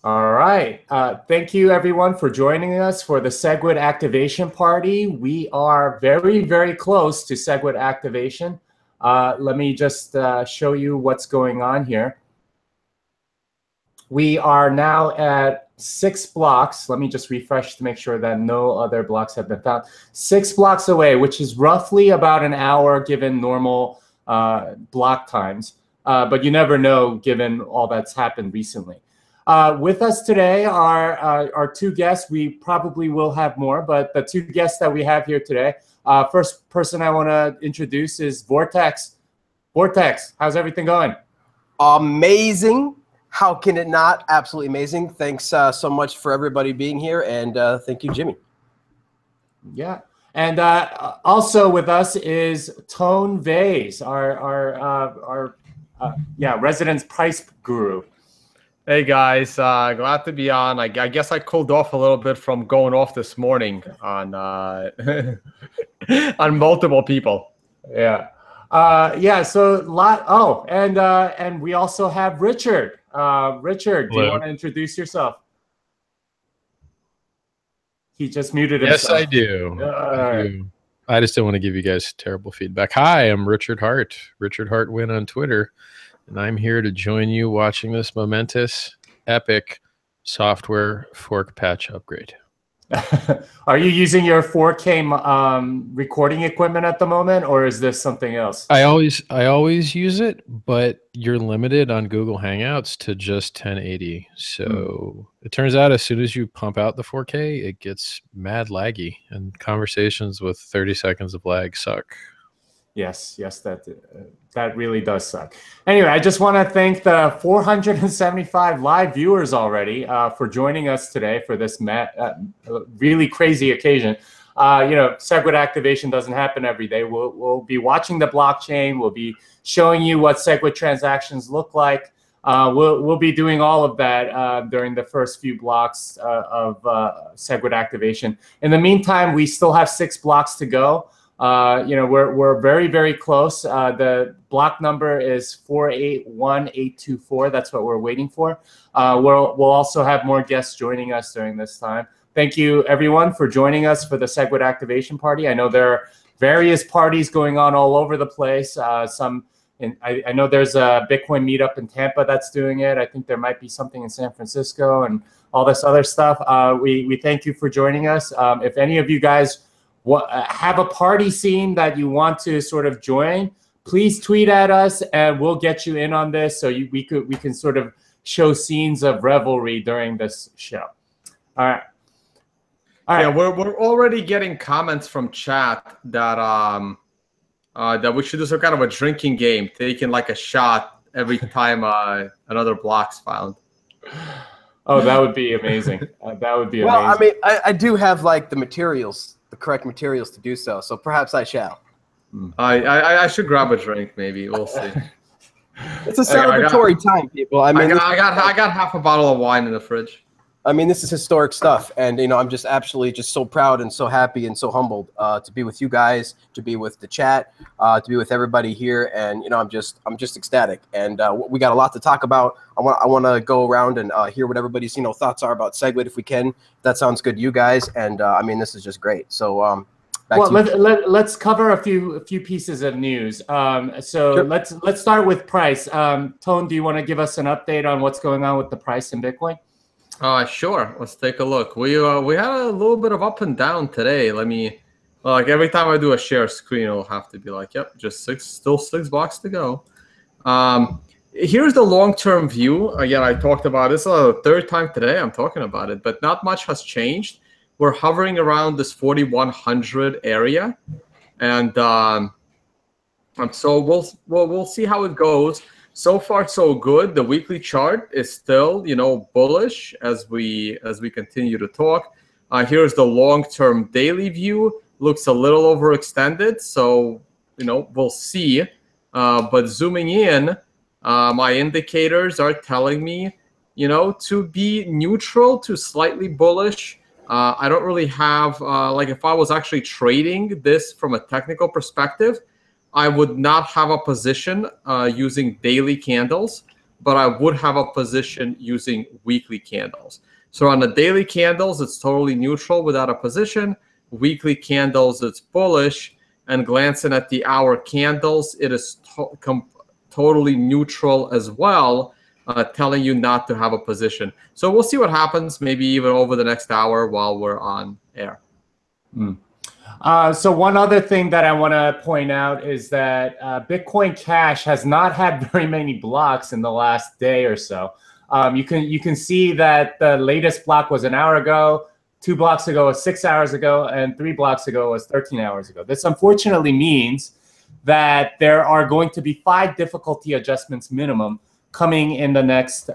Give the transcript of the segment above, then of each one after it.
All right. Thank you, everyone, for joining us for the Segwit activation party. We are very, very close to Segwit activation. Let me just show you what's going on here. We are now at 6 blocks. Let me just refresh to make sure that no other blocks have been found. 6 blocks away, which is roughly about an hour given normal block times. But you never know given all that's happened recently. With us today are our 2 guests. We probably will have more, but the 2 guests that we have here today. First person I want to introduce is Vortex. Vortex, how's everything going? Amazing. How can it not? Absolutely amazing. Thanks so much for everybody being here, and thank you, Jimmy. Yeah. And also with us is Tone Vase, our residence price guru. Hey guys, glad to be on. I guess I cooled off a little bit from going off this morning on on multiple people. Yeah, yeah. So and we also have Richard. Richard, do you want to introduce yourself? He just muted himself. Yes, I do. I just don't want to give you guys terrible feedback. Hi, I'm Richard Hart. Richard Hart Win on Twitter. And I'm here to join you watching this momentous, epic software fork patch upgrade. Are you using your 4K recording equipment at the moment, or is this something else? I always use it, but you're limited on Google Hangouts to just 1080. So it turns out as soon as you pump out the 4K, it gets mad laggy, and conversations with 30 seconds of lag suck. Yes, that really does suck. Anyway, I just want to thank the 475 live viewers already for joining us today for this really crazy occasion. Segwit activation doesn't happen every day. We'll be watching the blockchain. We'll be showing you what Segwit transactions look like. We'll be doing all of that during the first few blocks of Segwit activation. In the meantime, we still have 6 blocks to go. We're very, very close. The block number is 481824. That's what we're waiting for. We'll also have more guests joining us during this time. Thank you, everyone, for joining us for the Segwit activation party. I know there are various parties going on all over the place. I know there's a Bitcoin meetup in Tampa that's doing it. I think there might be something in San Francisco and all this other stuff. We thank you for joining us. If any of you guys have a party scene that you want to sort of join, please tweet at us and we'll get you in on this so we can sort of show scenes of revelry during this show. All right. Yeah, we're already getting comments from chat that that we should do some kind of a drinking game, taking like a shot every time another block's found. Oh, that would be amazing. That would be amazing. Well, I mean, I do have like the correct materials to do so. So perhaps I shall. I should grab a drink. Maybe we'll see. It's a celebratory time, people. I mean, I got half a bottle of wine in the fridge. I mean, this is historic stuff, and I'm just absolutely just so proud and so happy and so humbled to be with you guys, to be with the chat, to be with everybody here, and I'm just ecstatic. And we got a lot to talk about. I want to go around and hear what everybody's thoughts are about Segwit, if we can. If that sounds good to you guys, and I mean, this is just great. So let's cover a few pieces of news. Sure. Let's start with price. Tone, do you want to give us an update on what's going on with the price in Bitcoin? Sure. Let's take a look. We had a little bit of up and down today. Like every time I do a share screen, it'll have to be like, yep, just still 6 blocks to go. Here's the long-term view. Again, I talked about this a 3rd time today. I'm talking about it, but not much has changed. We're hovering around this 4,100 area, and so we'll see how it goes. So far, so good. The weekly chart is still, bullish as we continue to talk. Here's the long-term daily view. Looks a little overextended, so we'll see. But zooming in, my indicators are telling me, to be neutral to slightly bullish. I don't really have if I was actually trading this from a technical perspective, I would not have a position using daily candles. but I would have a position using weekly candles. So on the daily candles, it's totally neutral without a position. Weekly candles, it's bullish. And glancing at the hour candles, it is totally neutral as well, telling you not to have a position. So we'll see what happens, maybe even over the next hour while we're on air. So one other thing that I want to point out is that Bitcoin Cash has not had very many blocks in the last day or so. You can see that the latest block was an hour ago, 2 blocks ago was 6 hours ago, and 3 blocks ago was 13 hours ago. This unfortunately means that there are going to be 5 difficulty adjustments minimum coming in the next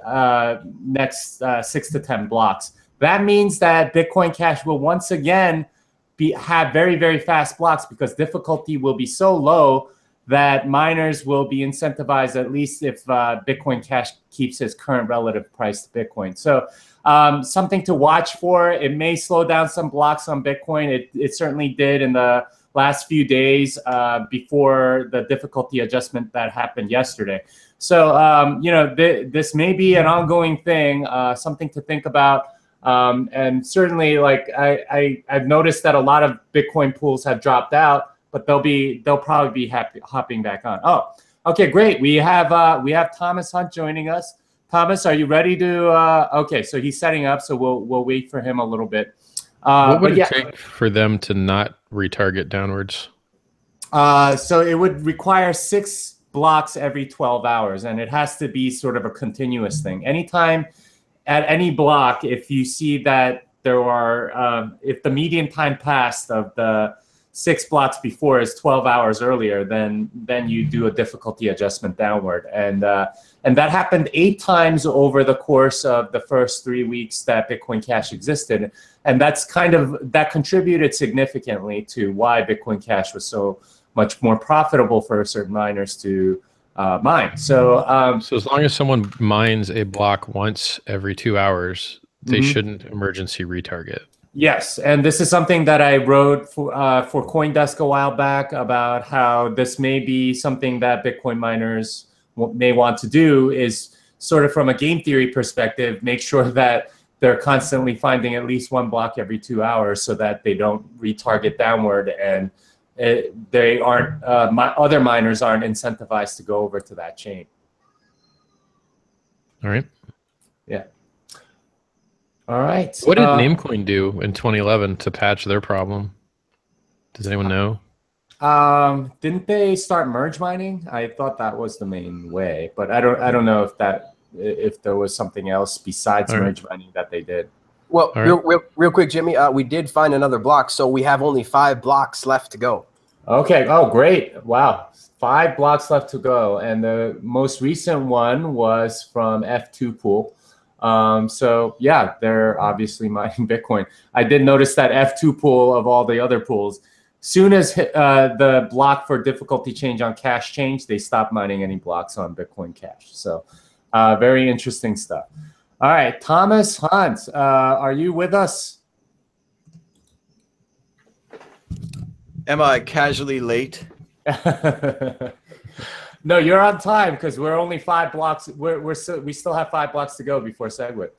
6 to 10 blocks. That means that Bitcoin Cash will once again have very, very fast blocks because difficulty will be so low that miners will be incentivized, at least if Bitcoin Cash keeps its current relative price to Bitcoin. So something to watch for. It may slow down some blocks on Bitcoin. It certainly did in the last few days before the difficulty adjustment that happened yesterday. So, you know, this may be an ongoing thing, something to think about. And certainly, like I've noticed that a lot of Bitcoin pools have dropped out, but they'll probably be hopping back on. Oh, okay, great. We have Thomas Hunt joining us. Thomas, are you ready to? Okay, so he's setting up, so we'll wait for him a little bit. What would it take for them to not retarget downwards? So it would require 6 blocks every 12 hours, and it has to be sort of a continuous thing. Anytime at any block, if you see that there are, if the median time passed of the 6 blocks before is 12 hours earlier, then you do a difficulty adjustment downward. And that happened 8 times over the course of the first 3 weeks that Bitcoin Cash existed. And that contributed significantly to why Bitcoin Cash was so much more profitable for certain miners to mine. So as long as someone mines a block once every 2 hours, they shouldn't emergency retarget. Yes, and this is something that I wrote for CoinDesk a while back about how this may be something that Bitcoin miners may want to do, is sort of from a game theory perspective, make sure that they're constantly finding at least 1 block every 2 hours so that they don't retarget downward, and they aren't other miners aren't incentivized to go over to that chain. All right. Yeah. All right. What did Namecoin do in 2011 to patch their problem? Does anyone know? Didn't they start merge mining? I thought that was the main way, but I don't know if there was something else besides merge mining that they did. Well, real quick, Jimmy, we did find another block, so we have only 5 blocks left to go. Okay. Oh, great. Wow. 5 blocks left to go. And the most recent one was from F2 pool. So yeah, they're obviously mining Bitcoin. I did notice that F2 pool of all the other pools, soon as the block for difficulty change on Cash changed, they stopped mining any blocks on Bitcoin Cash. So very interesting stuff. All right, Thomas Hunt, are you with us? Am I casually late? No, you're on time because we're only 5 blocks. We still have 5 blocks to go before Segwit.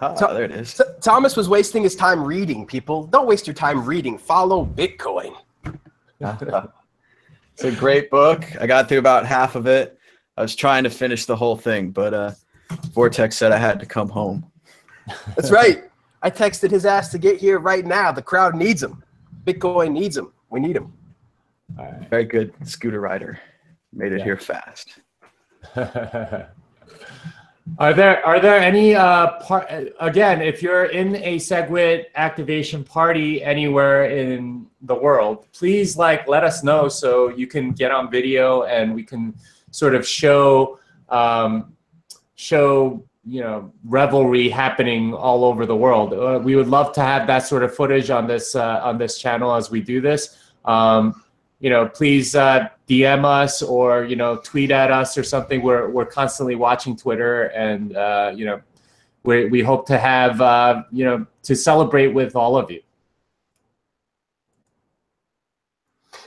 There it is. Thomas was wasting his time reading, people. Don't waste your time reading. Follow Bitcoin. It's a great book. I got through about half of it. I was trying to finish the whole thing, but Vortex said I had to come home. That's right. I texted his ass to get here right now. The crowd needs him. Bitcoin needs him. We need him. All right. Very good scooter rider. Made it here fast. Are there any again, if you're in a Segwit activation party anywhere in the world, please let us know so you can get on video and we can sort of show revelry happening all over the world. We would love to have that sort of footage on this channel as we do this. Please DM us or tweet at us or something. We're constantly watching Twitter, and we hope to have to celebrate with all of you.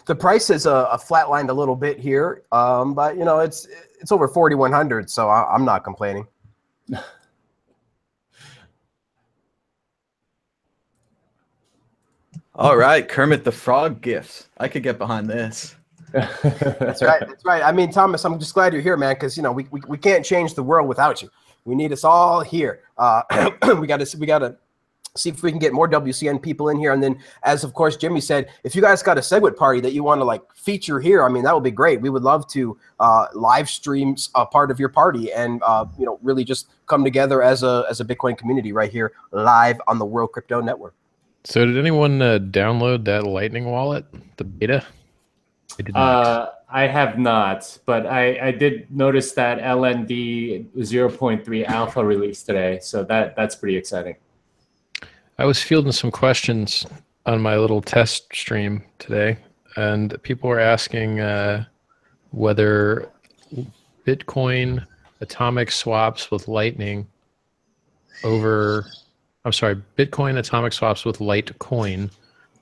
The price is flatlined a little bit here, but it's over 4,100, so I'm not complaining. All right, Kermit the Frog gifts. I could get behind this. That's right. That's right. I mean, Thomas, I'm just glad you're here, man, because we can't change the world without you. We need us all here. We got to see if we can get more WCN people in here. And then, as of course Jimmy said, if you guys got a Segwit party that you want to like feature here, I mean, that would be great. We would love to live stream a part of your party and really just come together as a Bitcoin community right here live on the World Crypto Network. So did anyone download that Lightning wallet, the beta? I did not. I have not, but I did notice that LND 0.3 alpha release today, so that's pretty exciting. I was fielding some questions on my little test stream today, and people were asking whether Bitcoin atomic swaps with Lightning Bitcoin atomic swaps with Litecoin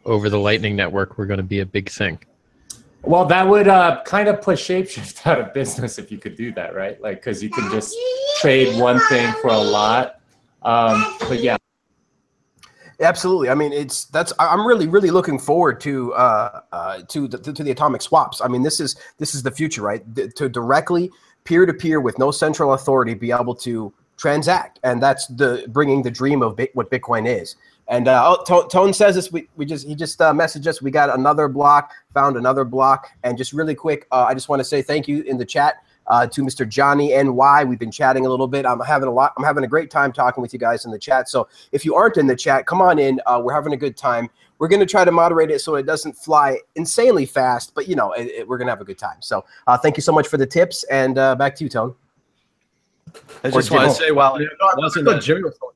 over the Lightning Network were going to be a big thing. Well, that would kind of put Shapeshift out of business if you could do that, right? Like, because you can just trade one thing for a lot. But yeah. Absolutely. I mean, I'm really looking forward to the atomic swaps. I mean, this is the future, right? To directly peer-to-peer with no central authority be able to transact, and that's bringing the dream of what Bitcoin is. And Tone says this. He just messaged us. We got another block, found another block, and just really quick, I just want to say thank you in the chat to Mr. Johnny NY. We've been chatting a little bit. I'm having a great time talking with you guys in the chat. So if you aren't in the chat, come on in. We're having a good time. We're going to try to moderate it so it doesn't fly insanely fast, but we're going to have a good time. So thank you so much for the tips, and back to you, Tone. I just want to say, while it wasn't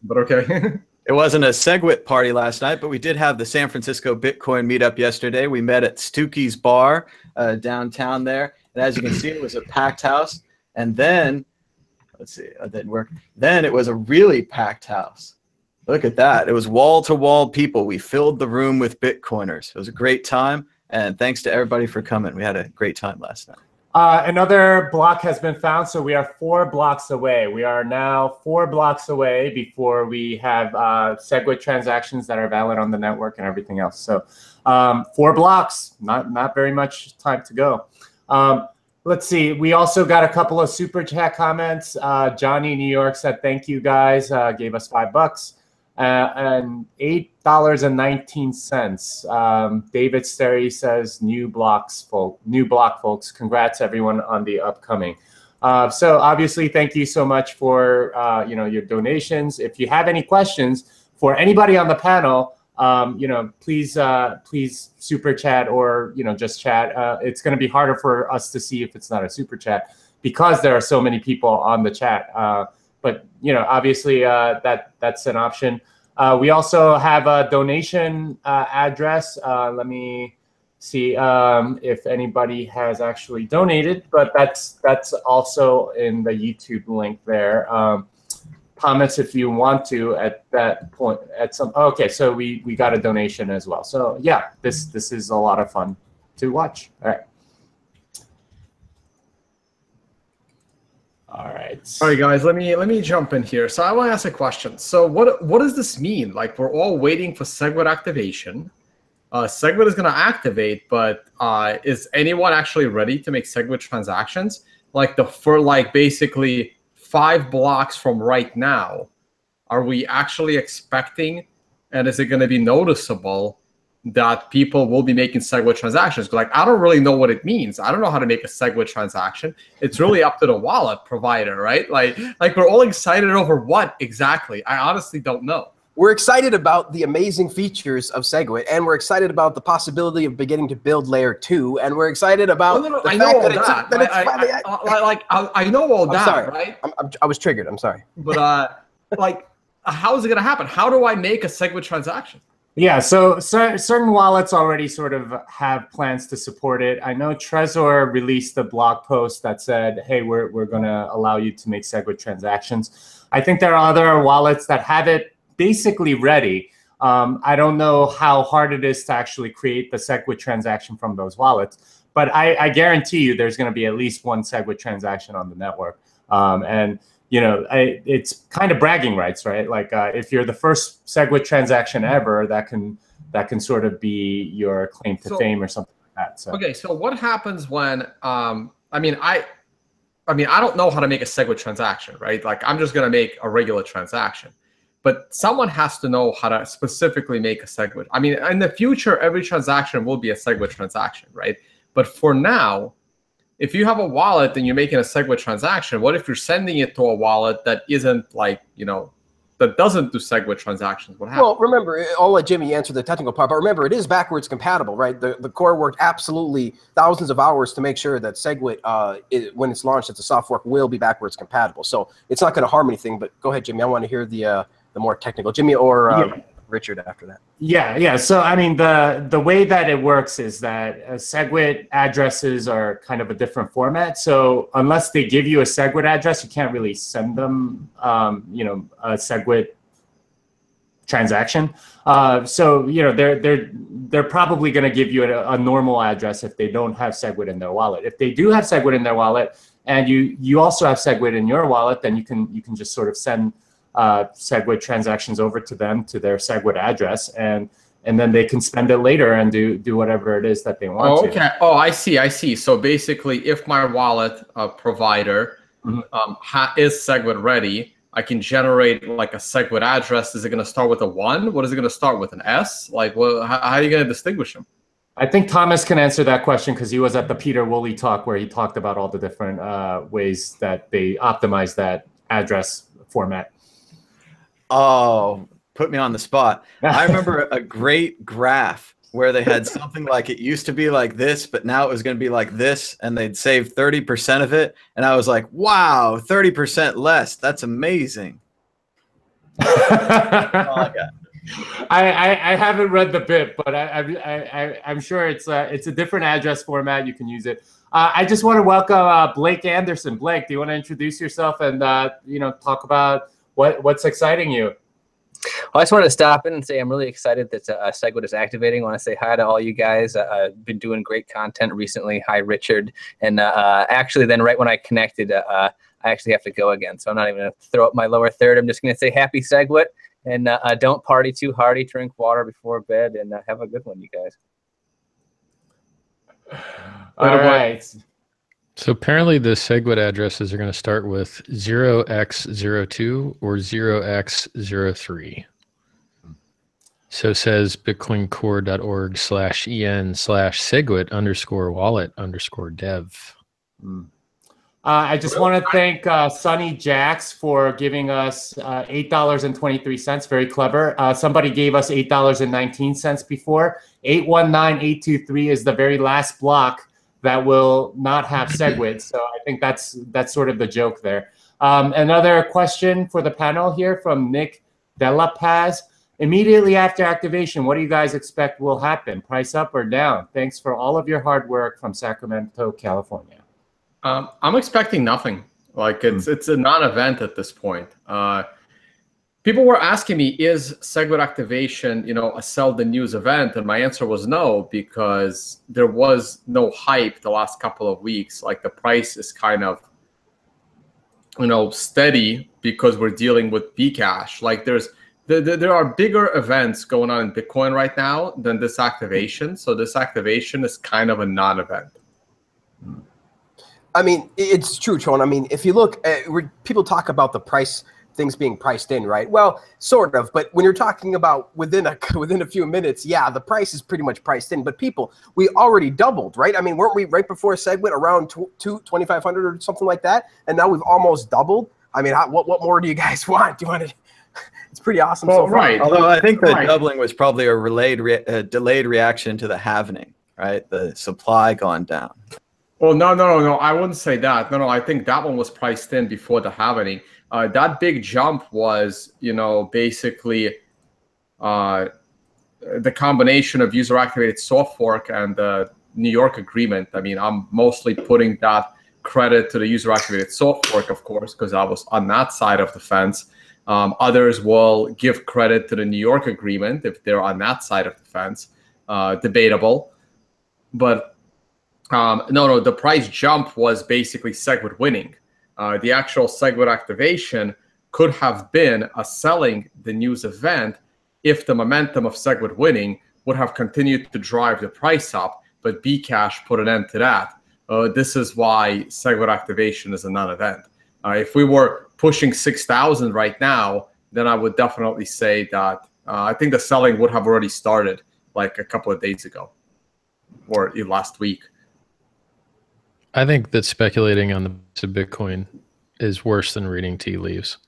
but okay. It wasn't a Segwit party last night, but we did have the San Francisco Bitcoin meetup yesterday. We met at Stooky's Bar downtown there. And as you can see, it was a packed house. And then, let's see, that didn't work. Then it was a really packed house. Look at that. It was wall-to-wall people. We filled the room with Bitcoiners. It was a great time. And thanks to everybody for coming. We had a great time last night. Another block has been found, so we are 4 blocks away. We are now 4 blocks away before we have Segwit transactions that are valid on the network and everything else. So 4 blocks, not very much time to go. Let's see. We also got a couple of super chat comments. Johnny New York said, "Thank you guys." Gave us $5 and $8.19. David Sterry says, "New block, folks. Congrats everyone on the upcoming." So obviously, thank you so much for your donations. If you have any questions for anybody on the panel, please super chat or just chat. It's going to be harder for us to see if it's not a super chat because there are so many people on the chat. But obviously that's an option. We also have a donation address. Let me see if anybody has actually donated, but that's also in the YouTube link there. Comments if you want to at that point okay, so we got a donation as well. So yeah, this is a lot of fun to watch. All right, guys, let me jump in here. So I want to ask a question. So what does this mean? Like, we're all waiting for Segwit activation. Segwit is going to activate, but is anyone actually ready to make Segwit transactions? For basically 5 blocks from right now, are we actually expecting, and is it going to be noticeable that people will be making Segwit transactions? Like, I don't really know what it means. I don't know how to make a Segwit transaction. It's really up to the wallet provider, right? Like we're all excited over what exactly? I honestly don't know. We're excited about the amazing features of Segwit, and we're excited about the possibility of beginning to build layer 2, and we're excited about the fact that I know all that. I'm sorry. Right? I was triggered. I'm sorry. But how is it going to happen? How do I make a Segwit transaction? Yeah, so certain wallets already sort of have plans to support it. I know Trezor released a blog post that said, hey, we're going to allow you to make Segwit transactions. I think there are other wallets that have it basically ready. I don't know how hard it is to actually create the Segwit transaction from those wallets. but I guarantee you there's going to be at least one Segwit transaction on the network. And it's kind of bragging rights, right? Like if you're the first Segwit transaction ever, that can sort of be your claim to fame or something like that. So. Okay, so what happens when I don't know how to make a Segwit transaction, right? Like I'm just going to make a regular transaction. But someone has to know how to specifically make a Segwit. I mean, in the future, every transaction will be a Segwit transaction, right? But for now, if you have a wallet and you're making a Segwit transaction, what if you're sending it to a wallet that isn't like, that doesn't do Segwit transactions? What happens? Well, remember, I'll let Jimmy answer the technical part, but remember, it is backwards compatible, right? The core worked absolutely thousands of hours to make sure that Segwit, when it's launched as a soft fork, will be backwards compatible. So it's not going to harm anything, but go ahead, Jimmy. I want to hear the more technical. Jimmy or Richard after that. Yeah. So, I mean, the way that it works is that Segwit addresses are kind of a different format. So unless they give you a Segwit address, you can't really send them, a Segwit transaction. So, they're probably going to give you a normal address if they don't have Segwit in their wallet. If they do have Segwit in their wallet and you also have Segwit in your wallet, then you can just sort of send Segwit transactions over to them to their Segwit address, and then they can spend it later and do whatever it is that they want to. Okay. Oh, I see. So basically, if my wallet provider is Segwit ready, I can generate like a Segwit address. Is it going to start with a 1? What is it going to start with, an S? Like, well, how are you going to distinguish them? I think Thomas can answer that question because he was at the Peter Woolley talk where he talked about all the different ways that they optimize that address format. Oh, put me on the spot. I remember a great graph where they had something like it used to be like this, but now it was going to be like this, and they'd save 30% of it. And I was like, wow, 30% less. That's amazing. That's all I got. I haven't read the bit, but I'm sure it's a different address format. You can use it. I just want to welcome Blake Anderson. Blake, do you want to introduce yourself and talk about what's exciting you? Well, I just wanted to stop in and say I'm really excited that Segwit is activating. I want to say hi to all you guys. I've been doing great content recently. Hi, Richard. And actually, then right when I connected, I actually have to go again. So I'm not even going to throw up my lower third. I'm just going to say happy Segwit. And don't party too hardy. Drink water before bed. And have a good one, you guys. All right. So apparently the Segwit addresses are going to start with 0x02 or 0x03. So it says bitcoincore.org/en/Segwit_wallet_dev. I just want to thank Sonny Jacks for giving us $8.23. Very clever. Somebody gave us $8.19 before. 819823 is the very last block that will not have Segwit. So I think that's sort of the joke there. Another question for the panel here from Nick Della Paz. Immediately after activation, what do you guys expect will happen? Price up or down? Thanks for all of your hard work from Sacramento, California. I'm expecting nothing. Like it's a non-event at this point. People were asking me, is Segwit activation, a sell the news event? And my answer was no, because there was no hype the last couple of weeks. Like the price is kind of, steady because we're dealing with Bcash. Like there are bigger events going on in Bitcoin right now than this activation. So this activation is kind of a non-event. I mean, it's true, Tron. I mean, if you look at, people talk about the price, things being priced in, right? Well, sort of, but when you're talking about within a few minutes, yeah, the price is pretty much priced in. But people, we already doubled, right? I mean, weren't we right before Segwit around 2,500 or something like that? And now we've almost doubled. I mean, what more do you guys want? Do you want to? It's pretty awesome. Well, so far. right. Although I think the doubling was probably a delayed reaction to the halvening, right? The supply gone down. Well, no. I wouldn't say that. No. I think that one was priced in before the halvening. That big jump was, basically the combination of user-activated soft fork and the New York agreement. I mean, I'm mostly putting that credit to the user-activated soft fork, of course, because I was on that side of the fence. Others will give credit to the New York agreement if they're on that side of the fence. Debatable. But No, the price jump was basically Segwit winning. The actual Segwit activation could have been a selling the news event if the momentum of Segwit winning would have continued to drive the price up, but Bcash put an end to that. This is why Segwit activation is a non-event. If we were pushing 6,000 right now, then I would definitely say that I think the selling would have already started like a couple of days ago or last week. I think that speculating on the price of Bitcoin is worse than reading tea leaves.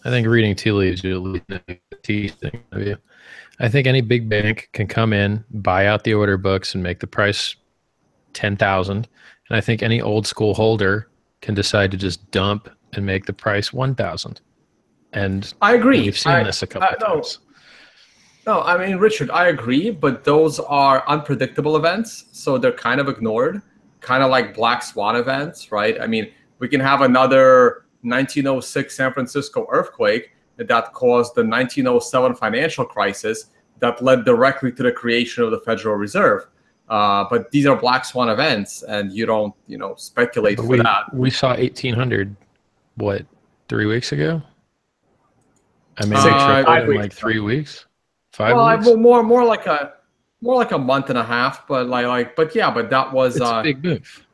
I think reading tea leaves, you at least know the tea thing of you. I think any big bank can come in, buy out the order books, and make the price 10,000. And I think any old school holder can decide to just dump and make the price 1,000. And I agree. We've seen this a couple of times. No, I mean, Richard, I agree, but those are unpredictable events, so they're kind of ignored, kind of like black swan events, right? I mean, we can have another 1906 San Francisco earthquake that caused the 1907 financial crisis that led directly to the creation of the Federal Reserve. But these are black swan events, and you don't, speculate for that. We saw 1800, what, 3 weeks ago? I mean, they tripled in like 3 weeks. 5 weeks? Well, more like a month and a half, but but that was it's a big move.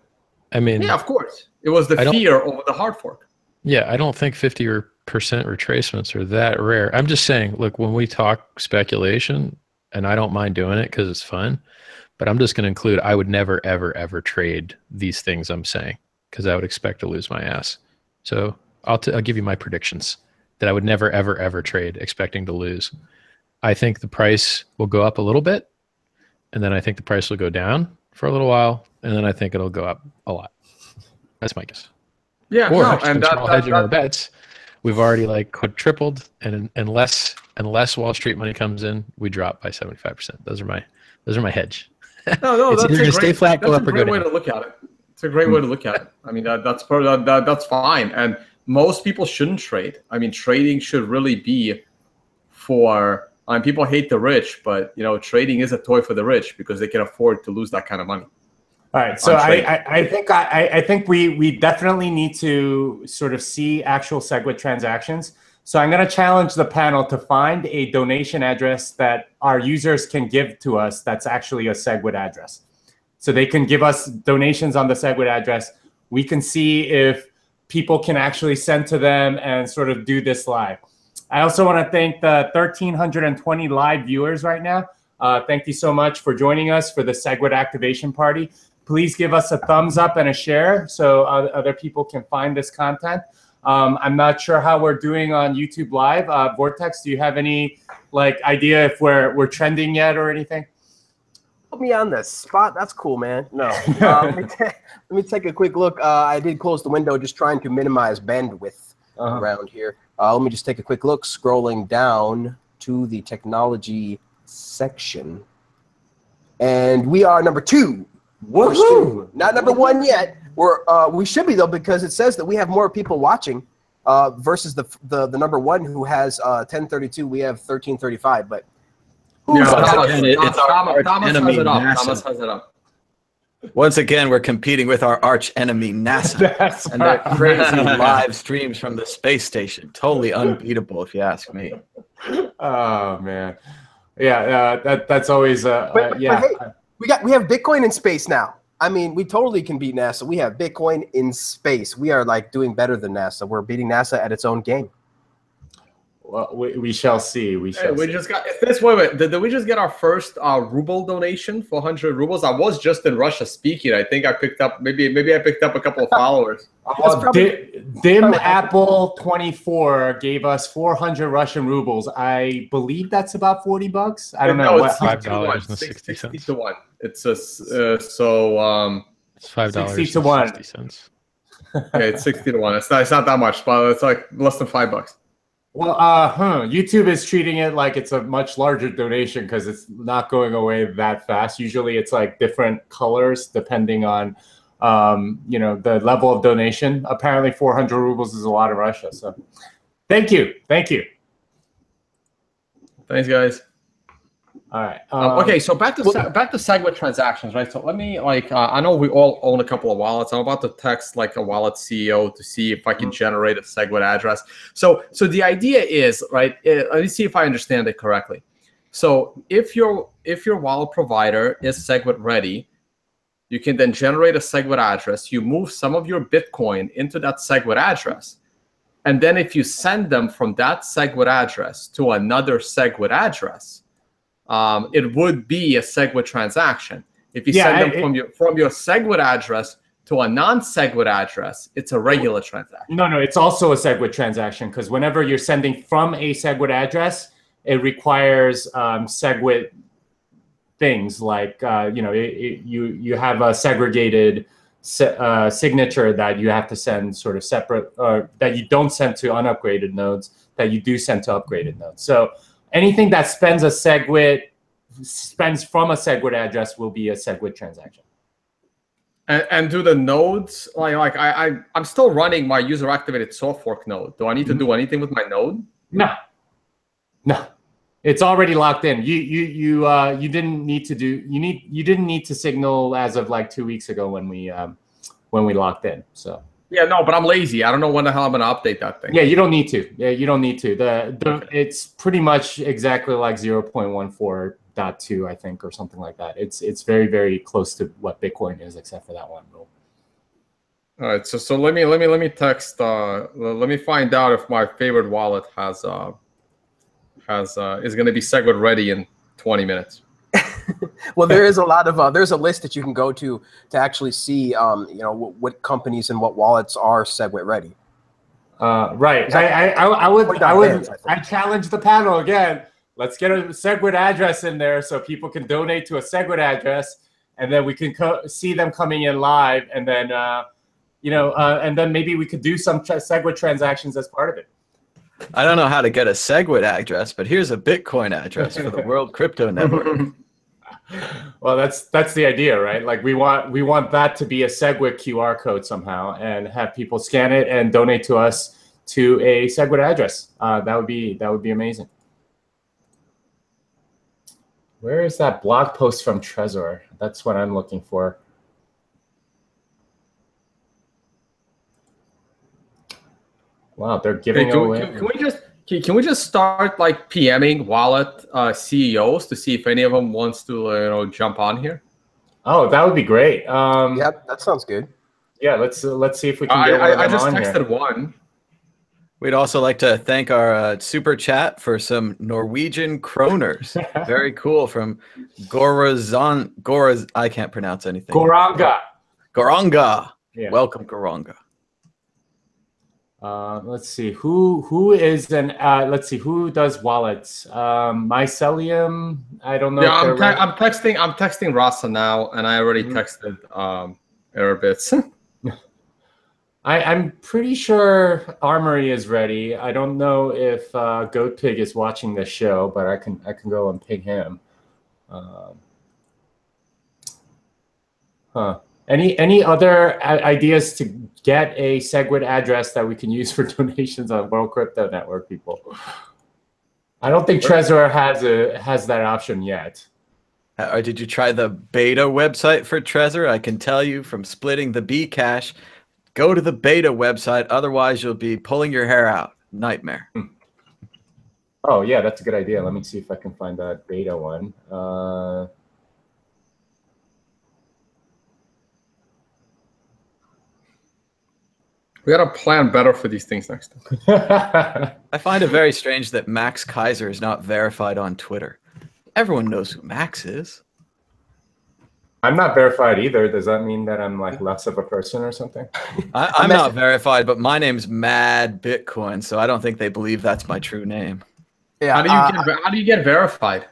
I mean, yeah, of course, it was the fear over the hard fork. Yeah, I don't think 50% retracements are that rare. I'm just saying, look, when we talk speculation, and I don't mind doing it because it's fun, but I'm just going to include I would never, ever, ever trade these things I'm saying because I would expect to lose my ass. So I'll give you my predictions that I would never, ever, ever trade expecting to lose. I think the price will go up a little bit, and then I think the price will go down for a little while, and then I think it'll go up a lot. That's my guess. Yeah, and hedging our bets, we've already like quadrupled, and unless Wall Street money comes in, we drop by 75%. Those are my hedge. No, it's that's either a to stay flat, go up, or go down. That's a great way to look at it. It's a great way to look at it. I mean, that's fine, and most people shouldn't trade. I mean, trading should really be for. People hate the rich, but trading is a toy for the rich because they can afford to lose that kind of money. All right, so I think we definitely need to sort of see actual Segwit transactions. So I'm going to challenge the panel to find a donation address that our users can give to us that's actually a Segwit address. So they can give us donations on the Segwit address. We can see if people can actually send to them and sort of do this live. I also want to thank the 1,320 live viewers right now. Thank you so much for joining us for the Segwit activation party. Please give us a thumbs up and a share so other people can find this content. I'm not sure how we're doing on YouTube Live. Vortex, do you have any idea if we're trending yet or anything? Put me on the spot. That's cool, man. No. Let me take a quick look. I did close the window just trying to minimize bandwidth around here. Let me just take a quick look, scrolling down to the technology section. And we are number 2. Woohoo! Not number 1 yet. We should be, though, because it says that we have more people watching versus the number 1 who has 1032. We have 1335. But it's our Thomas enemy, has it up. NASA. Thomas has it up. Once again, we're competing with our arch enemy, NASA, and their crazy live streams from the space station. Totally unbeatable, if you ask me. Oh man, yeah, that's always but hey, we have Bitcoin in space now. I mean, we totally can beat NASA. We have Bitcoin in space. We are doing better than NASA. We're beating NASA at its own game. Well, we shall see. We just got this. Wait. Did we just get our first ruble donation for 100 rubles? I was just in Russia speaking. I think I picked up maybe I picked up a couple of followers. Dim Apple 24 gave us 400 Russian rubles. I believe that's about $40. I don't know. It's $5.60. 60 to 1. It's it's $5.60. Yeah, it's 60 to 1. It's not that much, but it's like less than $5. Well, YouTube is treating it like it's a much larger donation because it's not going away that fast. Usually it's like different colors depending on, the level of donation. Apparently 400 rubles is a lot in Russia. So thank you. Thank you. Thanks, guys. All right. Okay, so back to Segwit transactions, right? So let me I know we all own a couple of wallets. I'm about to text like a wallet CEO to see if I can generate a Segwit address. So the idea is, right? Let me see if I understand it correctly. So if your wallet provider is Segwit ready, you can then generate a Segwit address. You move some of your Bitcoin into that Segwit address, and then if you send them from that Segwit address to another Segwit address, it would be a Segwit transaction. If you send them from your Segwit address to a non-Segwit address, it's a regular transaction. No, it's also a Segwit transaction, because whenever you're sending from a Segwit address, it requires Segwit things like you have a segregated signature that you have to send sort of separate, or that you don't send to unupgraded nodes, that you do send to upgraded nodes. So anything that spends from a Segwit address will be a Segwit transaction. And do the nodes, I'm still running my user activated soft fork node. Do I need to do anything with my node? No. It's already locked in. You didn't need to signal as of like 2 weeks ago when we locked in. So yeah, no, but I'm lazy. I don't know when the hell I'm gonna update that thing. Yeah, you don't need to. It's pretty much exactly like 0.14.2, I think, or something like that. It's very, very close to what Bitcoin is, except for that one rule. All right, so let me text. Let me find out if my favorite wallet is going to be Segwit ready in 20 minutes. Well, there is a lot of there's a list that you can go to actually see what companies and what wallets are Segwit ready. Right. I challenge the panel again. Let's get a Segwit address in there so people can donate to a Segwit address, and then we can see them coming in live, and then and then maybe we could do some Segwit transactions as part of it. I don't know how to get a Segwit address, but here's a Bitcoin address for the World Crypto Network. Well, that's the idea, right? Like we want that to be a Segwit QR code somehow, and have people scan it and donate to us to a Segwit address. That would be amazing. Where is that blog post from Trezor? That's what I'm looking for. Wow, they're giving away. Can we just start like PMing wallet CEOs to see if any of them wants to jump on here? Oh, that would be great. Yep, that sounds good. Yeah, let's see if we can get one of them on here. I just texted one. We'd also like to thank our super chat for some Norwegian kroners. Very cool, from Goraz. I can't pronounce anything. Goranga. Yeah. Welcome, Goranga. Let's see who is an let's see who does wallets. Mycelium. I don't know. Yeah, I'm texting Rasa now, and I already texted Airbits. I'm pretty sure Armory is ready. I don't know if Goatpig is watching this show, but I can go and ping him. Any other ideas to get a Segwit address that we can use for donations on World Crypto Network, people? I don't think Trezor has that option yet. Or did you try the beta website for Trezor? I can tell you from splitting the Bcash, go to the beta website. Otherwise, you'll be pulling your hair out. Nightmare. Oh, yeah, that's a good idea. Let me see if I can find that beta one. We got to plan better for these things next time. I find it very strange that Max Kaiser is not verified on Twitter. Everyone knows who Max is. I'm not verified either. Does that mean that I'm like less of a person or something? I'm not verified, but my name's Mad Bitcoin, so I don't think they believe that's my true name. Yeah. How do you get verified?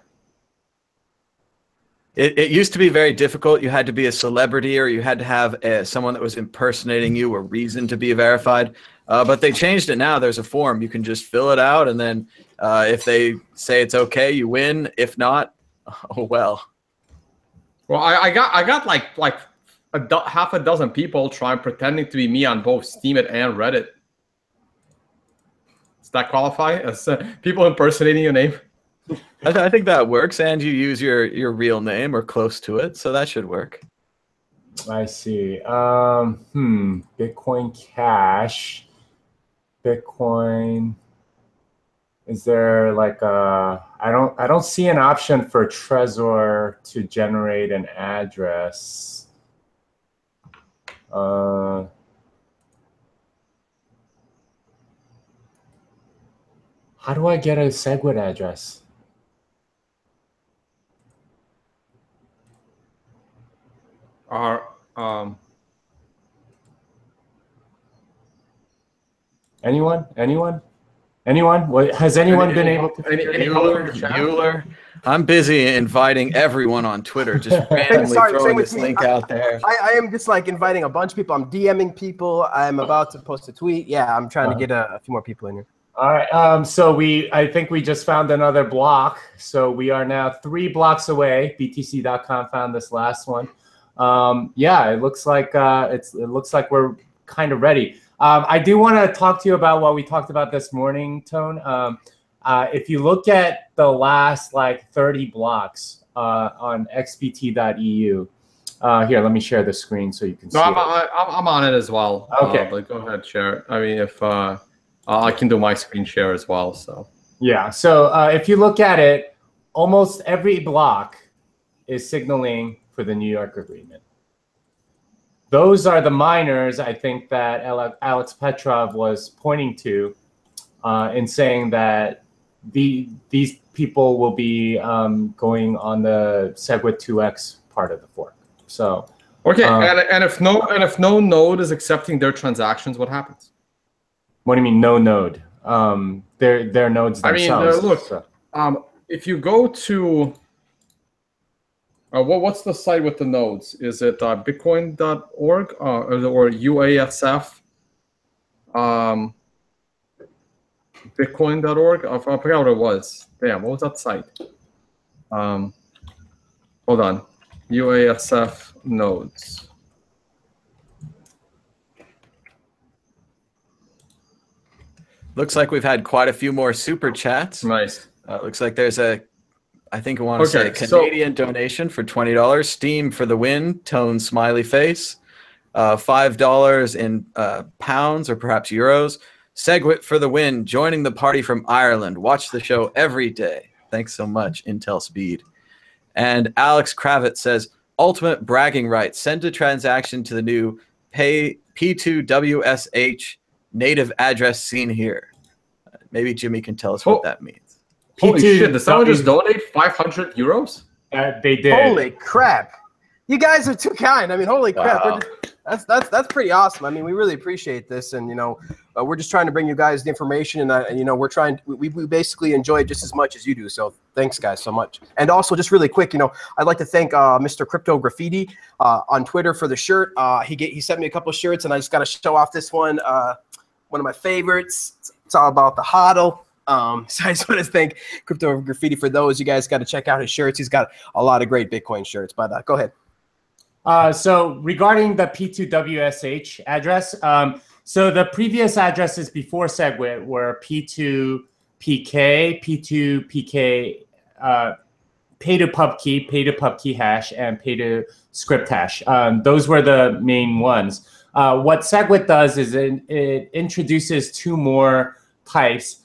It used to be very difficult. You had to be a celebrity, or you had to have someone that was impersonating you, a reason to be verified. But they changed it now. There's a form. You can just fill it out, and then if they say it's okay, you win. If not, oh well. Well, I got like half a dozen people pretending to be me on both Steemit and Reddit. Does that qualify as people impersonating your name? I think that works, and you use your real name or close to it, so that should work. I see. Bitcoin Cash. Bitcoin. Is there like a? I don't see an option for Trezor to generate an address. How do I get a Segwit address? Anyone? Has anyone been able to? Bueller. I'm busy inviting everyone on Twitter, just randomly throwing this link out there. I am just like inviting a bunch of people. I'm DMing people. I'm about to post a tweet. Yeah, I'm trying to get a few more people in here. All right. So I think we just found another block. So we are now 3 blocks away. BTC.com found this last one. Yeah, it looks like it looks like we're kind of ready. I do want to talk to you about what we talked about this morning, Tone. If you look at the last like 30 blocks on xbt.eu, here, let me share the screen so you can see. I'm on it as well. Okay, but go ahead, share. I mean, if I can do my screen share as well. So yeah. So if you look at it, almost every block is signaling for the New York agreement. Those are the miners, I think, that Alex Petrov was pointing to in saying that these people will be going on the Segwit 2x part of the fork. So okay, and if no node is accepting their transactions, what happens? What do you mean no node? Their nodes themselves. I mean, look, so. If you go to what's the site with the nodes? Is it bitcoin.org or UASF? Bitcoin.org? I forgot what it was. Damn, what was that site? Hold on. UASF nodes. Looks like we've had quite a few more super chats. Nice. Looks like there's I think I want to say Canadian donation for $20. Steam for the win. Tone smiley face. $5 in pounds or perhaps euros. Segwit for the win. Joining the party from Ireland. Watch the show every day. Thanks so much, Intel Speed. And Alex Kravitz says, ultimate bragging rights. Send a transaction to the new P2WSH native address seen here. Maybe Jimmy can tell us what that means. Holy shit, did someone just donate 500 euros? They did. Holy crap. You guys are too kind. I mean, holy crap. Wow. That's pretty awesome. I mean, we really appreciate this. And, we're just trying to bring you guys the information. And we're trying, we basically enjoy it just as much as you do. So thanks, guys, so much. And also, just really quick, I'd like to thank Mr. Crypto Graffiti on Twitter for the shirt. He sent me a couple of shirts, and I just got to show off this one. One of my favorites. It's all about the hodl. So I just want to thank Crypto Graffiti for those. You guys got to check out his shirts. He's got a lot of great Bitcoin shirts. But go ahead. So regarding the P2WSH address, so the previous addresses before Segwit were P2PK, P2PK, pay to pub key hash, and pay to script hash. Those were the main ones. What Segwit does is it introduces 2 more types: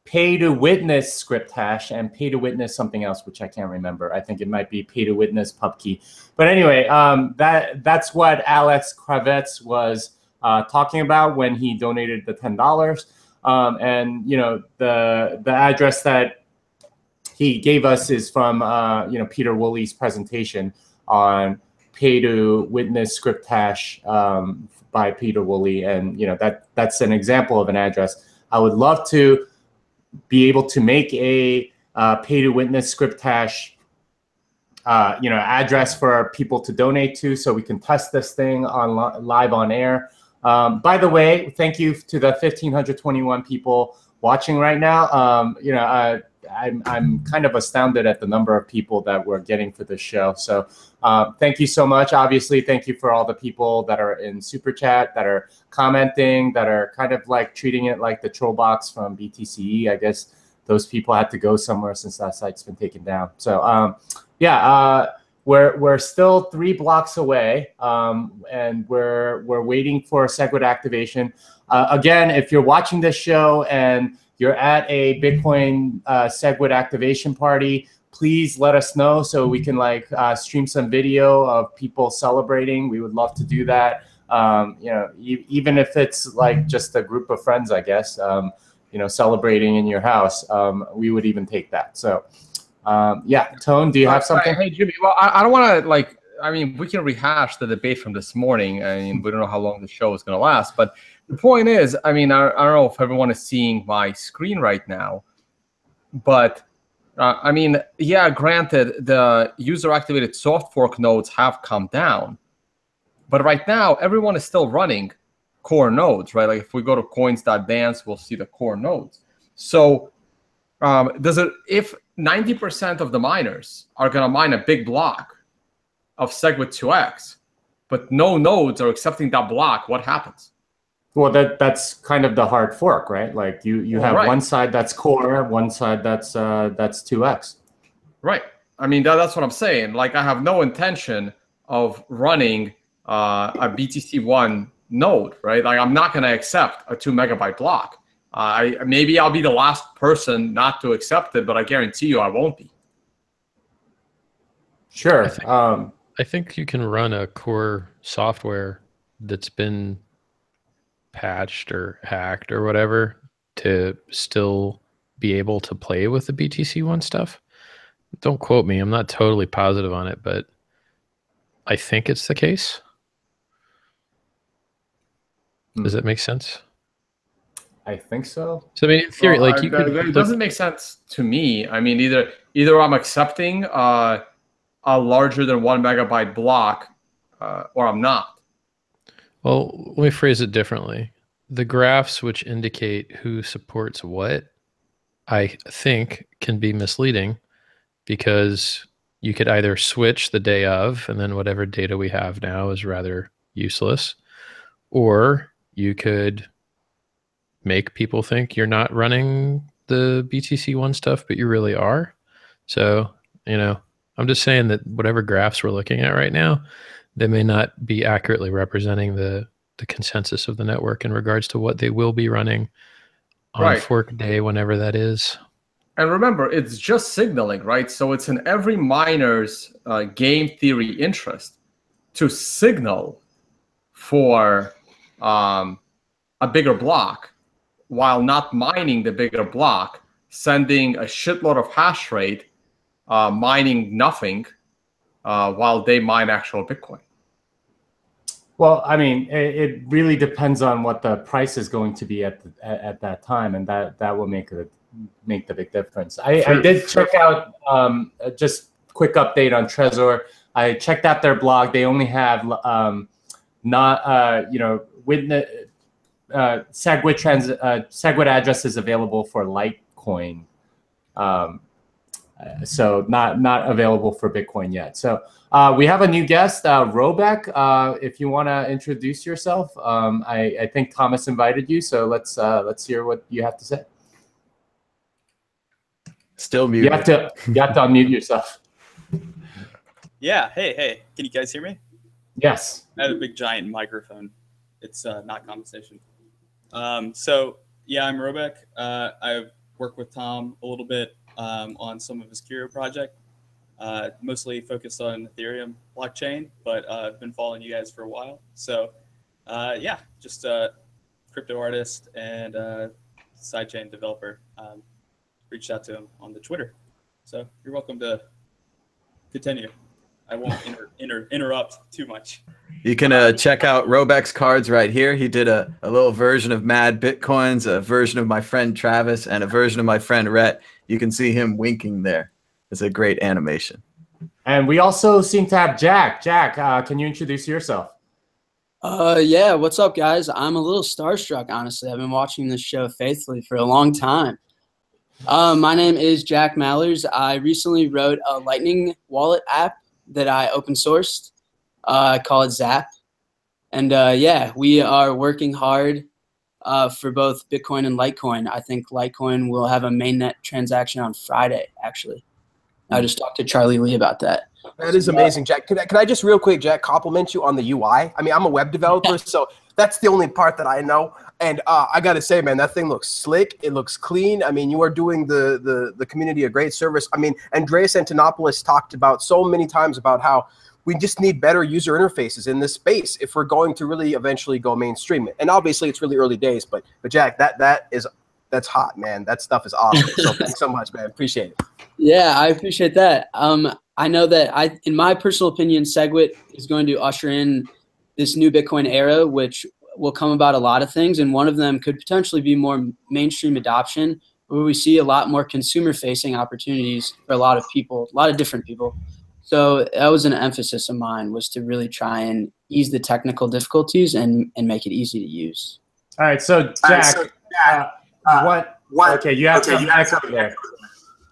pay to witness script hash and pay to witness something else, which I can't remember. I think it might be pay to witness pub key. But anyway, that's what Alex Kravitz was talking about when he donated the $10. And the address that he gave us is from Peter Woolley's presentation on pay to witness script hash by Peter Woolley, and that's an example of an address. I would love to be able to make a pay to witness script hash address for people to donate to, so we can test this thing on live on air. By the way, thank you to the 1,521 people watching right now. I'm kind of astounded at the number of people that we're getting for this show. So thank you so much. Obviously, thank you for all the people that are in Super Chat, that are commenting, that are kind of like treating it like the troll box from BTCE. I guess those people had to go somewhere since that site's been taken down. So yeah, we're still 3 blocks away, and we're waiting for Segwit activation. Again, if you're watching this show and you're at a Bitcoin Segwit activation party, please let us know so we can like stream some video of people celebrating. We would love to do that. You know, even if it's like just a group of friends, I guess, you know, celebrating in your house, we would even take that. So yeah, Tone, do you have something? Hey, Jimmy, well, I don't want to like, I mean, we can rehash the debate from this morning. I mean, we don't know how long the show is going to last, but the point is, I mean, I don't know if everyone is seeing my screen right now, but I mean, yeah, granted, the user-activated soft fork nodes have come down, but right now, everyone is still running core nodes, right? Like if we go to coins.dance, we'll see the core nodes. So if 90% of the miners are going to mine a big block of Segwit 2x, but no nodes are accepting that block, what happens? Well, that's kind of the hard fork, right? Like you have one side that's core, one side that's 2x. Right. I mean, that's what I'm saying. Like, I have no intention of running a BTC1 node, right? Like, I'm not going to accept a 2 megabyte block. Maybe I'll be the last person not to accept it, but I guarantee you I won't be. Sure. I think you can run a core software that's been patched or hacked or whatever to still be able to play with the BTC1 stuff. Don't quote me. I'm not totally positive on it, but I think it's the case. Does that make sense? I think so. So I mean, in theory, like you could. It doesn't make sense to me. I mean, either I'm accepting a larger than 1 megabyte block, or I'm not. Well, let me phrase it differently. The graphs which indicate who supports what, I think, can be misleading because you could either switch the day of, and then whatever data we have now is rather useless, or you could make people think you're not running the BTC1 stuff, but you really are. So, you know, I'm just saying that whatever graphs we're looking at right now, they may not be accurately representing the consensus of the network in regards to what they will be running on fork day, whenever that is. And remember, it's just signaling, right? So it's in every miner's game theory interest to signal for a bigger block while not mining the bigger block, sending a shitload of hash rate, mining nothing while they mine actual Bitcoin. Well, I mean, it really depends on what the price is going to be at that time, and that will make the big difference. I did check out just quick update on Trezor. I checked out their blog. They only have Segwit addresses available for Litecoin. So not available for Bitcoin yet. So we have a new guest, Robek. If you want to introduce yourself, I think Thomas invited you. So let's hear what you have to say. Still muted. You have to unmute yourself. Yeah. Hey. Can you guys hear me? Yes. I have a big giant microphone. It's not compensation. So yeah, I'm Robek. I've worked with Tom a little bit on some of his Curio project, mostly focused on Ethereum blockchain, but I've been following you guys for a while. So yeah, just a crypto artist and sidechain developer. Reached out to him on the Twitter. So you're welcome to continue. I won't interrupt too much. You can check out Robek's cards right here. He did a little version of Mad Bitcoins, a version of my friend Travis, and a version of my friend Rhett. You can see him winking there. It's a great animation. And we also seem to have Jack. Jack, can you introduce yourself? Yeah, what's up, guys? I'm a little starstruck, honestly. I've been watching this show faithfully for a long time. My name is Jack Mallers. I recently wrote a Lightning wallet app that I open sourced. I call it Zap. And yeah, we are working hard for both Bitcoin and Litecoin. I think Litecoin will have a mainnet transaction on Friday, actually. I just talked to Charlie Lee about that. That is amazing, Jack. Can I just real quick, Jack, compliment you on the UI? I mean, I'm a web developer, so that's the only part that I know. And I got to say, man, that thing looks slick. It looks clean. I mean, you are doing the community a great service. I mean, Andreas Antonopoulos talked about so many times about how we just need better user interfaces in this space if we're going to really eventually go mainstream. And obviously, it's really early days, but Jack, that's hot, man. That stuff is awesome. So thanks so much, man. Appreciate it. Yeah, I appreciate that. I know that in my personal opinion, Segwit is going to usher in this new Bitcoin era, which will come about a lot of things. And one of them could potentially be more mainstream adoption, where we see a lot more consumer-facing opportunities for a lot of people, a lot of different people. So that was an emphasis of mine, was to really try and ease the technical difficulties and make it easy to use. All right, so Jack, what? Okay, you have to echo there.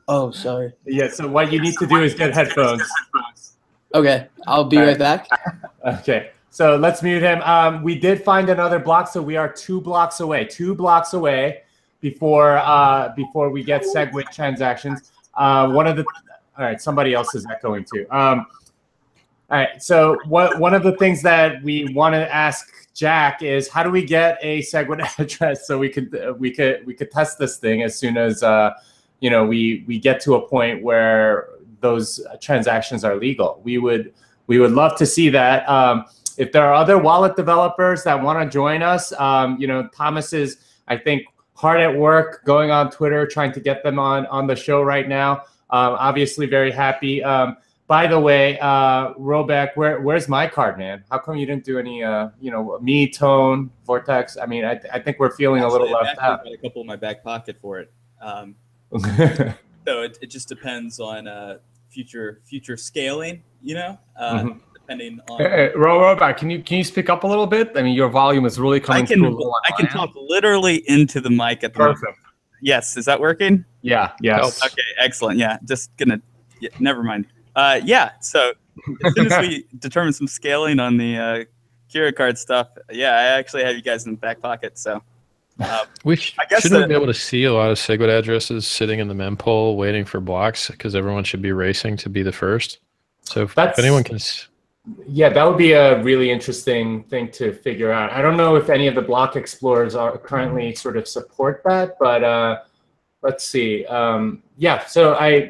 Oh, sorry. Yeah, so what you need to do is get headphones. Okay, I'll be right back. Okay, so let's mute him. We did find another block, so we are 2 blocks away. 2 blocks away before we get Segwit transactions. All right, somebody else is echoing too. All right, so one of the things that we want to ask Jack is, how do we get a Segwit address so we could test this thing as soon as we get to a point where those transactions are legal. We would love to see that. If there are other wallet developers that want to join us, Thomas is, I think, hard at work going on Twitter, trying to get them on the show right now. Obviously very happy. By the way, Robeck, where's my card, man? How come you didn't do any, me, Tone, Vortex? I mean, I think we're feeling a little left out. I've got a couple in my back pocket for it. So it just depends on future scaling, depending on. Robeck, can you speak up a little bit? I mean, your volume is really coming through. I can talk literally into the mic at the moment. Yes, is that working? Yeah. Yes. Okay, excellent. Yeah, just gonna. Yeah, never mind. So as soon as we determine some scaling on the Kira card stuff, I actually have you guys in the back pocket. So shouldn't we be able to see a lot of Segwit addresses sitting in the mempool waiting for blocks, because everyone should be racing to be the first. So if anyone can. Yeah, that would be a really interesting thing to figure out. I don't know if any of the block explorers are currently sort of support that, but let's see. So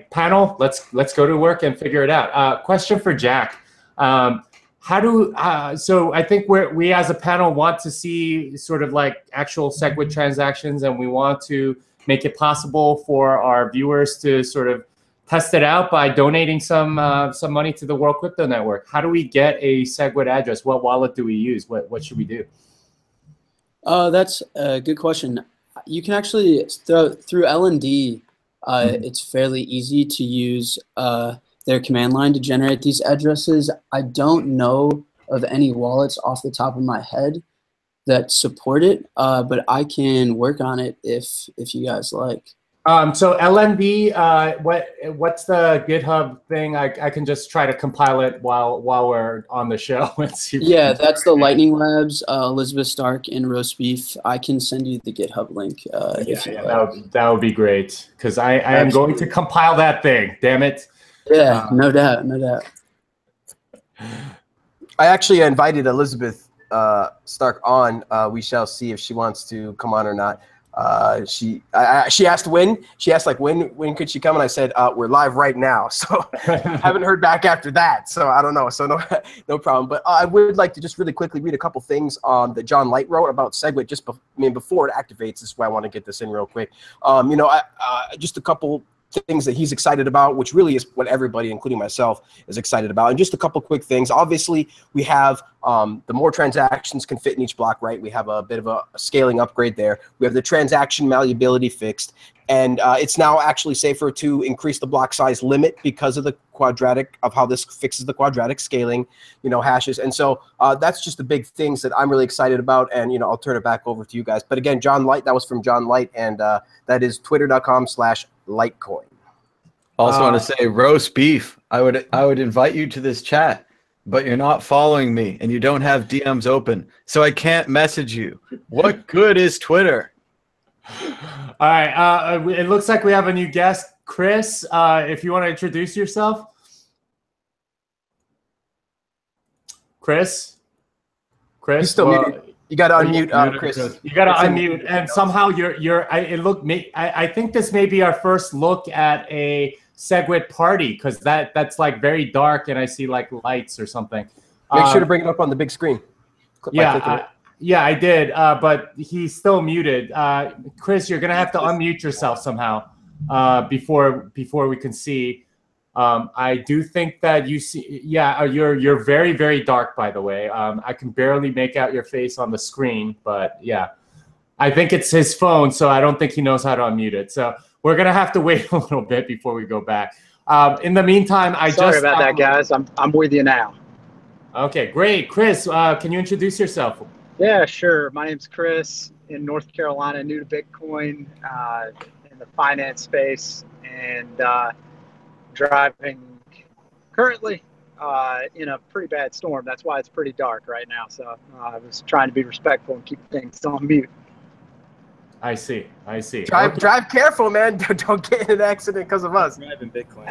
panel, let's go to work and figure it out. Question for Jack. So I think we as a panel want to see sort of like actual Segwit transactions, and we want to make it possible for our viewers to sort of test it out by donating some money to the World Crypto Network. How do we get a Segwit address? What wallet do we use? What should we do? That's a good question. You can actually, through LND, it's fairly easy to use their command line to generate these addresses. I don't know of any wallets off the top of my head that support it, but I can work on it if you guys like. So LND, what's the GitHub thing? I can just try to compile it while we're on the show and see. Yeah, that's the Lightning Labs, Elizabeth Stark and Roast Beef. I can send you the GitHub link. That would be great, because I am going to compile that thing. Damn it. Yeah, no doubt. I actually invited Elizabeth Stark on. We shall see if she wants to come on or not. She asked when. She asked when could she come, and I said we're live right now. So haven't heard back after that. So I don't know. So no problem. But I would like to just really quickly read a couple things that John Light wrote about Segwit. Before it activates. This is why I want to get this in real quick. Just a couple things that he's excited about, which really is what everybody, including myself, is excited about. And just a couple quick things. Obviously, we have the more transactions can fit in each block, right? We have a bit of a scaling upgrade there. We have the transaction malleability fixed. And it's now actually safer to increase the block size limit because of the quadratic, of how this fixes the quadratic scaling, hashes. And so that's just the big things that I'm really excited about. And, I'll turn it back over to you guys. But again, John Light, that was from John Light. And that is twitter.com/Litecoin. Also want to say roast beef. I would invite you to this chat. but you're not following me and you don't have DMs open, so I can't message you. What good is Twitter? All right. It looks like we have a new guest, Chris. If you want to introduce yourself, Chris. He's still muted. You got to unmute, Chris. You got to unmute, and somehow I think this may be our first look at a Segwit party, because that's like very dark, and I see like lights or something. Make sure to bring it up on the big screen. Yeah, I did, but he's still muted. Chris, you're gonna have to unmute yourself somehow before we can see. I do think that you see. Yeah, you're very, very dark, by the way. I can barely make out your face on the screen, but yeah, I think it's his phone, so I don't think he knows how to unmute it. So we're gonna have to wait a little bit before we go back. In the meantime, Sorry about that, guys. I'm with you now. Okay, great, Chris. Can you introduce yourself? Yeah, sure. My name's Chris, in North Carolina, new to Bitcoin, in the finance space, and driving currently in a pretty bad storm. That's why it's pretty dark right now. So I was trying to be respectful and keep things on mute. I see. Drive careful, man. Don't get in an accident because of us. Driving Bitcoin.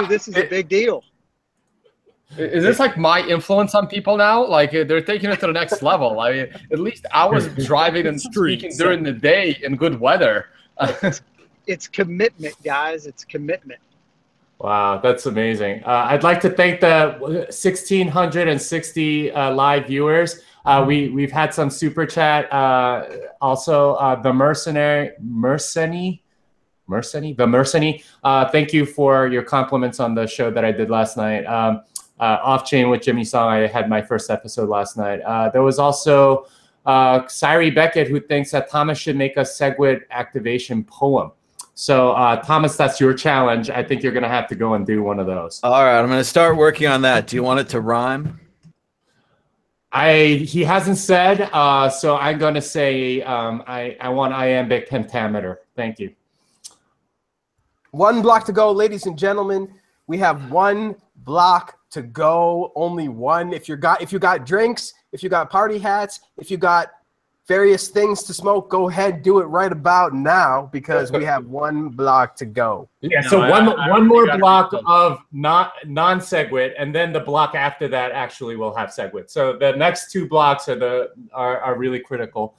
This is a big deal. Is this like my influence on people now? Like they're taking it to the next level. I mean, at least I was driving and speaking during the day in good weather. It's commitment, guys. It's commitment. Wow, that's amazing. I'd like to thank the 1,660 live viewers. We've had some super chat. Also, the Mercenary. Thank you for your compliments on the show that I did last night. Off Chain with Jimmy Song. I had my first episode last night. There was also Siri Beckett, who thinks that Thomas should make a Segwit activation poem. So Thomas, that's your challenge. I think you're going to have to go and do one of those. All right, I'm going to start working on that. Do you want it to rhyme? He hasn't said, so I'm going to say I want iambic pentameter. Thank you. 1 block to go, ladies and gentlemen. We have 1 block to go. Only one. If you got drinks, if you got party hats, if you got various things to smoke, go ahead, do it right about now, because we have 1 block to go. Yeah, so one more block of non-Segwit, and then the block after that actually will have Segwit. So the next 2 blocks are really critical.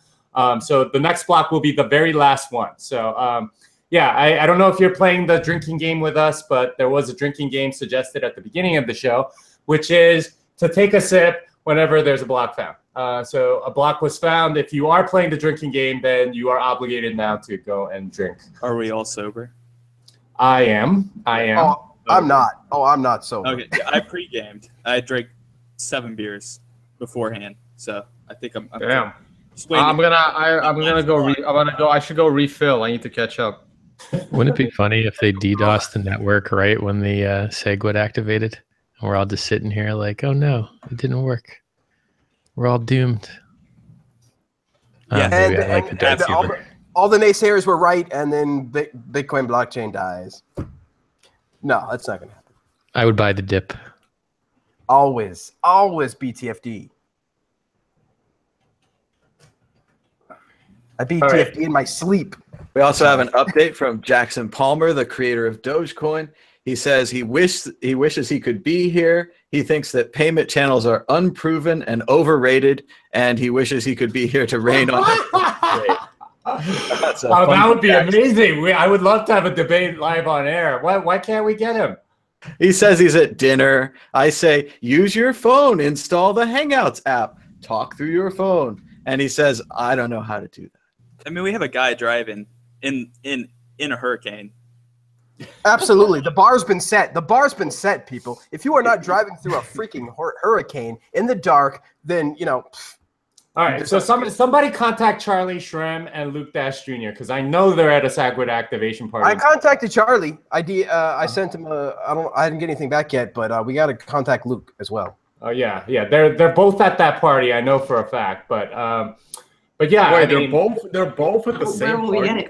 So the next block will be the very last one. So yeah, I don't know if you're playing the drinking game with us, but there was a drinking game suggested at the beginning of the show, which is to take a sip whenever there's a block found. So a block was found. If you are playing the drinking game, then you are obligated now to go and drink. Are we all sober? I am. Oh, I'm not. Oh, I'm not sober. Okay, I pre-gamed. I drank 7 beers beforehand, so I think I'm damn. I should go refill. I need to catch up. Wouldn't it be funny if they DDoS the network right when the Segwit activated? And we're all just sitting here like, oh no, it didn't work. We're all doomed. Yeah, and all the naysayers were right, and then Bitcoin blockchain dies. No, that's not going to happen. I would buy the dip. Always BTFD. I BTFD in my sleep. We also have an update from Jackson Palmer, the creator of Dogecoin. He says he wishes he could be here. He thinks that payment channels are unproven and overrated, and he wishes he could be here to rain on it. That would be amazing. I would love to have a debate live on air. Why can't we get him? He says he's at dinner. I say, use your phone, install the Hangouts app, talk through your phone. And he says, I don't know how to do that. I mean, we have a guy driving in a hurricane. Absolutely. The bar's been set. The bar's been set, people. If you are not driving through a freaking hurricane in the dark, then, you know. All right. So somebody contact Charlie Shrem and Luke Dash Jr. because I know they're at a Segwit activation party. I contacted Charlie. I sent him I didn't get anything back yet, but we got to contact Luke as well. Oh yeah. They're both at that party. I know for a fact, but yeah. Wait, they're both at the same party.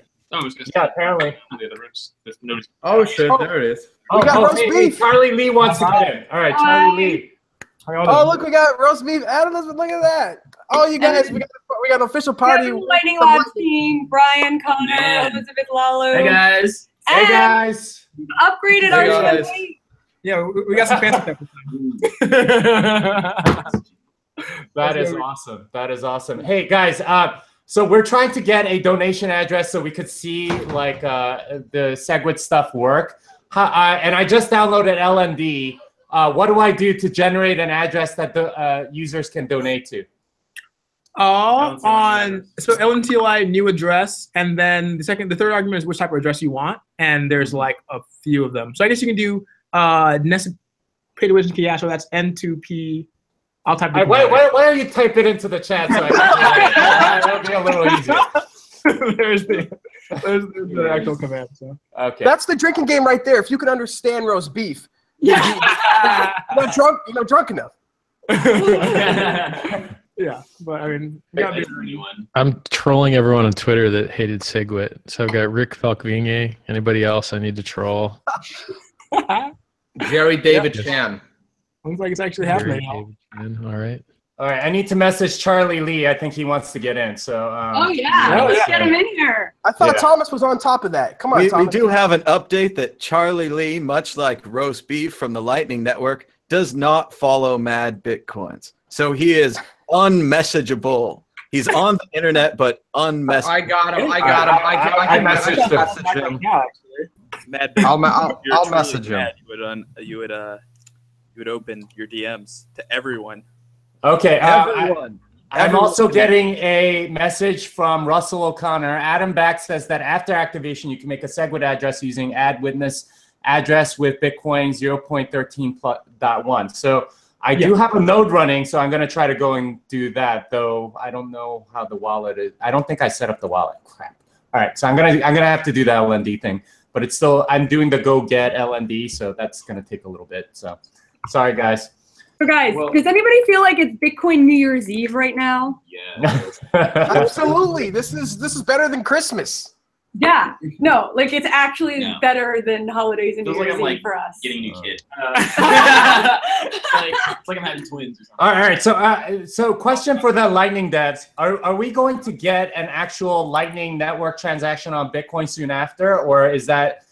Yeah, apparently. Oh shit! There it is. We got roast beef. Charlie Lee wants to get in. All right, Charlie Lee. Oh, look, we got roast beef. Adam, look at that. Oh, you guys, we got an official party. Lightning Lab team, Brian, Connor, Elizabeth Lalu. Hey guys. Hey guys. Upgraded our champagne. Yeah, we got some fancy stuff. That is awesome. That is awesome. Hey guys, so we're trying to get a donation address so we could see like the Segwit stuff work. And I just downloaded LND. What do I do to generate an address that the users can donate to? So LNTLI new address, and then the third argument is which type of address you want, and there's like a few of them. So I guess you can do nested pay-to-win key hash, so that's N2P. I'll type it. Why don't you type it into the chat so I can that'll be a little easier. there's the actual command. So. Okay. That's the drinking game right there. If you can understand roast beef, you're not drunk enough. Yeah, but I mean, I'm trolling everyone on Twitter that hated Segwit. So I've got Rick Falkvinge. Anybody else I need to troll? Jerry David Chan. Looks like it's actually happening. All right. All right. I need to message Charlie Lee. I think he wants to get in. So. Let's get him in here. I thought Thomas was on top of that. Come on, Thomas. We do have an update that Charlie Lee, much like roast beef from the Lightning Network, does not follow Mad Bitcoins. So he is unmessageable. He's on the internet, but unmessageable. I got him. I messaged him. Mad, I'll message him. You would open your DMs to everyone. Okay. Everyone. I'm also getting a message from Russell O'Connor. Adam Back says that after activation, you can make a Segwit address using add witness address with Bitcoin 0.13.1. So I do have a node running, so I'm going to try to go and do that, though I don't know how the wallet is. I don't think I set up the wallet. Crap. All right, so I'm gonna have to do the LND thing, but it's still, I'm doing the go get LND, so that's going to take a little bit. So sorry, guys. So guys, does anybody feel like it's Bitcoin New Year's Eve right now? Yeah. Absolutely. This is better than Christmas. Yeah. No, like it's actually better than holidays and New Feels Year's like I'm Eve for us. getting a new kid. It's like I'm having twins or something. All right. So question for the Lightning devs: Are we going to get an actual Lightning Network transaction on Bitcoin soon after, or is that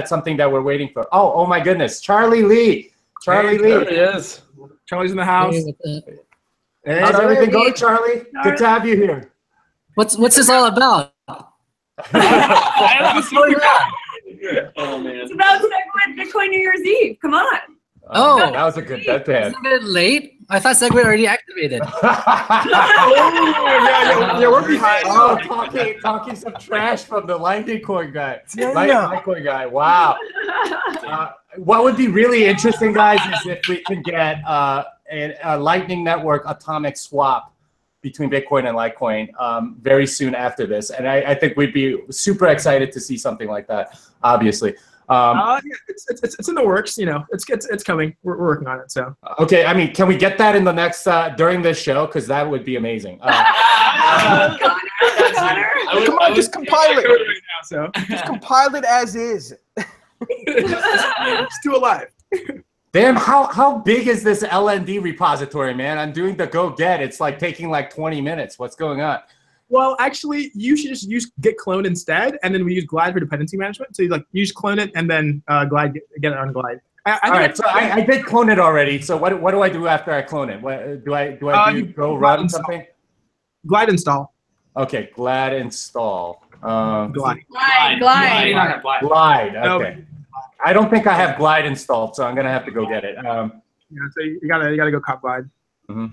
something that we're waiting for? Oh my goodness, Charlie Lee. Charlie Lee. There he is. Charlie's in the house. Hey, how's everything going, Charlie? Good to have you here. What's this all about? Oh man. It's about Segwit Bitcoin New Year's Eve. Come on. Oh, that was a good deadpan. It's a bit late. I thought Segwit already activated. Yeah, we're behind. Oh, talking some trash from the Litecoin guy. Litecoin guy. Wow. What would be really interesting, guys, is if we can get a Lightning Network atomic swap between Bitcoin and Litecoin very soon after this. And I think we'd be super excited to see something like that, obviously. It's in the works, you know. It's coming. We're working on it. So okay, I mean, can we get that in the next during this show? Because that would be amazing. Connor. Come on, just compile it. Right now, so just compile it as is. It's still alive. Damn, how big is this LND repository, man? I'm doing the go get. It's like taking like 20 minutes. What's going on? Well, actually, you should just use git clone instead, and then we use glide for dependency management. So you just clone it and then glide get it on glide. I did clone it already. So what do I do after I clone it? What do I go run something? Glide install. Okay, glad install. Glide. Okay. I don't think I have glide installed, so I'm gonna have to go get it. Yeah, so you gotta go cop glide. Mm-hmm.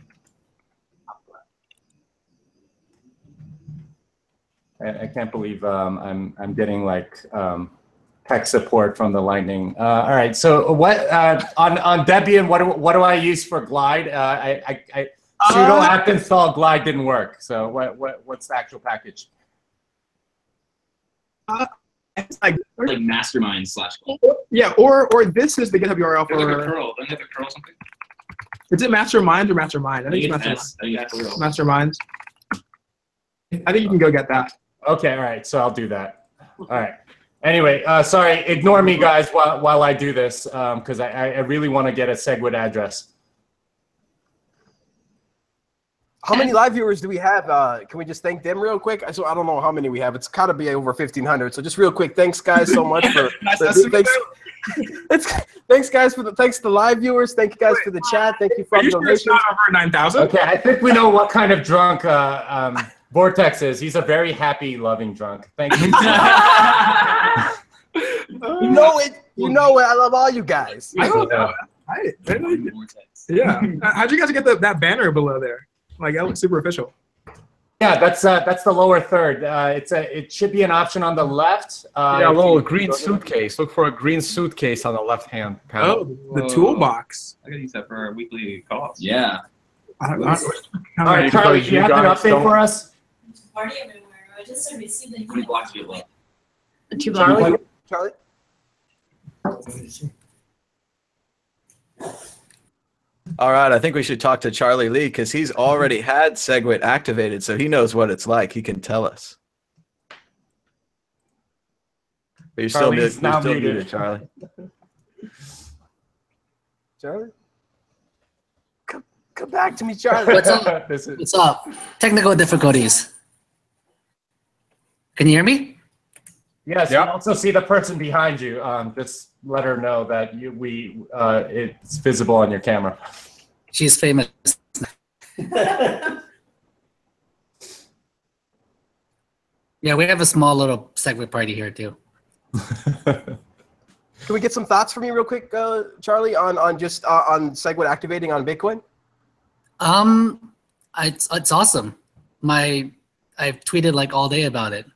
I can't believe I'm getting like tech support from the Lightning. All right, so what on Debian? What do I use for glide? Sudo apt install glide didn't work. So what's the actual package? It's like mastermind / yeah, or this is the GitHub URL for. Like a curl. Doesn't it have a curl something? Is it mastermind or mastermind? I think it's mastermind. I think you can go get that. Okay, all right. So I'll do that. All right. Anyway, sorry. Ignore me, guys, while I do this because I really want to get a Segwit address. How many live viewers do we have? Can we just thank them real quick? So I don't know how many we have. It's got to be over 1,500. So just real quick, thanks guys so much for. Thanks guys thanks to the live viewers. Thank you guys for the chat. Thank you for the donations. Over 9,000. Okay, I think we know what kind of drunk Vortex is. He's a very happy, loving drunk. Thank you. You know it. You know it. I love all you guys. I don't know. Yeah. How'd you guys get that banner below there? Like that looks super official. Yeah, that's the lower third. It should be an option on the left. Yeah, a little green suitcase. Look for a green suitcase on the left-hand panel. Oh, the toolbox. I gotta use that for our weekly calls. Yeah. All right, Charlie, do you have an update for us? Party everywhere. I just received the How many blocks do you have left? 2 blocks. Charlie. All right, I think we should talk to Charlie Lee because he's already had Segwit activated, so he knows what it's like. He can tell us. But you're still muted, Charlie. Charlie? Come back to me, Charlie. What's up? What's up? Technical difficulties. Can you hear me? Yes, you also see the person behind you. Just let her know that it's visible on your camera. She's famous. Yeah, we have a small little Segwit party here too. Can we get some thoughts from you real quick, Charlie, on Segwit activating on Bitcoin? It's awesome. I've tweeted like all day about it.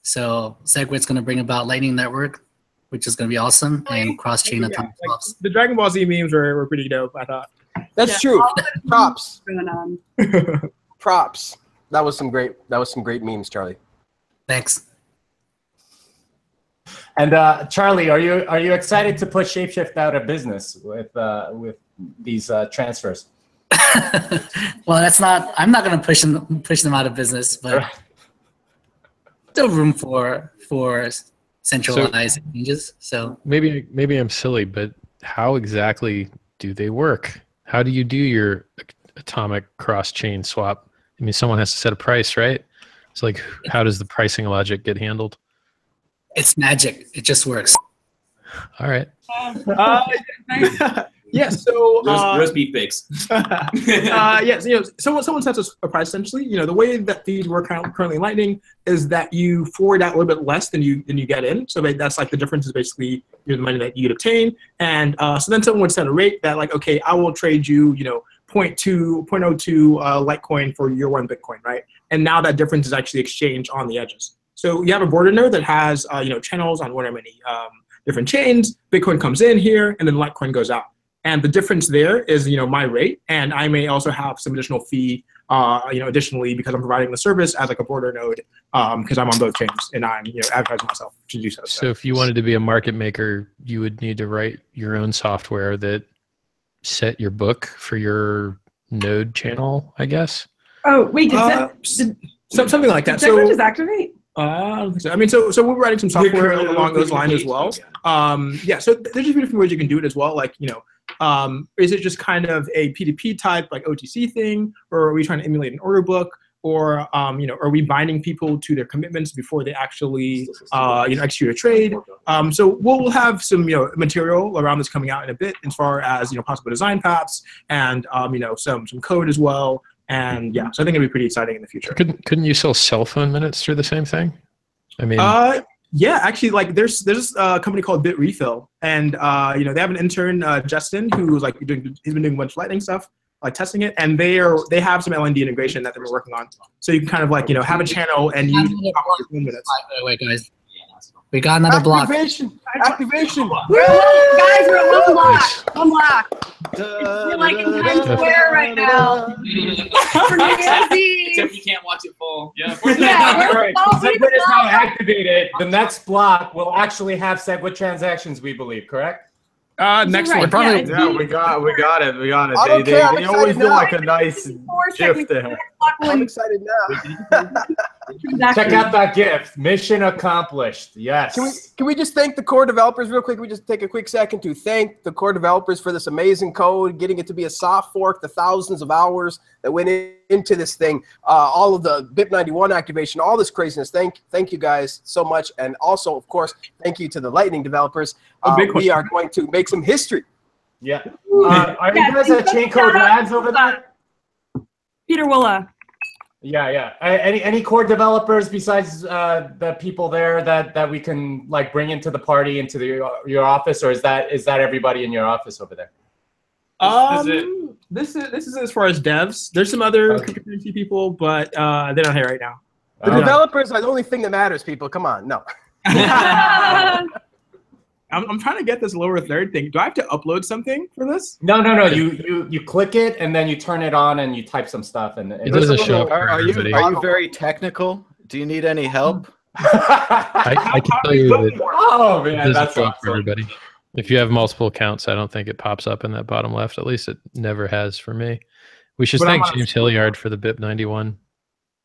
So Segwit's going to bring about Lightning Network, which is going to be awesome, and cross-chain atomic swaps. The Dragon Ball Z memes were pretty dope, I thought. That's true. Props. Going on. Props. That was some great memes, Charlie. Thanks. And Charlie, are you excited to put Shapeshift out of business with these transfers? Well, I'm not going to push them out of business, but still room for centralized changes. So maybe I'm silly, but how exactly do they work? How do you do your atomic cross-chain swap? I mean, someone has to set a price, right? So like, how does the pricing logic get handled? It's magic. It just works. All right. Yes. So roast beef bakes. Yes. Someone sets a price essentially. The way that fees work currently in Lightning is that you forward out a little bit less than you get in. So that's like the difference is basically the money that you'd obtain. And so then someone would set a rate that like, okay, I will trade you 0.02 Litecoin for your 1 Bitcoin, right? And now that difference is actually exchanged on the edges. So you have a border node that has channels on whatever many different chains. Bitcoin comes in here, and then Litecoin goes out. And the difference there is, my rate, and I may also have some additional fee, additionally because I'm providing the service as like a border node, because I'm on both chains and I'm, advertising myself to do so. So if you wanted to be a market maker, you would need to write your own software that set your book for your node channel, I guess. Oh wait, something like that. Did Segwit just activate? I don't think so. I mean, so we're writing some software along those lines as well. Yeah. So there's just different ways you can do it as well. Like, is it just kind of a P2P type, like OTC thing, or are we trying to emulate an order book, or are we binding people to their commitments before they actually execute a trade? So we'll have some material around this coming out in a bit, as far as possible design paths and some code as well. And yeah, so I think it'd be pretty exciting in the future. Couldn't you sell cell phone minutes through the same thing? I mean, yeah, actually, like there's a company called BitRefill, and they have an intern, Justin, who's like he's been doing a bunch of Lightning stuff, like testing it, and they have some LND integration that they've been working on. So you can kind of like have a channel and use minutes. Wait, guys. We got another block. Activation! We're at 1 block. 1 block. We're like in Times Square right now. For New Year's Eve. Except you can't watch it fall. Yeah. Right. Segwit is now activated. The next block will actually have Segwit transactions, we believe, correct? Next one. Probably. Yeah, we got it. don't care, They always do like a nice GIF there. I'm excited now. Check out that gift. Mission accomplished. Yes. Can we just thank the core developers real quick? Can we just take a quick second to thank the core developers for this amazing code, getting it to be a soft fork, the thousands of hours that went into this thing, all of the BIP91 activation, all this craziness. Thank you guys so much. And also, of course, thank you to the Lightning developers. We are going to make some history. Yeah. Are you guys at Chain Code Labs over there? Peter Willa. Yeah. Any core developers besides the people there that we can like bring into the party, into your office, or is that everybody in your office over there? This is as far as devs. There's some other cryptocurrency people, but they're not here right now. The developers are the only thing that matters, people. Come on, no. I'm trying to get this lower third thing. Do I have to upload something for this? No. You click it and then you turn it on and you type some stuff and it doesn't show up. Are you very technical? Do you need any help? I can tell you that. Oh man, that's awesome. For everybody. If you have multiple accounts, I don't think it pops up in that bottom left. At least it never has for me. We should thank James Hilliard for the BIP91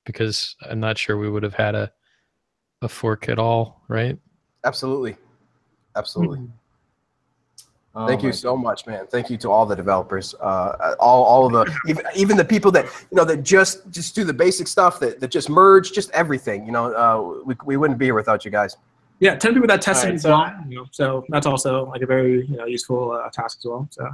because I'm not sure we would have had a fork at all, right? Absolutely. Thank you so much, man. Thank you to all the developers, all of the even the people that that just do the basic stuff that just merge, just everything. We wouldn't be here without you guys. Yeah, 10 people that tested as well. So that's also like a very useful task as well. So.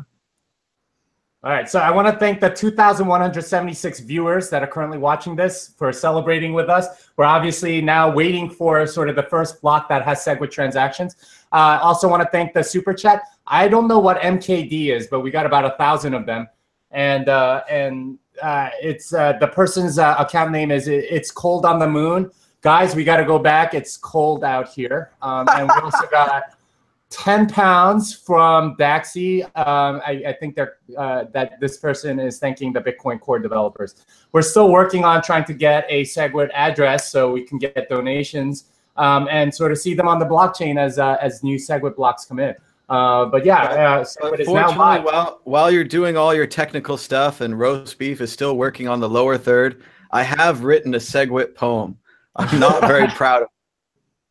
All right, so I want to thank the 2,176 viewers that are currently watching this for celebrating with us. We're obviously now waiting for sort of the first block that has Segwit transactions. Also want to thank the Super Chat. I don't know what MKD is, but we got about 1,000 of them. And it's the person's account name is It's Cold on the Moon. Guys, we got to go back. It's cold out here. And we also got 10 pounds from Daxi. I think that this person is thanking the Bitcoin Core developers. We're still working on trying to get a Segwit address so we can get donations and sort of see them on the blockchain as new Segwit blocks come in. But yeah, Segwit is now live. While you're doing all your technical stuff and Roast Beef is still working on the lower third, I have written a Segwit poem. I'm not very proud of it,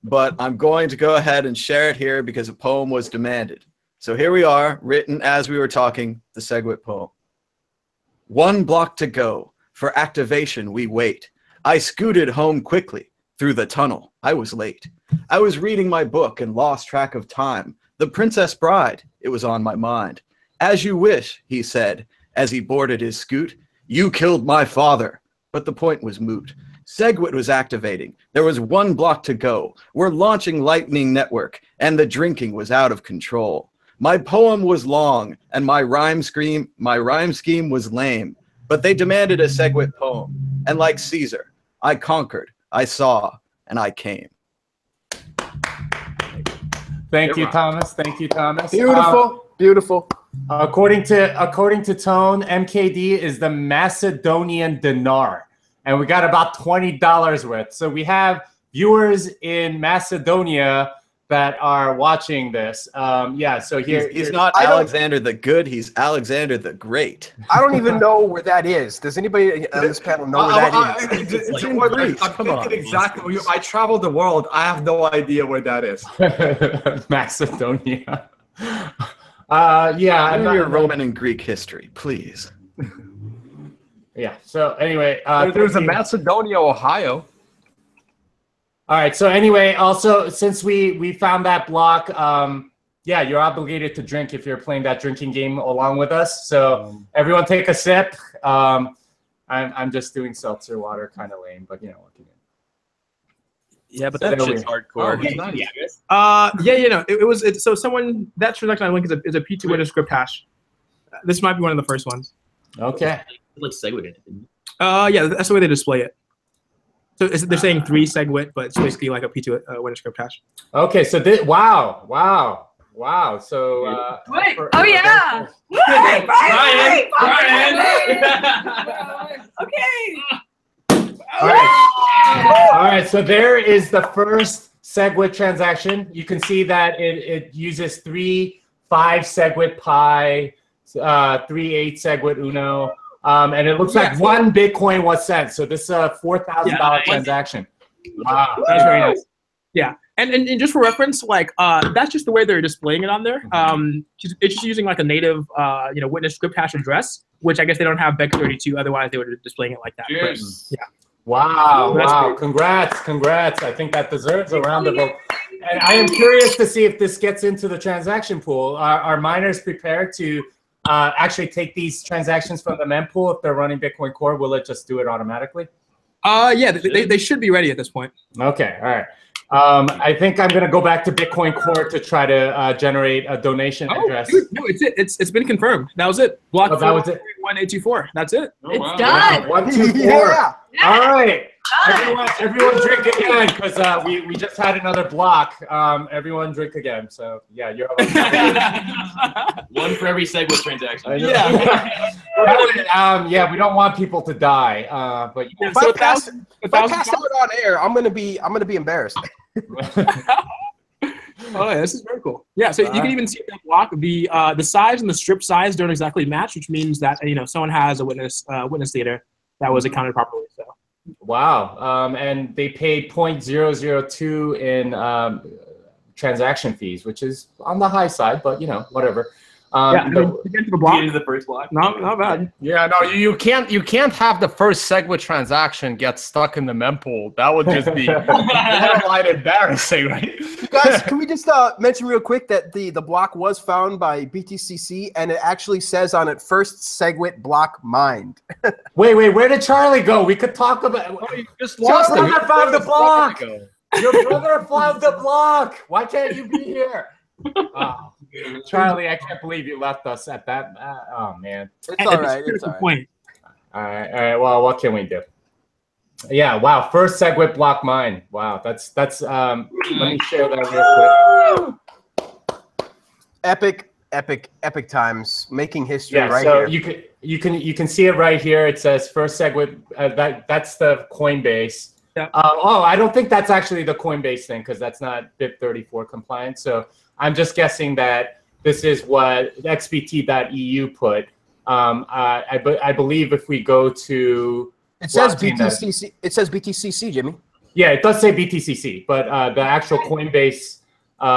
but I'm going to go ahead and share it here because a poem was demanded. So here we are, written as we were talking, the Segwit poem. 1 block to go. For activation, we wait. I scooted home quickly. Through the tunnel, I was late. I was reading my book and lost track of time. The Princess Bride, it was on my mind. As you wish, he said, as he boarded his scoot. You killed my father. But the point was moot. Segwit was activating. There was 1 block to go. We're launching Lightning Network, and the drinking was out of control. My poem was long, and my rhyme scheme was lame. But they demanded a Segwit poem, and like Caesar, I conquered, I saw, and I came. Thank you, Thomas. Thank you, Thomas. Beautiful. According to Tone, MKD is the Macedonian dinar. And we got about $20 worth. So we have viewers in Macedonia that are watching this. Yeah, so he's not Alexander the Good, he's Alexander the Great. I don't even know where that is. Does anybody on this panel know where that is? It's in Greece. I'm thinking exactly. I traveled the world. I have no idea where that is. Macedonia. Yeah. Your Roman and Greek history, please. Yeah. So anyway, there's a Macedonia, Ohio. All right. So anyway, also since we found that block, yeah, you're obligated to drink if you're playing that drinking game along with us. So everyone take a sip. I'm just doing seltzer water, kind of lame, but you know what can you do. Yeah, but that shit's hardcore. So someone that transaction link is a P2 winner script hash. This might be one of the first ones. Okay. Like Segwit in it. Yeah, that's the way they display it. So they're saying 3 Segwit, but it's basically like a P2 winner script hash. Okay, so this, wow. So wait. Oh yeah. Brian. Okay. All right. So there is the first Segwit transaction. You can see that it uses 3 5 Segwit Pi, 3 8 Segwit Uno, And it looks like 1 Bitcoin was sent. So this is a $4,000 transaction. Wow. That's very nice. Yeah. And just for reference, like that's just the way they're displaying it on there. It's just using like a native witness script hash address, which I guess they don't have Beg32. Otherwise, they would have displaying it like that. But, yeah. Wow. Wow. Congrats. I think that deserves a round of applause. And I am curious to see if this gets into the transaction pool. Are miners prepared to actually take these transactions from the mempool if they're running Bitcoin Core? Will it just do it automatically? Yeah, they should be ready at this point. Okay, all right. I think I'm gonna go back to Bitcoin Core to try to generate a donation address. Dude, no, it's it. It's been confirmed. That was it. Block that was it. 1824. That's it. It's done. 1, 2, 4. Yeah. All right. Everyone drink again because we just had another block. Everyone drink again. So yeah, you're one for every Segwit transaction. Yeah, we don't want people to die. But if I pass out on air, I'm gonna be embarrassed. Oh, yeah, this is very cool. Yeah, so you can even see that block. The size and the strip size don't exactly match, which means that someone has a witness data that was accounted properly. So. Wow, and they paid 0.002 in transaction fees, which is on the high side, but whatever. Get to the block. Into the first block. Not bad. Yeah, no, you can't have the first Segwit transaction get stuck in the mempool. That would just be borderline embarrassing, right? Guys, can we just mention real quick that the block was found by BTCC, and it actually says on it first Segwit block mined. Wait, where did Charlie go? We could talk about. Oh, you just lost Your him. brother found the block. Your brother found the block. Why can't you be here? Oh, Charlie, I can't believe you left us at that. Oh man, it's all right. It's all right. All right. Well, what can we do? Yeah. Wow. First Segwit block mine. Wow. That's. Let me share that real quick. Epic times, making history. Yeah. Right so here. you can see it right here. It says first Segwit. That's the Coinbase. Yeah. I don't think that's actually the Coinbase thing because that's not BIP34 compliant. So I'm just guessing that this is what xbt.eu put. I believe if we go to it says BTCC. It says BTCC, Jimmy. Yeah, it does say BTCC, but the actual Coinbase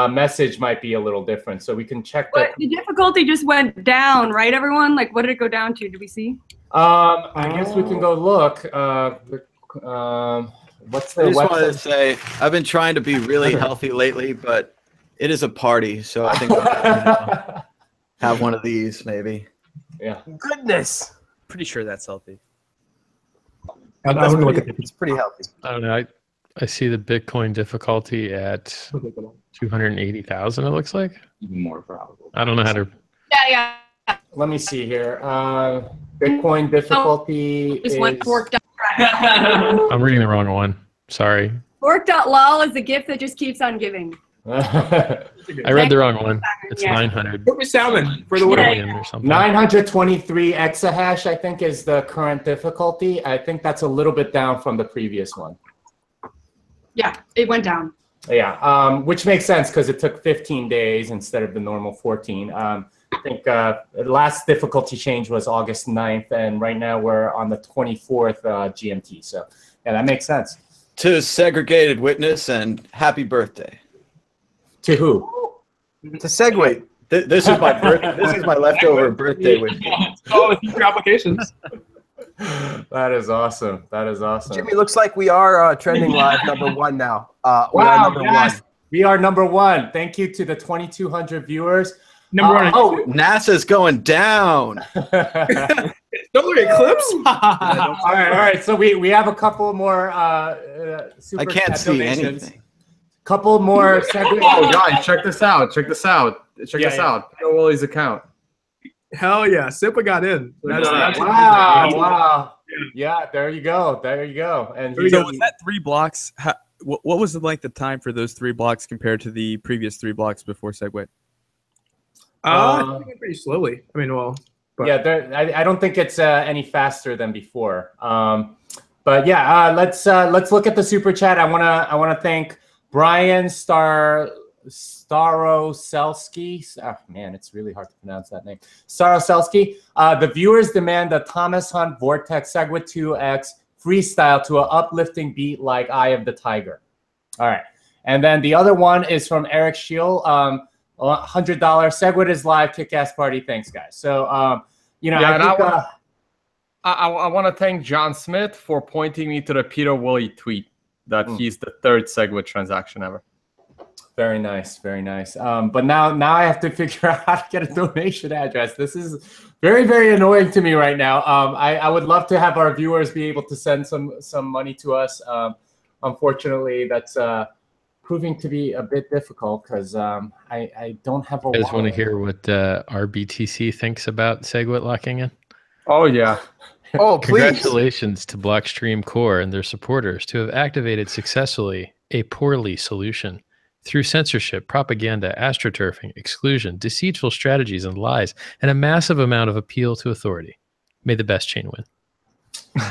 message might be a little different. So we can check that. But the difficulty just went down, right, everyone? Like, what did it go down to? Did we see? I guess we can go look. What's the I just website? wanted to say I've been trying to be really healthy lately, but it is a party, so I think I'll have one of these maybe. Yeah. Goodness. Pretty sure that's healthy. It's pretty healthy. I don't know. I see the Bitcoin difficulty at 280,000. It looks like Even more probable. I don't know how to. Yeah. Let me see here. Bitcoin difficulty Just is... went forked up. I'm reading the wrong one. Sorry. Fork.lol is the gift that just keeps on giving. I read the wrong one. It's 900 Put me salmon for the million or something. 923 exahash, I think, is the current difficulty. I think that's a little bit down from the previous one. Yeah, it went down. Yeah, which makes sense because it took 15 days instead of the normal 14. I think the last difficulty change was August 9th, and right now we're on the 24th GMT. So, yeah, that makes sense. To segregated witness and happy birthday. To who? To Segwit. This is my birthday. This is my leftover birthday with you. Oh, the future applications. That is awesome. That is awesome. Jimmy, looks like we are trending live #1 now. Wow, yes. We are #1. Thank you to the 2,200 viewers. Oh, NASA's going down. Solar eclipse? All right. So we have a couple more super I can't see donations. anything. Couple more. Oh, guys, check this out. Check this out. Joe Willie's account. Hell yeah, Sipa got in. That's Wow. Yeah, there you go. And So was that 3 blocks? What was the length of time for those 3 blocks compared to the previous 3 blocks before Segwit? I think pretty slowly. I mean, well. But. Yeah, I don't think it's any faster than before. But yeah, let's look at the super chat. I wanna thank Brian Star Staroselsky. Oh, man, it's really hard to pronounce that name. Staroselsky. The viewers demand a Thomas Hunt Vortex Segwit 2X freestyle to an uplifting beat like Eye of the Tiger. All right. And then the other one is from Eric Scheel. $100. Segwit is live. Kick-ass party. Thanks, guys. So, you know, yeah, I want to thank John Smith for pointing me to the Peter Woolley tweet that he's the third Segwit transaction ever. Very nice, very nice. But now I have to figure out how to get a donation address. This is very, very annoying to me right now. I would love to have our viewers be able to send some money to us. Unfortunately, that's proving to be a bit difficult because I don't have a You guys want to hear what RBTC thinks about Segwit locking in? Oh, yeah. Oh, please. Congratulations to Blockstream Core and their supporters to have activated successfully a poorly solution through censorship, propaganda, astroturfing, exclusion, deceitful strategies and lies, and a massive amount of appeal to authority. May the best chain win.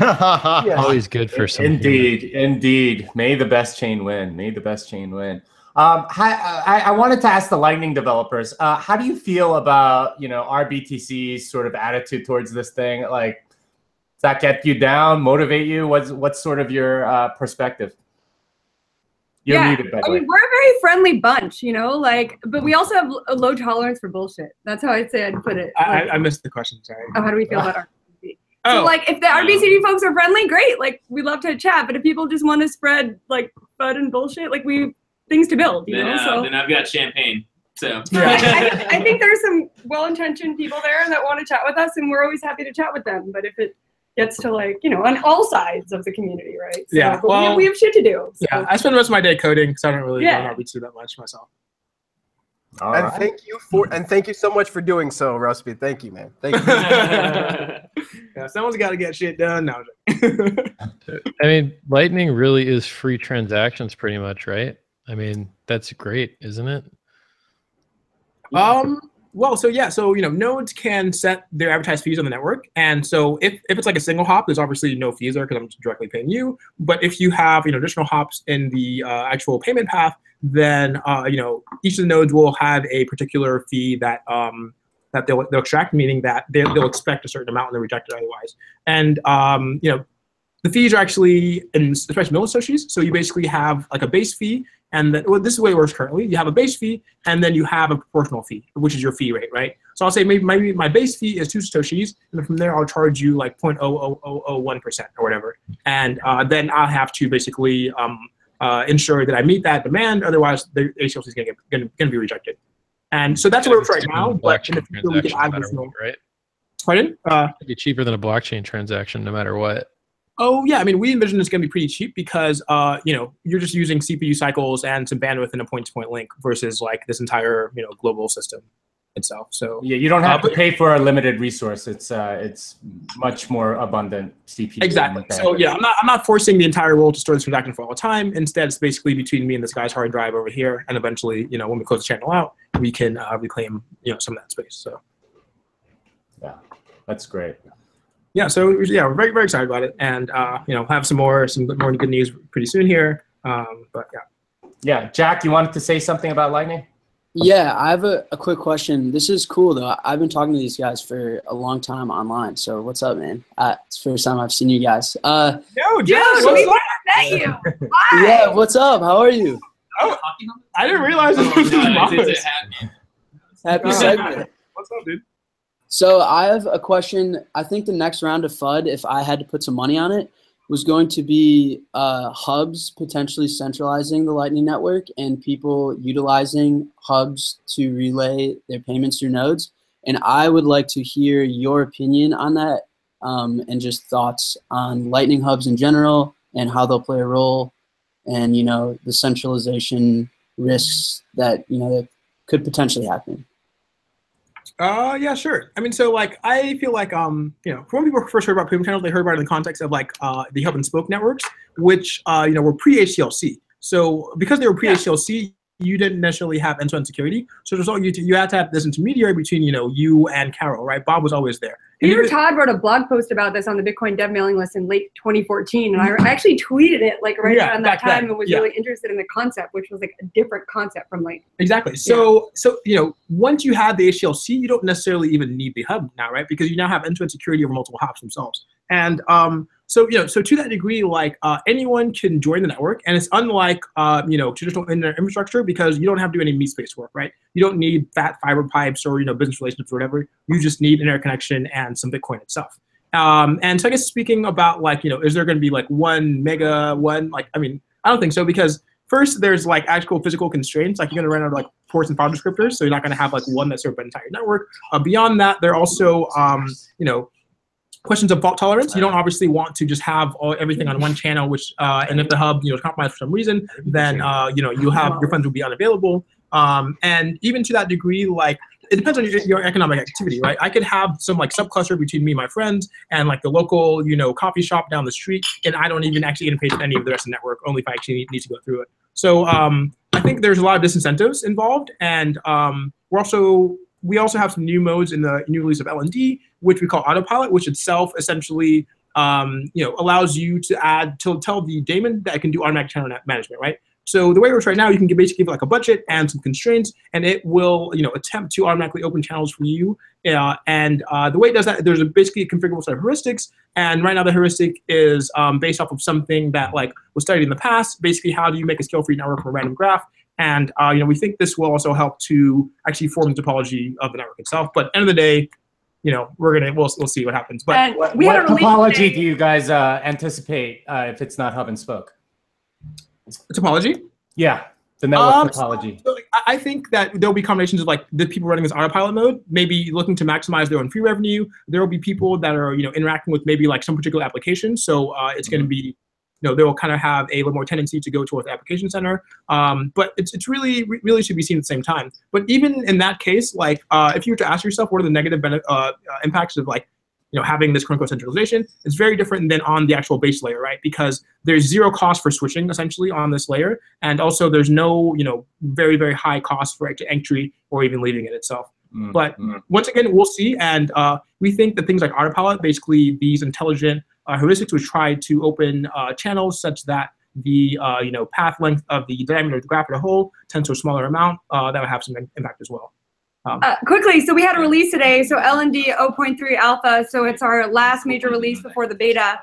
Always good for some. Indeed. May the best chain win. May the best chain win. I wanted to ask the Lightning developers, how do you feel about, you know, RBTC's sort of attitude towards this thing? Like, does that get you down, motivate you? What's sort of your perspective? You're muted, by the way. I mean, we're a very friendly bunch, you know, like, but we also have a low tolerance for bullshit. That's how I'd say I'd put it. Like, I missed the question, sorry. how do we feel about RBTC? So, like, if the RBTC folks are friendly, great. Like, we love to chat. But if people just want to spread, like, FUD and bullshit, like, we have things to build, you know? So then I've got champagne. So I think there's some well-intentioned people there that want to chat with us, and we're always happy to chat with them. But if it gets to, like, you know, on all sides of the community, right? So, Yeah, well, we have shit to do. So. Yeah, I spend most of my day coding because I don't really know RBTC that much myself. All and right. thank you so much for doing so, Rusby. Thank you, man. Thank you. Yeah, someone's got to get shit done now. I mean, Lightning really is free transactions pretty much, right? I mean, that's great, isn't it? Well, so yeah, so, you know, nodes can set their advertised fees on the network. And so if it's like a single hop, there's obviously no fees there because I'm directly paying you. But if you have, you know, additional hops in the actual payment path, then, you know, each of the nodes will have a particular fee that that they'll extract, meaning that they'll expect a certain amount and they're rejected otherwise. And, you know, the fees are actually, especially mill associates, so you basically have like a base fee, and then, well, this is the way it works currently. You have a base fee, and then you have a proportional fee, which is your fee rate, right? So I'll say maybe my base fee is 2 Satoshis, and then from there I'll charge you like 0.00001% or whatever. And then I'll have to basically ensure that I meet that demand, otherwise the ACLC is gonna be rejected. And so that's where it's right now, but in the future we can add additional, right? Pardon? It'd be cheaper than a blockchain transaction no matter what. Oh yeah, I mean, we envision it's going to be pretty cheap because you know, you're just using CPU cycles and some bandwidth in a point-to-point link versus like this entire, you know, global system itself. So yeah, you don't have to pay for a limited resource. It's much more abundant CPU. Exactly. So yeah, I'm not forcing the entire world to store this transaction for all time. Instead, it's basically between me and this guy's hard drive over here, and eventually, you know, when we close the channel out, we can reclaim, you know, some of that space. So yeah, that's great. Yeah, so yeah, we're very, very excited about it, and you know, have some more good news pretty soon here. But yeah. Yeah, Jack, you wanted to say something about Lightning? Yeah, I have a quick question. This is cool though. I've been talking to these guys for a long time online. So what's up, man? It's the first time I've seen you guys. Yo, Jack, we met you. Hi. Yeah, what's up? How are you? Oh, I didn't realize this was his Happy segment. What's up, dude? So I have a question. I think the next round of FUD, if I had to put some money on it, was going to be hubs potentially centralizing the Lightning Network and people utilizing hubs to relay their payments through nodes. And I would like to hear your opinion on that and just thoughts on Lightning hubs in general and how they'll play a role and, you know, the centralization risks that, you know, that could potentially happen. Yeah, sure. I mean, so like, I feel like, you know, when people first heard about payment channels, they heard about it in the context of like the hub and spoke networks, which, you know, were pre-HCLC. So because they were pre-HCLC, you didn't necessarily have end-to-end security. So as a result, you had to have this intermediary between you and Carol, right? Bob was always there. Peter Todd wrote a blog post about this on the Bitcoin dev mailing list in late 2014, and I actually tweeted it like right around that time and was really interested in the concept, which was like a different concept from like exactly. So once you have the HTLC, you don't necessarily even need the hub now, right? Because you now have end-to-end security over multiple hops themselves. And so to that degree, like anyone can join the network, and it's unlike traditional internet infrastructure because you don't have to do any meat space work, right? You don't need fat fiber pipes or business relationships or whatever. You just need internet connection and some Bitcoin itself. And so I guess speaking about is there going to be like one mega one? I don't think so, because first there's like actual physical constraints. Like you're going to run out of like ports and file descriptors, so you're not going to have like one that serves an entire network. Beyond that, there are also questions of fault tolerance. You don't obviously want to just have everything on one channel, which and if the hub is compromised for some reason, then you have your funds will be unavailable. And even to that degree, like it depends on your economic activity, right? I could have some like subcluster between me and my friends and like the local coffee shop down the street, and I don't even actually interface with any of the rest of the network, only if I actually need to go through it. So I think there's a lot of disincentives involved, and we also have some new modes in the new release of LND, which we call autopilot, which itself essentially allows you to tell the daemon that it can do automatic channel management, right? So the way it works right now, you can basically give like a budget and some constraints, and it will attempt to automatically open channels for you. And the way it does that, there's basically a configurable set of heuristics, and right now the heuristic is based off of something that like was studied in the past. Basically, how do you make a scale-free network from a random graph? And we think this will also help to actually form the topology of the network itself. But end of the day, we'll see what happens. But what topology do you guys anticipate if it's not hub and spoke? Topology? Yeah, the network topology. So I think that there'll be combinations of like the people running this autopilot mode, maybe looking to maximize their own free revenue. There will be people that are interacting with maybe like some particular application. So it's going to be they will kind of have a little more tendency to go towards the application center. But it's really should be seen at the same time. But even in that case, like if you were to ask yourself what are the negative impacts of like having this quote-unquote centralization, it's very different than on the actual base layer, right? Because there's zero cost for switching essentially on this layer, and also there's no very, very high cost for entry or even leaving it itself. But once again, we'll see, and we think that things like autopilot, basically these intelligent heuristics, which try to open channels such that the path length of the diameter of the graph as a whole tends to a smaller amount, that would have some impact as well. Quickly, so we had a release today, so LND 0.3 alpha, so it's our last major release before the beta,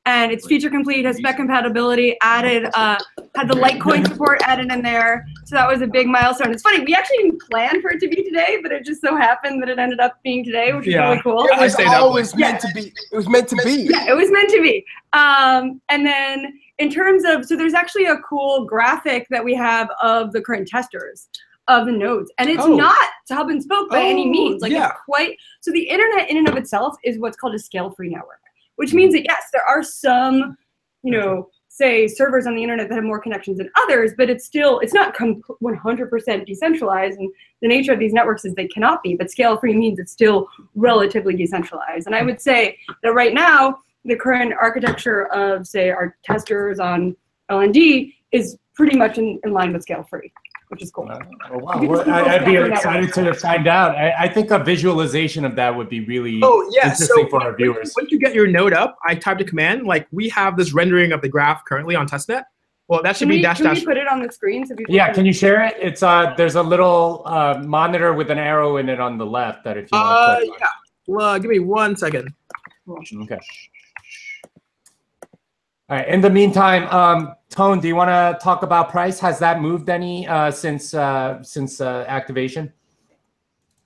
and it's feature complete, has spec compatibility added, had the Litecoin support added in there, so that was a big milestone. It's funny, we actually didn't plan for it to be today, but it just so happened that it ended up being today, which is really cool. It was always meant to be. It was meant to be. Yeah, it was meant to be. And then in terms of, so there's actually a cool graphic that we have of the current testers of the nodes, and it's not hub and spoke by any means. Like it's quite, so the internet in and of itself is what's called a scale-free network, which means that yes, there are some, say servers on the internet that have more connections than others, but it's not 100% decentralized, and the nature of these networks is they cannot be, but scale-free means it's still relatively decentralized. And I would say that right now, the current architecture of, say, our testers on LND is pretty much in line with scale-free, which is cool. Oh, wow. Well, I'd be excited to find out. I think a visualization of that would be really interesting for our viewers. Once you get your node up, I typed a command. Like we have this rendering of the graph currently on testnet. Well, that should be dash dash. Can we put it on the screen so people can you share it? It's there's a little monitor with an arrow in it on the left that if you want to click on. Well, give me 1 second. Okay. All right. In the meantime, Tone, do you want to talk about price? Has that moved any since activation?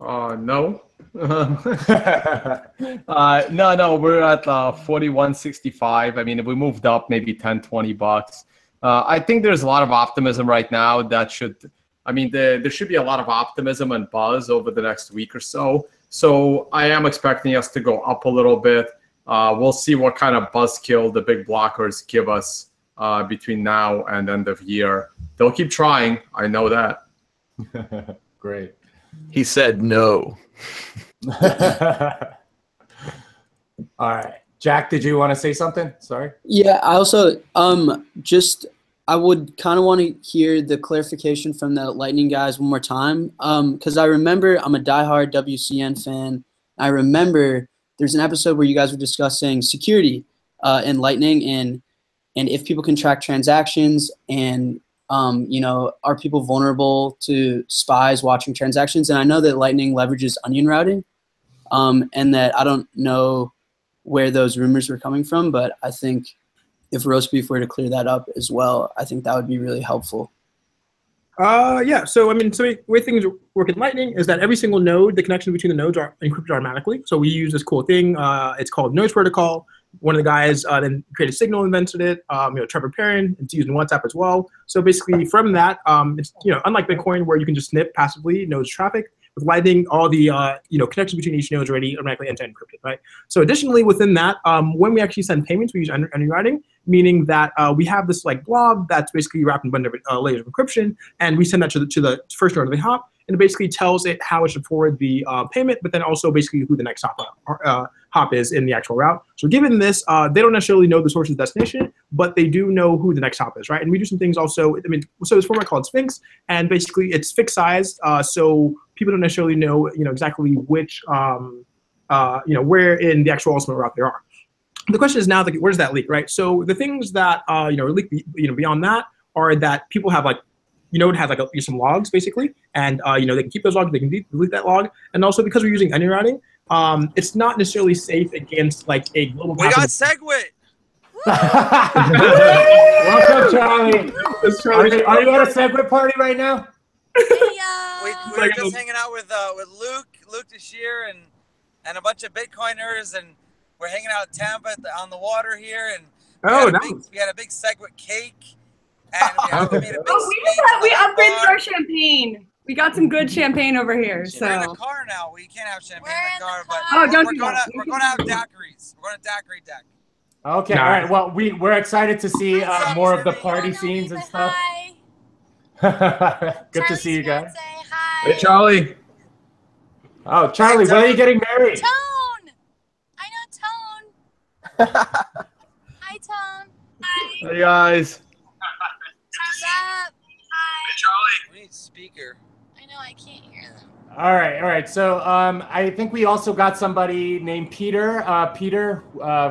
No. No. We're at 41.65. I mean, if we moved up maybe 10, 20 bucks. I think there's a lot of optimism right now that should. I mean, there should be a lot of optimism and buzz over the next week or so. So I am expecting us to go up a little bit. We'll see what kind of buzzkill the big blockers give us between now and end of year. They'll keep trying. I know that. Great. He said no. All right. Jack, did you want to say something? Sorry. Yeah, I also just I would kind of want to hear the clarification from the Lightning guys one more time, because I remember I'm a diehard WCN fan. I remember there's an episode where you guys were discussing security in Lightning and if people can track transactions and are people vulnerable to spies watching transactions? And I know that Lightning leverages onion routing, and that I don't know where those rumors were coming from, but I think if roast beef were to clear that up as well, I think that would be really helpful. Yeah. So I mean, so the way things work in Lightning is that every single node, the connections between the nodes are encrypted automatically. So we use this cool thing. It's called Nodes Protocol. One of the guys then created Signal, invented it. Trevor Perrin. It's used in WhatsApp as well. So basically, from that, it's unlike Bitcoin where you can just snip passively nodes traffic. With Lightning, all the connections between each node is already automatically end-to-end encrypted, right? So additionally, within that, when we actually send payments, we use onion routing, meaning that we have this like blob that's basically wrapped in a bunch of layers of encryption, and we send that to the first node of the hop, and it basically tells it how it should forward the payment, but then also basically who the next hop is in the actual route. So given this, they don't necessarily know the source of the destination, but they do know who the next hop is, right? And we do some things also. I mean, so this format called Sphinx, and basically it's fixed sized, so people don't necessarily know, exactly which, where in the actual ultimate route they are. The question is now, like, where does that leak, right? So the things that leak, beyond that are that people have like, it has like some logs basically, and they can keep those logs, they can delete that log, and also because we're using onion routing, it's not necessarily safe against like a global. We got Segwit. Welcome, Charlie. Are you at a Segwit party right now? We're just hanging out with Luke Tashir and a bunch of Bitcoiners, and we're hanging out at Tampa on the water here, and we had a big Segwit cake, and we made a big we upgraded our champagne. We got some good champagne over here. So we're in a car now. We can't have champagne in the car, but we're going to have daiquiris. We're going to daiquiri deck. Okay, all right. Well, we're excited to see more of the party scenes and stuff. Good to see you guys. Hey, Charlie. Oh, Charlie, when are you getting married? Tone! I know Tone. Hi, Tone. Hi. Hey, guys. What's up? Hi. Hey, Charlie. We need speaker. I know, I can't hear them. All right. So I think we also got somebody named Peter. Peter,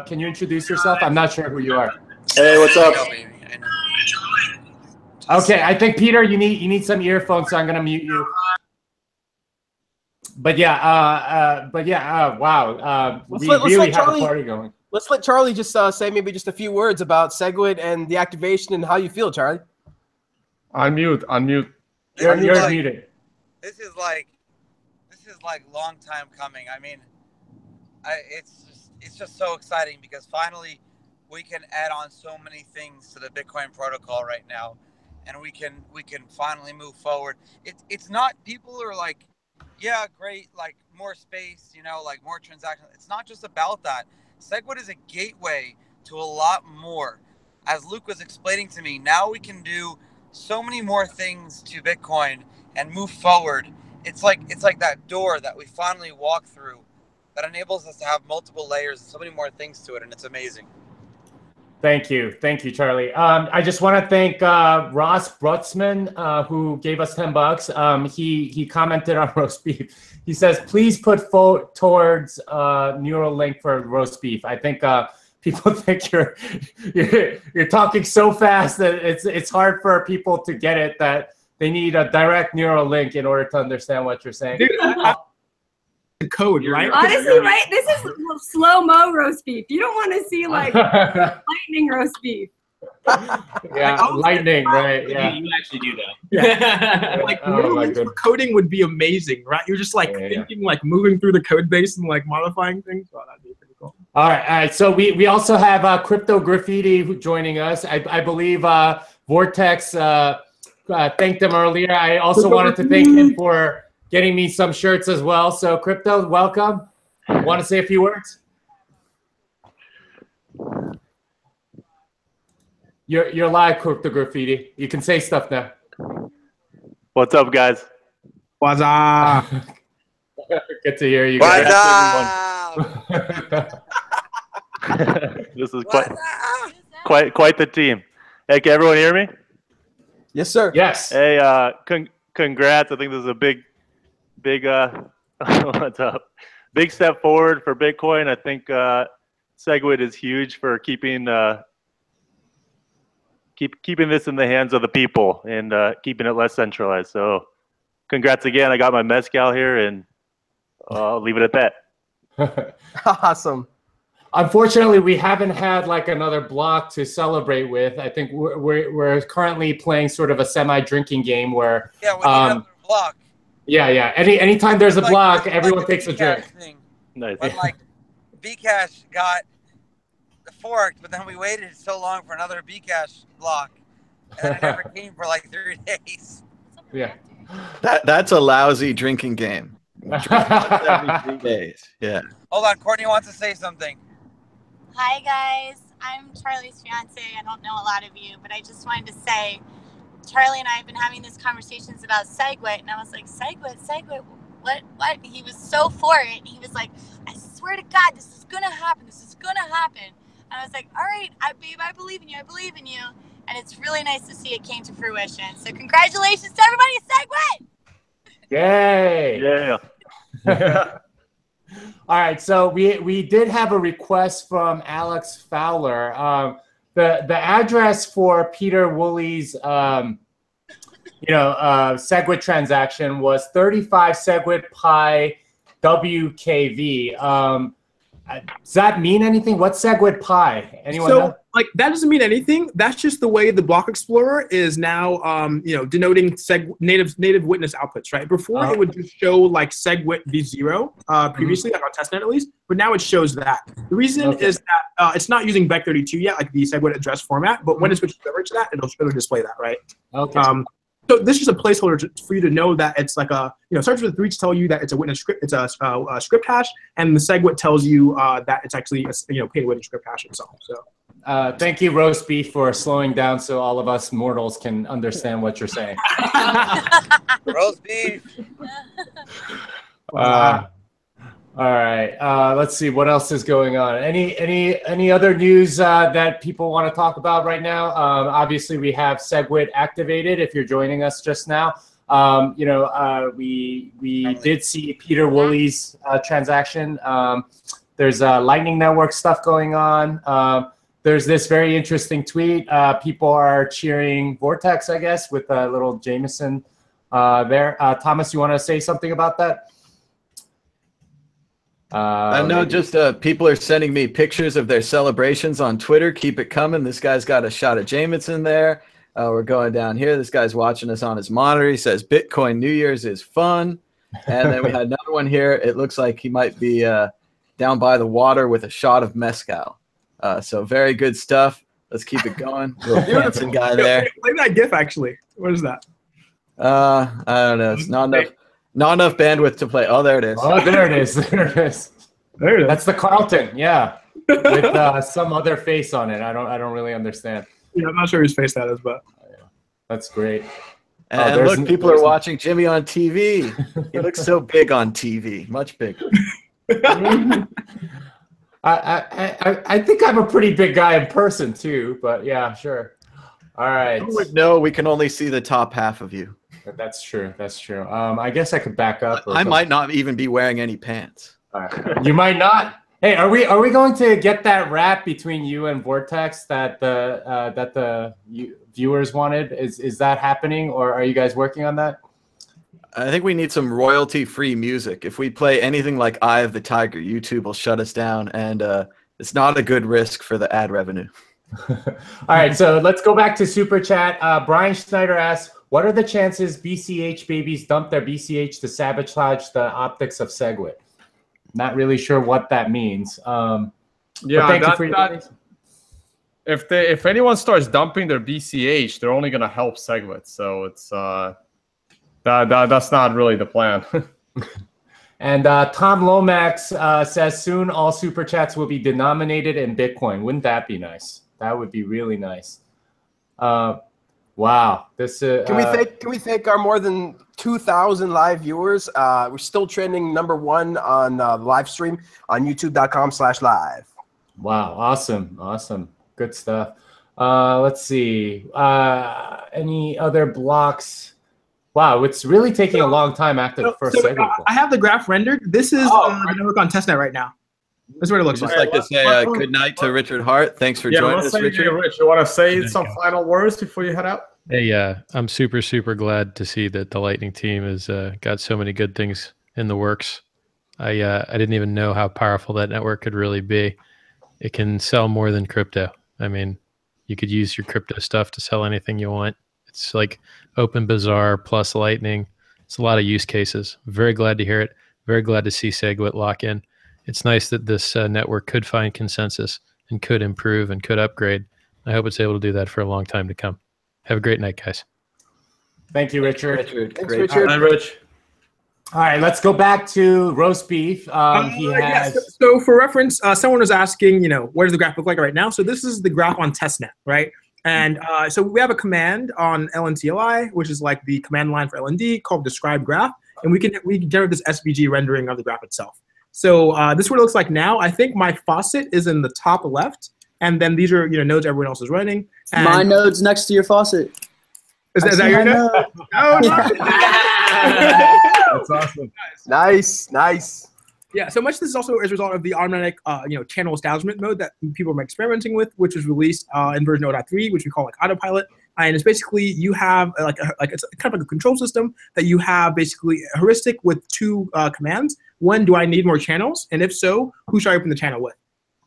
can you introduce yourself? I'm not sure who you are. Hey, what's up? Okay, I think Peter, you need some earphones, so I'm gonna mute you. But yeah, wow. We really have a party going. Let's let Charlie just say maybe just a few words about Segwit and the activation and how you feel, Charlie. Unmute. You're muted. This is like long time coming. I mean, it's just so exciting because finally we can add on so many things to the Bitcoin protocol right now, and we can finally move forward. It's not, people are like, yeah, great, like more space, like more transactions. It's not just about that. Segwit is a gateway to a lot more. As Luke was explaining to me, now we can do so many more things to Bitcoin and move forward. It's like that door that we finally walk through that enables us to have multiple layers and so many more things to it, and it's amazing. Thank you, Charlie. I just want to thank Ross Brutzman, who gave us $10. He commented on roast beef. He says, please put towards Neuralink for roast beef. I think people think you're talking so fast that it's hard for people to get it, that they need a direct neural link in order to understand what you're saying. Dude, the code, right? Honestly, right? This is slow-mo roast beef. You don't want to see like lightning roast beef. Yeah, lightning, right? Yeah. You actually do that. Yeah. Like coding would be amazing, right? You're just like thinking, like moving through the code base and like modifying things. Oh, that'd be pretty cool. All right. So we also have Crypto Graffiti joining us. I believe Vortex thanked him earlier. I also wanted to thank him for getting me some shirts as well. So Crypto, welcome. Want to say a few words? You're live, Crypto Graffiti. You can say stuff now. What's up, guys? What's up? Good to hear you guys. This is quite the team. Hey, can everyone hear me? Yes, sir. Yes. Hey, congrats. I think this is a big, what's up? Big step forward for Bitcoin. I think Segwit is huge for keeping keeping this in the hands of the people and keeping it less centralized. So, congrats again. I got my mezcal here, and I'll leave it at that. Awesome. Unfortunately, we haven't had like another block to celebrate with. I think we're currently playing sort of a semi-drinking game where Yeah, we need another block. Yeah. Anytime there's a Like- block, like everyone the takes a drink. Bcash thing. Nice. When like Bcash got forked, but then we waited so long for another Bcash block, and then it never came for like 3 days. Yeah. That's a lousy drinking game. Drink once every 3 days. Yeah. Hold on, Courtney wants to say something. Hi guys, I'm Charlie's fiance. I don't know a lot of you, but I just wanted to say, Charlie and I have been having these conversations about Segwit, and I was like, Segwit, what? He was so for it. He was like, I swear to God, this is gonna happen. And I was like, all right, babe, I believe in you. And it's really nice to see it came to fruition. So congratulations to everybody at Segwit! Yay! Yeah. All right, so we did have a request from Alex Fowler. The address for Peter Woolley's Segwit transaction was 35 Segwit Pi WKV. Does that mean anything? What's Segwit Pi? Anyone know? Like, that doesn't mean anything. That's just the way the block explorer is now, denoting native witness outputs, right? Before it would just show like Segwit v0 previously, like on testnet at least, but now it shows that. The reason is that it's not using Bec32 yet, like the Segwit address format, but when it switches over to that, it'll display that, right? Okay. So this is a placeholder for you to know that it's like a, starts with 3 to tell you that it's a witness script, it's a script hash, and the Segwit tells you that it's actually a paid witness script hash itself. So. Thank you, Roast Beef, for slowing down so all of us mortals can understand what you're saying. Roast beef. All right. Let's see what else is going on. Any other news that people want to talk about right now? Obviously, we have Segwit activated. If you're joining us just now, we did see Peter Woolley's transaction. There's Lightning Network stuff going on. There's this very interesting tweet. People are cheering Vortex, I guess, with a little Jameson there. Thomas, you want to say something about that? No, just people are sending me pictures of their celebrations on Twitter. Keep it coming. This guy's got a shot of Jameson there. We're going down here. This guy's watching us on his monitor. He says, Bitcoin New Year's is fun. And then we had another one here. It looks like he might be down by the water with a shot of mezcal. So very good stuff. Let's keep it going. Little dancing guy there. Play that GIF, actually. What is that? I don't know. It's not enough bandwidth to play. Oh, there it is. Oh, there it is. There it is. That's the Carlton, yeah, with some other face on it. I don't really understand. Yeah, I'm not sure whose face that is, but that's great. And look, people are watching Jimmy on TV. He looks so big on TV, much bigger. I think I'm a pretty big guy in person too, but yeah, sure. All right. No, we can only see the top half of you. That's true. That's true. I guess I could back up. I might not even be wearing any pants. All right. You might not. Hey, are we going to get that rap between you and Vortex that the viewers wanted? Is that happening, or are you guys working on that? I think we need some royalty-free music. If we play anything like Eye of the Tiger, YouTube will shut us down, and it's not a good risk for the ad revenue. All right, so let's go back to Super Chat. Brian Schneider asks, what are the chances BCH babies dump their BCH to sabotage the optics of Segwit? Not really sure what that means. Yeah, if anyone starts dumping their BCH, they're only going to help Segwit. So it's that's not really the plan. And Tom Lomax says, soon all Super Chats will be denominated in Bitcoin. Wouldn't that be nice? That would be really nice. Wow. This Can we thank our more than 2,000 live viewers? We're still trending #1 on the live stream on youtube.com/live. Wow. Awesome. Awesome. Good stuff. Let's see. Any other blocks? Wow, it's really taking a long time after the first Segwit block. I have the graph rendered. This is the network on testnet right now. This is what it looks Just like. like to say good night to Richard Hart. Thanks for joining us, Richard. Rich, you want to say some final words before you head out? Hey, I'm super, super glad to see that the Lightning team has got so many good things in the works. I didn't even know how powerful that network could really be. It can sell more than crypto. I mean, you could use your crypto stuff to sell anything you want. It's like Open Bazaar plus Lightning. It's a lot of use cases. Very glad to hear it. Very glad to see Segwit lock in. It's nice that this network could find consensus and could improve and could upgrade. I hope it's able to do that for a long time to come. Have a great night, guys. Thank you, Richard. Thanks, Great. Richard. Hi, Rich. All right, let's go back to roast beef. So for reference, someone was asking, what does the graph look like right now? So this is the graph on testnet, right? And so we have a command on LNTLI, which is like the command line for LND called describe graph, and we can generate this SVG rendering of the graph itself. So this is what it looks like now. I think my faucet is in the top left, and then these are nodes everyone else is running. And my node's next to your faucet. Is that your node? Oh, That's awesome. Nice. Yeah, so much of this is also as a result of the automatic, channel establishment mode that people are experimenting with, which was released in version 0.3, which we call like autopilot. And it's basically you have it's kind of like a control system that you have basically a heuristic with two commands. One, do I need more channels? And if so, who should I open the channel with?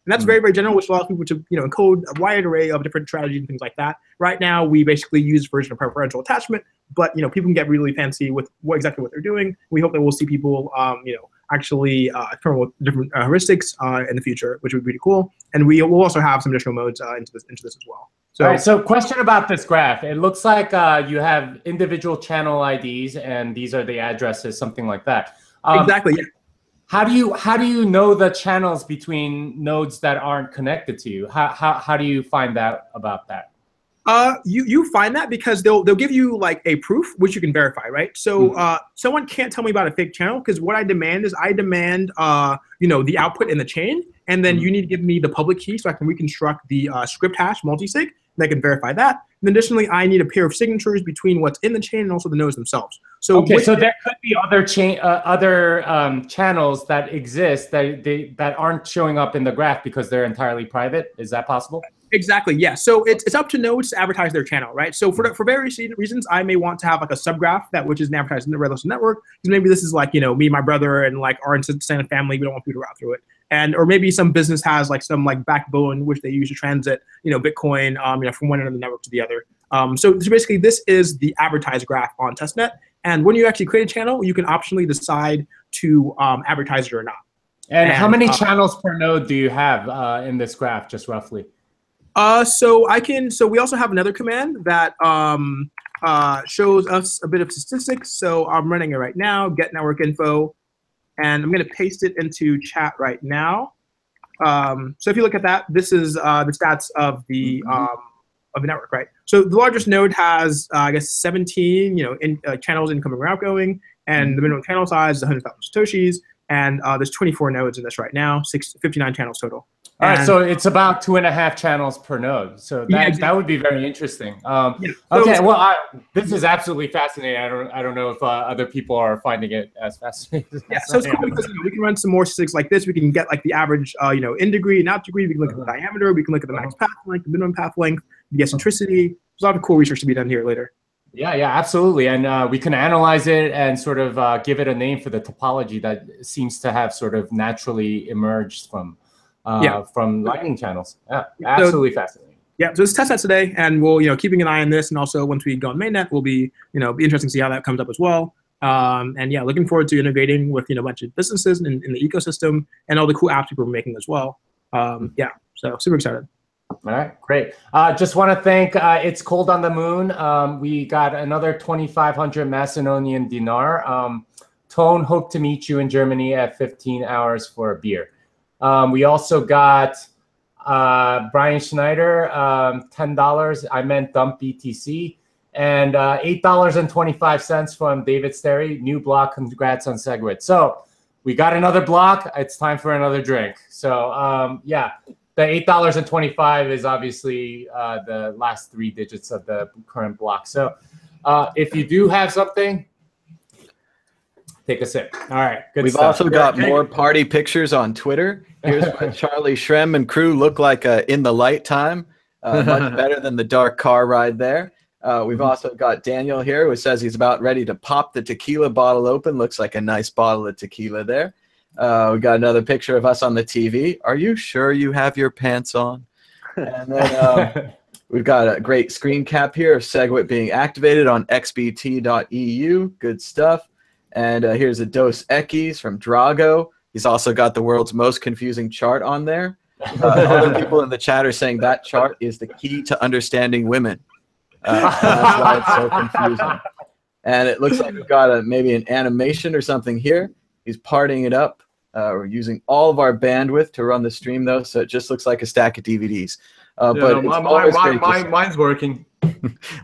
And that's very, very general, which allows people to encode a wide array of different strategies and things like that. Right now, we basically use version of preferential attachment, but people can get really fancy with exactly what they're doing. We hope that we'll see people actually experiment with different heuristics in the future, which would be pretty cool. And we will also have some additional modes into this as well. So, all right, so question about this graph. It looks like you have individual channel IDs, and these are the addresses, something like that. Exactly. Yeah. How do you know the channels between nodes that aren't connected to you? How do you find out about that? You find that because they'll give you like a proof which you can verify, right? So someone can't tell me about a fake channel because what I demand is the output in the chain, and then you need to give me the public key so I can reconstruct the script hash multisig, and I can verify that. And additionally, I need a pair of signatures between what's in the chain and also the nodes themselves. So okay, so there could be other channels that exist that aren't showing up in the graph because they're entirely private. Is that possible? Exactly, yeah. So it's up to nodes to advertise their channel, right? So for various reasons, I may want to have like a subgraph that which is advertised in the Red network. Because maybe this is like, me, my brother, and like our extended family. We don't want people to route through it. Or maybe some business has like some like backbone which they use to transit, Bitcoin, from one end of the network to the other. So basically, this is the advertised graph on testnet. And when you actually create a channel, you can optionally decide to advertise it or not. And how many channels per node do you have in this graph, just roughly? So we also have another command that shows us a bit of statistics. So I'm running it right now, get network info, and I'm going to paste it into chat right now. So if you look at that, this is the stats of the network, right? So the largest node has, 17, channels incoming and outgoing, and the minimum channel size is 100,000 satoshis, and there's 24 nodes in this right now, 59 channels total. All right, so it's about 2.5 channels per node. So that would be very interesting. Okay, well, this is absolutely fascinating. I don't know if other people are finding it as fascinating. Yeah, so it's cool because we can run some more statistics like this. We can get like the average, in degree and out degree. We can look at the diameter. We can look at the max path length, the minimum path length, the eccentricity. There's a lot of cool research to be done here later. Yeah, absolutely. And we can analyze it and sort of give it a name for the topology that seems to have sort of naturally emerged from Lightning channels. Yeah, absolutely fascinating. Yeah, so it's testnet today, and we'll keeping an eye on this, and also once we go on mainnet, we'll be be interesting to see how that comes up as well. And yeah, looking forward to integrating with a bunch of businesses in the ecosystem and all the cool apps people are making as well. Yeah, so super excited. All right, great. Just want to thank It's Cold on the Moon. We got another 2,500 Macedonian dinar. Tone, hope to meet you in Germany at 15 hours for a beer. We also got Brian Schneider, $10. I meant dump BTC. And $8.25 from David Sterry. New block, congrats on Segwit. So we got another block. It's time for another drink. So yeah, the $8.25 is obviously the last 3 digits of the current block. So if you do have something, take a sip. All right, good We've stuff. also got more party pictures on Twitter. Here's what Charlie Shrem and crew look like in the light time. Much better than the dark car ride there. We've also got Daniel here who says he's about ready to pop the tequila bottle open. Looks like a nice bottle of tequila there. We got another picture of us on the TV. Are you sure you have your pants on? And then we've got a great screen cap here of Segwit being activated on xbt.eu. Good stuff. And here's a Dos Equis from Drago. He's also got the world's most confusing chart on there. Other people in the chat are saying that chart is the key to understanding women. That's why it's so confusing. And it looks like we've got maybe an animation or something here. He's partying it up. We're using all of our bandwidth to run the stream, though, so it just looks like a stack of DVDs. Mine's working. All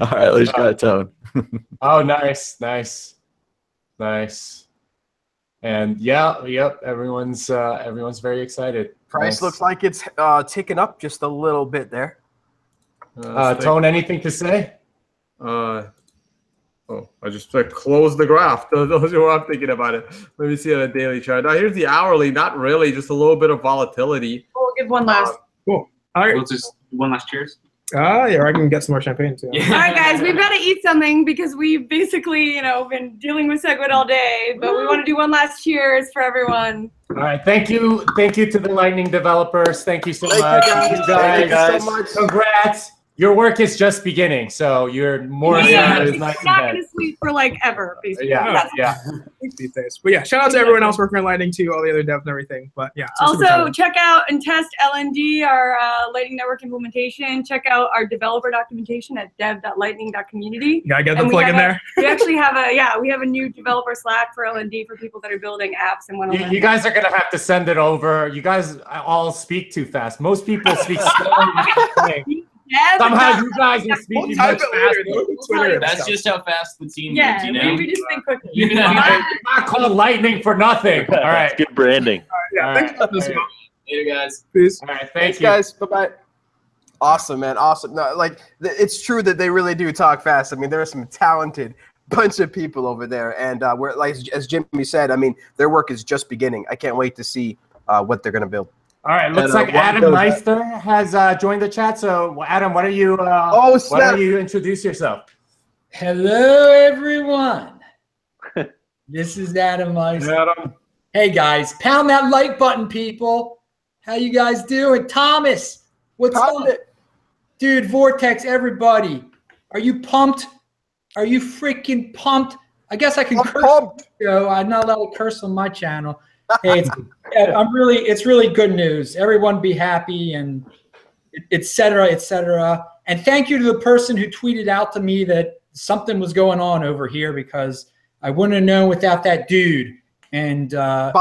right, at least got a tone. Oh, nice. And everyone's very excited. Price looks like it's ticking up just a little bit there. Tone, anything to say? I just closed the graph. Those are what I'm thinking about it. Let me see on a daily chart. Now here's the hourly. Not really, just a little bit of volatility. We'll give one last. Cool. All right. We'll just one last cheers. Yeah, I can get some more champagne too. All right, guys, we've got to eat something because we've basically, been dealing with Segwit all day. But we want to do one last cheers for everyone. All right, thank you to the Lightning developers. Thank you so much. Thank you guys so much. Congrats. Your work is just beginning, so you're more We're not nice going to sleep for ever, basically. Yeah. These days. But yeah, shout out to everyone else working on Lightning too, all the other devs and everything. But yeah. Also, check out and test LND, our Lightning Network implementation. Check out our developer documentation at dev.lightning.community. Gotta get the plug in there. We actually have a new developer Slack for LND for people that are building apps and want to learn. You guys are gonna have to send it over. You guys all speak too fast. Most people speak slowly. Somehow you guys are speaking much faster. That's just how fast the team moves, moves, we just think quickly. You're not called Lightning for nothing. All right. Good branding. Thanks for this. Later, guys. Peace. All right, Thanks, guys. Bye-bye. Awesome, man. Awesome. No, it's true that they really do talk fast. I mean, there are some talented bunch of people over there. And we're like, as Jimmy said, I mean, their work is just beginning. I can't wait to see what they're going to build. All right, looks like Adam Meister has joined the chat. So, Adam, why don't you introduce yourself? Hello, everyone. This is Adam Meister. Adam. Hey, guys, pound that like button, people. How you guys doing? Thomas, what's up? Dude, Vortex, everybody. Are you pumped? Are you freaking pumped? I guess I can curse. I'm not allowed to curse on my channel. Hey, it's really good news. Everyone be happy and et cetera, et cetera. And thank you to the person who tweeted out to me that something was going on over here because I wouldn't have known without that dude. And yeah.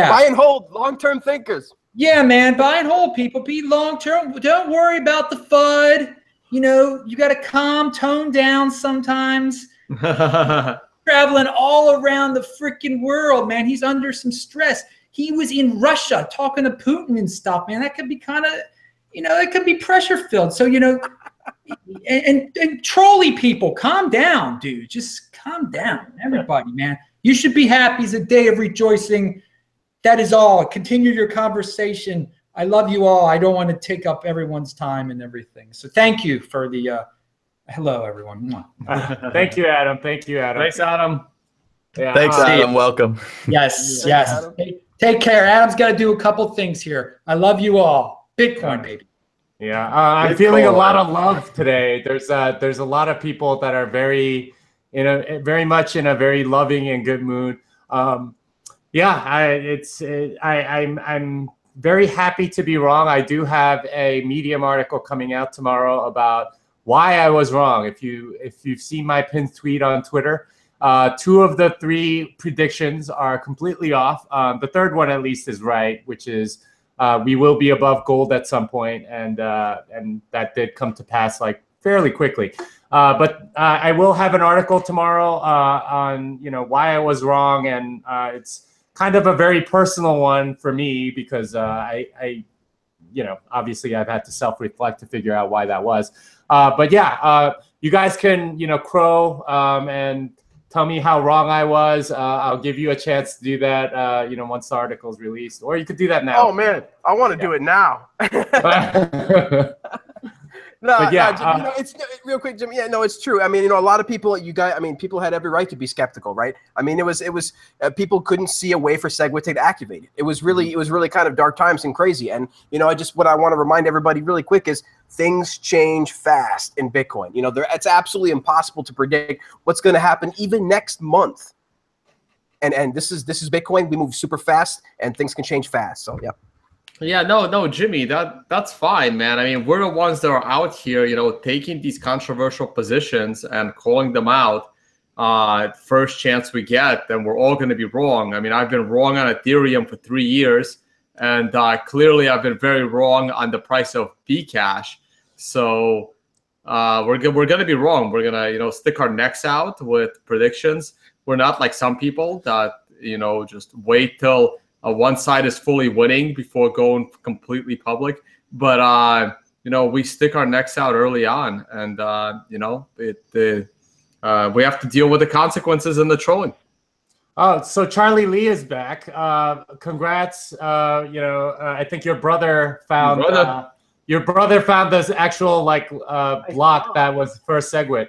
Buy and hold, long-term thinkers. Yeah, man, buy and hold, people. Be long-term. Don't worry about the FUD. You got to tone down sometimes. Traveling all around the freaking world, man. He's under some stress. He was in Russia talking to Putin and stuff, man. That could be kind of, it could be pressure filled. So, and trolley people, calm down, dude. Just calm down, everybody, man. You should be happy. It's a day of rejoicing. That is all. Continue your conversation. I love you all. I don't want to take up everyone's time and everything. So thank you for the hello, everyone. Thank you, Adam. Thank you, Adam. Thanks, Adam. Yeah. Thanks, Adam. Welcome. Yes. Take care. Adam's got to do a couple things here. I love you all. Bitcoin, baby. Yeah, I'm feeling a lot of love today. There's a lot of people that are very much in a very loving and good mood. I'm very happy to be wrong. I do have a Medium article coming out tomorrow about why I was wrong. If you've seen my pinned tweet on Twitter, 2 of the 3 predictions are completely off. The third one at least is right, which is we will be above gold at some point, and that did come to pass like fairly quickly. But I will have an article tomorrow on why I was wrong, and it's kind of a very personal one for me because I you know, obviously I've had to self-reflect to figure out why that was. But yeah, you guys can, you know, crow and tell me how wrong I was. I'll give you a chance to do that, you know, once the article is released, or you could do that now. Oh man, I want to do it now. No, yeah, no, Jim, you know, it's real quick, Jim. Yeah, no, it's true. I mean, you know, a lot of people, I mean, people had every right to be skeptical, right? I mean, it was people couldn't see a way for Segwit to activate it. It was really kind of dark times and crazy. And you know, what I want to remind everybody really quick is things change fast in Bitcoin. You know, it's absolutely impossible to predict what's going to happen even next month. And this is Bitcoin. We move super fast, and things can change fast. So yeah. Yeah, no, Jimmy, that's fine, man. I mean, we're the ones that are out here, you know, taking these controversial positions and calling them out first chance we get, then we're all going to be wrong. I mean, I've been wrong on Ethereum for 3 years, and clearly I've been very wrong on the price of Bcash. So we're going to be wrong. We're going to, you know, stick our necks out with predictions. We're not like some people that, you know, just wait till one side is fully winning before going completely public. But, you know, we stick our necks out early on, and, you know, we have to deal with the consequences and the trolling. Oh, so Charlie Lee is back. Congrats. You know, I think your brother found this actual like block that was first Segwit.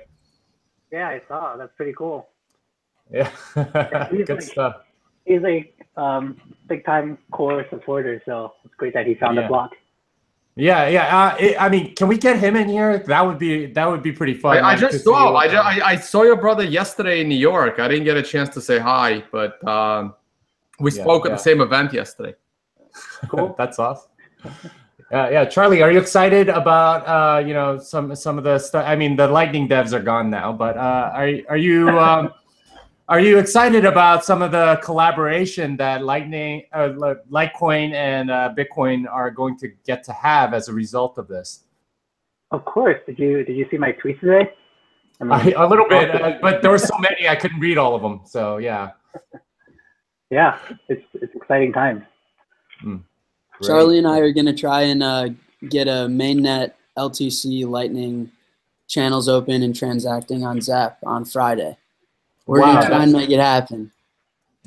Yeah, I saw. That's pretty cool. Yeah, good like, stuff. He's a big time core supporter, so it's great that he found a block. Yeah. I mean, can we get him in here? That would be pretty fun. I just saw. I saw your brother yesterday in New York. I didn't get a chance to say hi, but we spoke at the same event yesterday. Cool. That's awesome. Yeah, Charlie, are you excited about you know, some of the stuff? I mean, the Lightning devs are gone now, but are you are you excited about some of the collaboration that Litecoin and Bitcoin are going to get to have as a result of this? Of course. Did you see my tweets today? I mean, a little bit, but there were so many I couldn't read all of them. So yeah. Yeah, it's exciting times. Charlie and I are going to try and get a mainnet LTC Lightning channels open and transacting on Zap on Friday. We're going to try and make it happen.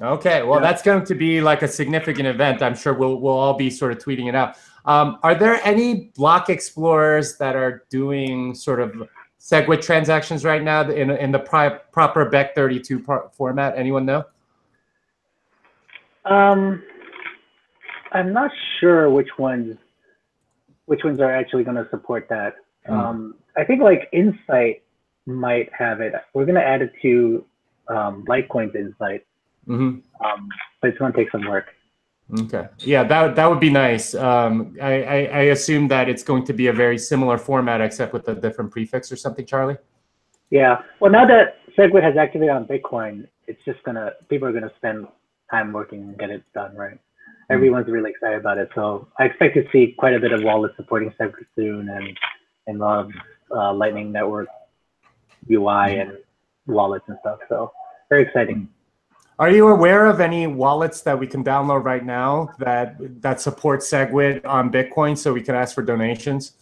Okay, well, that's going to be like a significant event. I'm sure we'll all be sort of tweeting it out. Are there any block explorers that are doing sort of Segwit transactions right now in the proper BEC32 format? Anyone know? I'm not sure which ones are actually going to support that. I think like Insight might have it. We're going to add it to Litecoin's Insight, but it's going to take some work. Okay, yeah, that would be nice. I assume that it's going to be a very similar format, except with a different prefix or something, Charlie. Yeah. Well, now that Segwit has activated on Bitcoin, it's just people are gonna spend time working and get it done right. Everyone's really excited about it, so I expect to see quite a bit of wallets supporting Segwit soon, and a lot of Lightning Network UI and wallets and stuff. So very exciting. Are you aware of any wallets that we can download right now that support Segwit on Bitcoin, so we can ask for donations?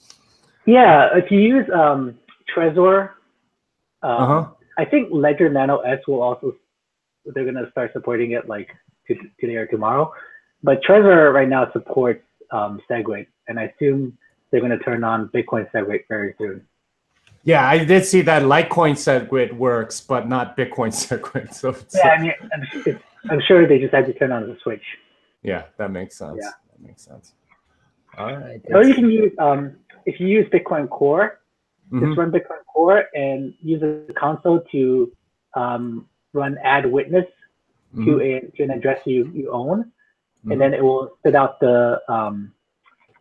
Yeah, if you use Trezor, I think Ledger Nano S will also. They're gonna start supporting it like today or tomorrow. But Trezor right now supports Segwit, and I assume they're gonna turn on Bitcoin Segwit very soon. Yeah, I did see that Litecoin Segwit works, but not Bitcoin Segwit. So yeah, I mean, I'm sure they just had to turn on the switch. Yeah, that makes sense. Yeah. That makes sense. All right. Or you can use if you use Bitcoin Core, just run Bitcoin Core and use the console to run add witness to an address you own, and then it will spit out the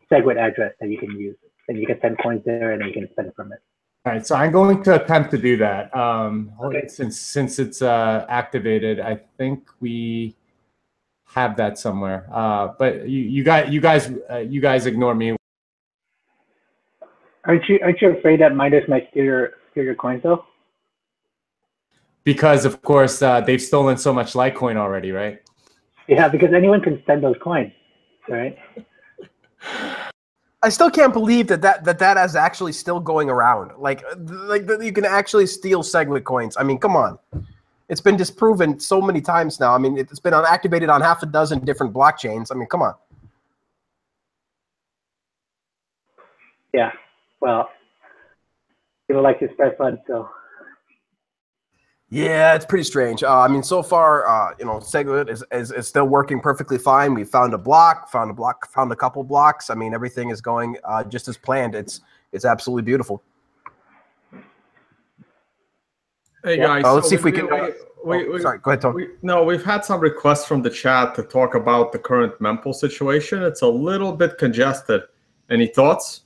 Segwit address that you can use, and you can send coins there, and then you can spend from it. All right, so I'm going to attempt to do that. Since it's activated, I think we have that somewhere. But you guys ignore me. Aren't you afraid that miners might steal your coins though? Because of course they've stolen so much Litecoin already, right? Yeah, because anyone can spend those coins, right? I still can't believe that is actually still going around. Like you can actually steal Segwit coins. I mean, come on. It's been disproven so many times now. I mean, it's been activated on half a dozen different blockchains. I mean, come on. Yeah. Well, people like to spread fun, so. Yeah, it's pretty strange. I mean, so far, you know, Segwit is still working perfectly fine. We found a couple blocks. I mean, everything is going just as planned. It's absolutely beautiful. Hey guys, let's see if we can. Sorry, go ahead, Tom. We've had some requests from the chat to talk about the current mempool situation. It's a little bit congested. Any thoughts?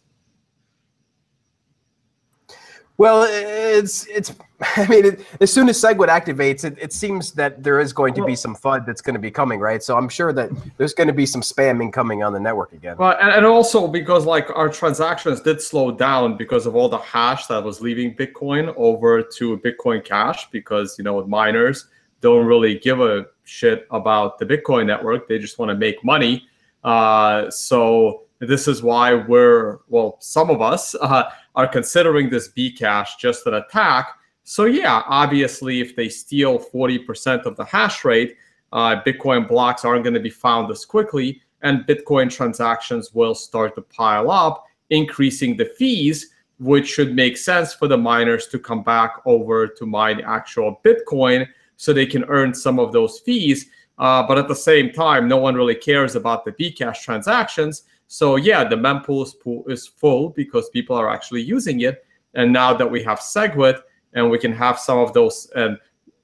Well, it's. I mean, as soon as Segwit activates, it seems that there is going to be some FUD that's going to be coming, right? So I'm sure that there's going to be some spam incoming on the network again. Well, and also because like our transactions did slow down because of all the hash that was leaving Bitcoin over to Bitcoin Cash, because miners don't really give a shit about the Bitcoin network; they just want to make money. So this is why some of us are considering this Bcash just an attack. So yeah, obviously, if they steal 40% of the hash rate, Bitcoin blocks aren't going to be found as quickly, and Bitcoin transactions will start to pile up, increasing the fees, which should make sense for the miners to come back over to mine actual Bitcoin so they can earn some of those fees. But at the same time, no one really cares about the Bcash transactions. So yeah, the mempool is full because people are actually using it. And now that we have Segwit, and we can have some of those, and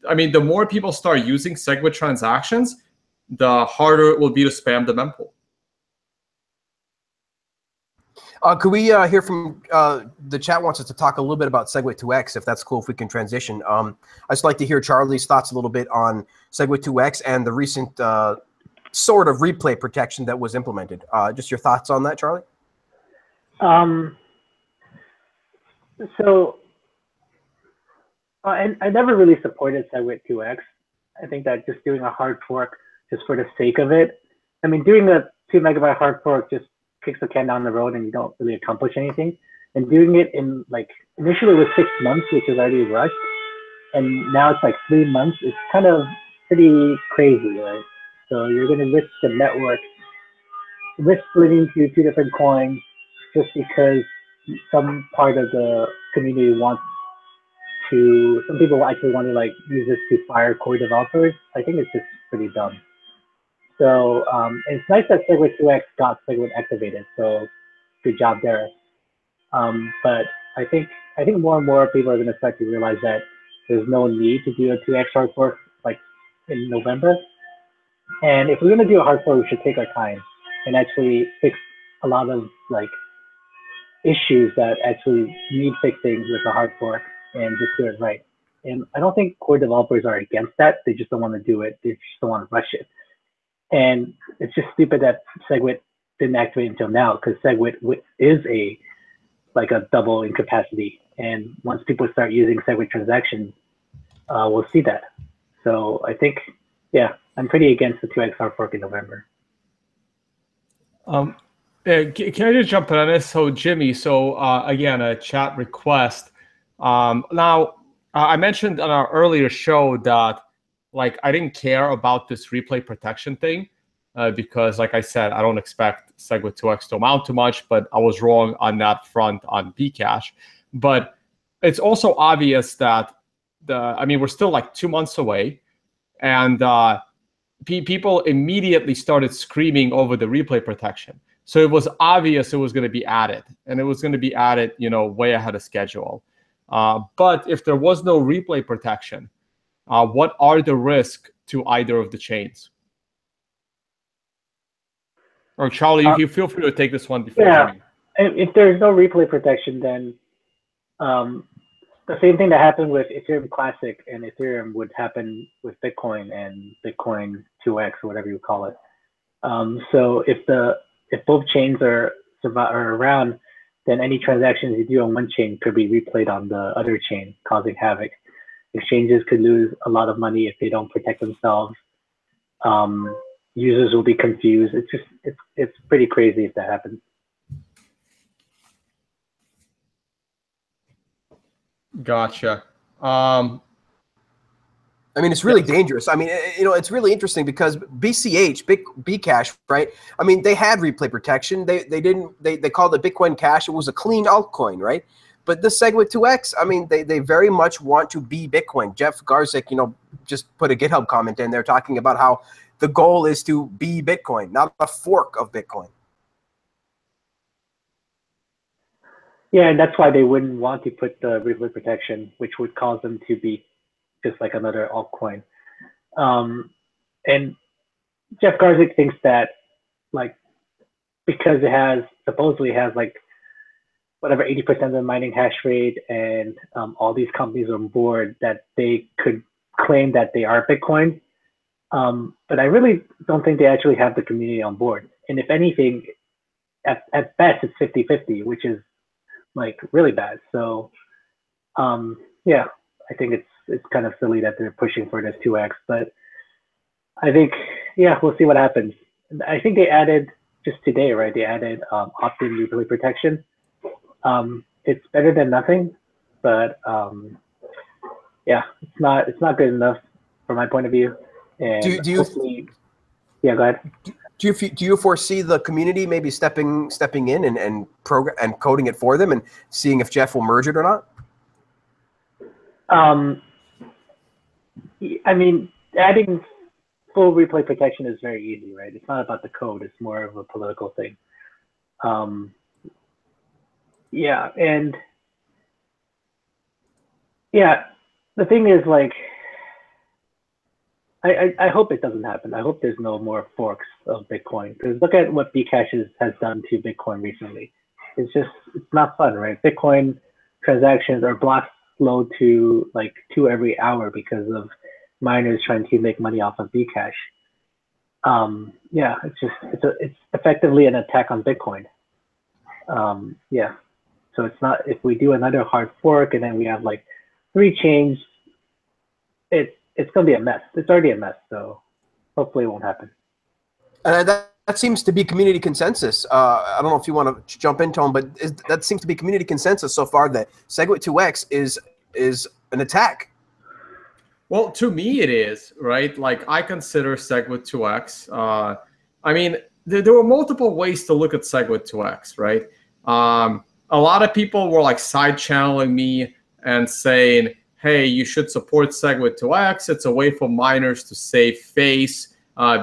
I mean, the more people start using Segwit transactions, the harder it will be to spam the mempool. Could we hear from the chat wants us to talk a little bit about Segwit 2x, if that's cool, if we can transition. I'd just like to hear Charlie's thoughts a little bit on Segwit 2x and the recent sort of replay protection that was implemented. Just your thoughts on that, Charlie? So I never really supported Segwit 2x. I think that just doing a hard fork just for the sake of it. I mean, doing a 2 megabyte hard fork just kicks the can down the road and you don't really accomplish anything. And doing it in initially it was 6 months, which is already rushed. And now it's 3 months. It's kind of pretty crazy, right? So you're going to risk the network, risk splitting to 2 different coins just because some part of the community wants to, some people actually want to use this to fire core developers. I think it's just pretty dumb. So it's nice that Segwit 2x got Segwit activated. So good job there. But I think more and more people are going to start to realize that there's no need to do a 2x hard fork in November. And if we're going to do a hard fork, we should take our time and actually fix a lot of issues that actually need fixing with a hard fork and just do it right. And I don't think core developers are against that. They just don't want to do it. They just don't want to rush it. And it's just stupid that Segwit didn't activate until now, because Segwit is a double in capacity. And once people start using Segwit transactions, we'll see that. So I think, yeah, I'm pretty against the 2x hard fork in November. Can I just jump in on this? So Jimmy, again, a chat request. Now, I mentioned on our earlier show that I didn't care about this replay protection thing because, like I said, I don't expect Segwit 2x to amount to much, but I was wrong on that front on Bcash. But it's also obvious that we're still 2 months away, and people immediately started screaming over the replay protection. So it was obvious it was going to be added, and it was going to be added, way ahead of schedule. But if there was no replay protection, what are the risks to either of the chains? Or Charlie, you feel free to take this one before. Yeah, if there's no replay protection, then the same thing that happened with Ethereum Classic and Ethereum would happen with Bitcoin and Bitcoin 2x or whatever you call it. So if both chains are around, then any transactions you do on one chain could be replayed on the other chain, causing havoc. Exchanges could lose a lot of money if they don't protect themselves. Users will be confused. It's pretty crazy if that happens. Gotcha. I mean, it's really dangerous. I mean, it's really interesting because BCH, Bcash, right? I mean, they had replay protection. They called it Bitcoin Cash. It was a clean altcoin, right? But the Segwit 2x, I mean, they very much want to be Bitcoin. Jeff Garzik, just put a GitHub comment in there talking about how the goal is to be Bitcoin, not a fork of Bitcoin. Yeah, and that's why they wouldn't want to put the replay protection, which would cause them to be just like another altcoin. And Jeff Garzik thinks that, like, because it supposedly has like whatever 80% of the mining hash rate and all these companies on board, that they could claim that they are Bitcoin. But I really don't think they actually have the community on board. And if anything, at best, it's 50-50, which is like really bad. So yeah, I think it's kind of silly that they're pushing for this 2x, but I think, yeah, we'll see what happens. I think they added just today, right? They added opt-in replay protection. It's better than nothing, but yeah, it's not good enough from my point of view. And yeah, go ahead. Do you foresee the community maybe stepping in and coding it for them and seeing if Jeff will merge it or not? I mean, adding full replay protection is very easy, right? It's not about the code. It's more of a political thing. Yeah, and yeah, the thing is, like, I hope it doesn't happen. I hope there's no more forks of Bitcoin, because look at what Bcash has done to Bitcoin recently. It's not fun, right? Bitcoin transactions or blocks slow to like 2 every hour because of miners trying to make money off of Bcash. Yeah, it's effectively an attack on Bitcoin. Yeah, so it's not, if we do another hard fork and then we have like 3 chains, it's going to be a mess. It's already a mess, so hopefully it won't happen. And that seems to be community consensus. I don't know if you want to jump in, Tom, but that seems to be community consensus so far that Segwit 2x is an attack. Well, to me it is, right? Like, I consider Segwit 2x. I mean, there were multiple ways to look at Segwit 2x, right? A lot of people were like side channeling me and saying, hey, you should support Segwit 2x. It's a way for miners to save face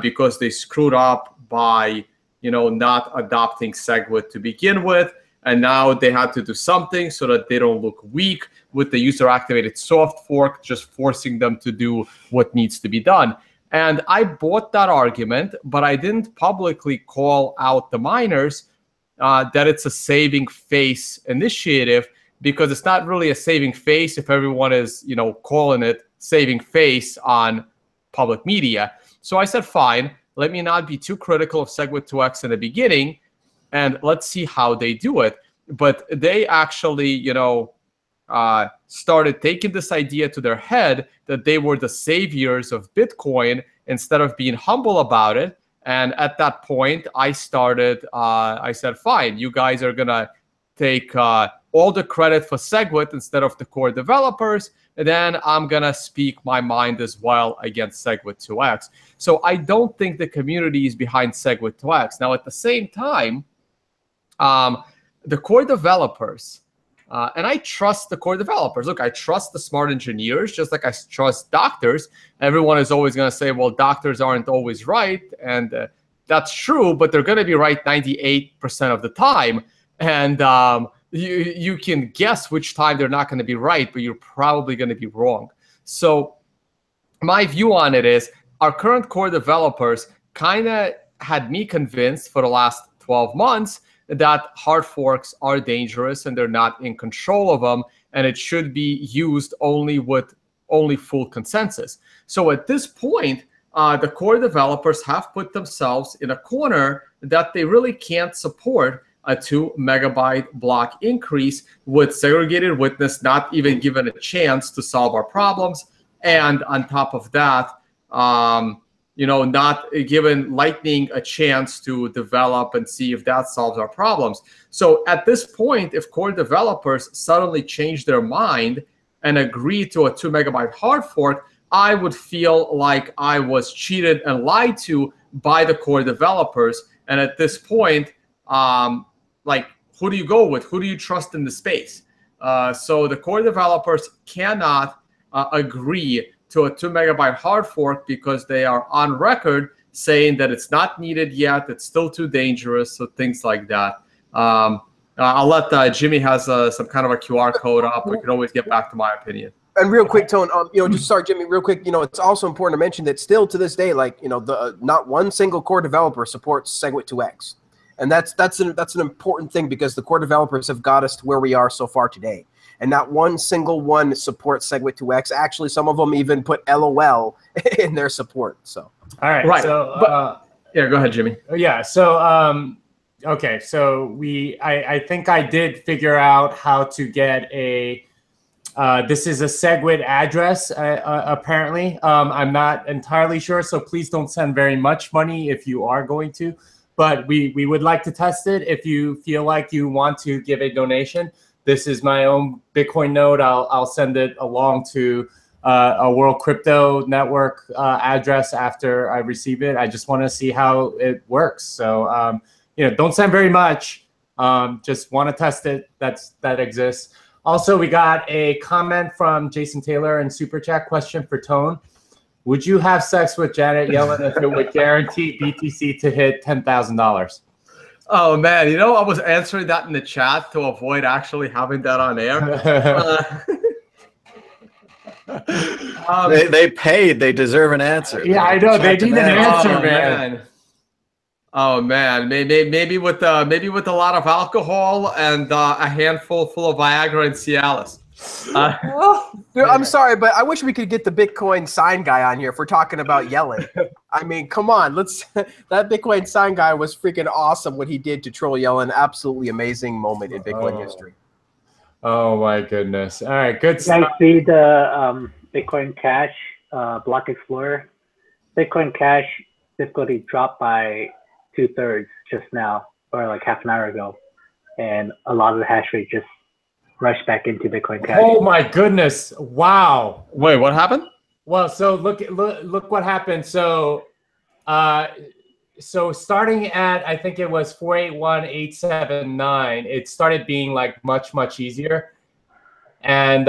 because they screwed up by, not adopting Segwit to begin with. And now they had to do something so that they don't look weak with the user-activated soft fork, just forcing them to do what needs to be done. And I bought that argument, but I didn't publicly call out the miners that it's a saving face initiative, because it's not really a saving face if everyone is, calling it saving face on public media. So I said, fine, let me not be too critical of Segwit 2x in the beginning, and let's see how they do it. But they actually, started taking this idea to their head that they were the saviors of Bitcoin instead of being humble about it. And at that point, I said, fine, you guys are going to take all the credit for Segwit instead of the core developers, and then I'm going to speak my mind as well against Segwit 2x. So I don't think the community is behind Segwit 2x. Now, at the same time, the core developers, and I trust the core developers. Look, I trust the smart engineers, just like I trust doctors. Everyone is always going to say, well, doctors aren't always right, and that's true, but they're going to be right 98% of the time. And you can guess which time they're not going to be right, but you're probably going to be wrong. So my view on it is our current core developers kind of had me convinced for the last 12 months that hard forks are dangerous and they're not in control of them, and it should be used only with full consensus. So at this point, the core developers have put themselves in a corner that they really can't support a 2 megabyte block increase with segregated witness not even given a chance to solve our problems. And on top of that, not given Lightning a chance to develop and see if that solves our problems. So at this point, if core developers suddenly change their mind and agree to a 2 megabyte hard fork, I would feel like I was cheated and lied to by the core developers. And at this point, like, who do you go with? Who do you trust in the space? So the core developers cannot agree to a 2 megabyte hard fork because they are on record saying that it's not needed yet, it's still too dangerous, so things like that. I'll let Jimmy has some kind of a QR code up. We can always get back to my opinion. And real quick, Tone, just sorry, Jimmy, real quick, it's also important to mention that still to this day, like, not one single core developer supports Segwit 2x. And that's an important thing because the core developers have got us to where we are so far today. And not one single one supports Segwit 2x. Actually, some of them even put LOL in their support. So. All right. Right. So, yeah, go ahead, Jimmy. Yeah. So, okay. So I think I did figure out how to get a, this is a Segwit address, apparently. I'm not entirely sure, so please don't send very much money if you are going to. But we would like to test it. If you feel like you want to give a donation, this is my own Bitcoin node. I'll send it along to a World Crypto Network address after I receive it. I just want to see how it works. So don't send very much. Just want to test it. That exists. Also, we got a comment from Jason Taylor in Super Chat. Question for Tone. Would you have sex with Janet Yellen if it would guarantee BTC to hit $10,000? Oh, man. I was answering that in the chat to avoid actually having that on air. They paid. They deserve an answer. Yeah, I know. They need an answer, man. Oh man, maybe with a lot of alcohol and a handful full of Viagra and Cialis. Dude, I'm sorry, but I wish we could get the Bitcoin sign guy on here if we're talking about yelling. I mean, come on, that Bitcoin sign guy was freaking awesome what he did to troll Yellen. Absolutely amazing moment in Bitcoin history. Oh my goodness. All right, good stuff. Guys, see the Bitcoin Cash block explorer. Bitcoin Cash difficulty dropped by 2/3 just now, or like half an hour ago, and a lot of the hash rate just rushed back into Bitcoin Cash. Oh my goodness! Wow. Wait, what happened? Well, so look what happened. So, so starting at, I think it was 481,879, it started being like much easier, and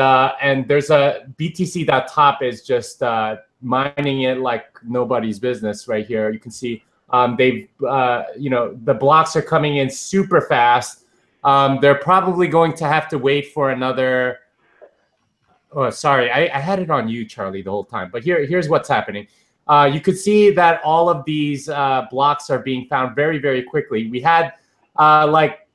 there's a BTC.top is just mining it like nobody's business right here. You can see. The blocks are coming in super fast. They're probably going to have to wait for another. Oh, sorry, I had it on you, Charlie, the whole time. But here's what's happening. You could see that all of these blocks are being found very quickly. We had like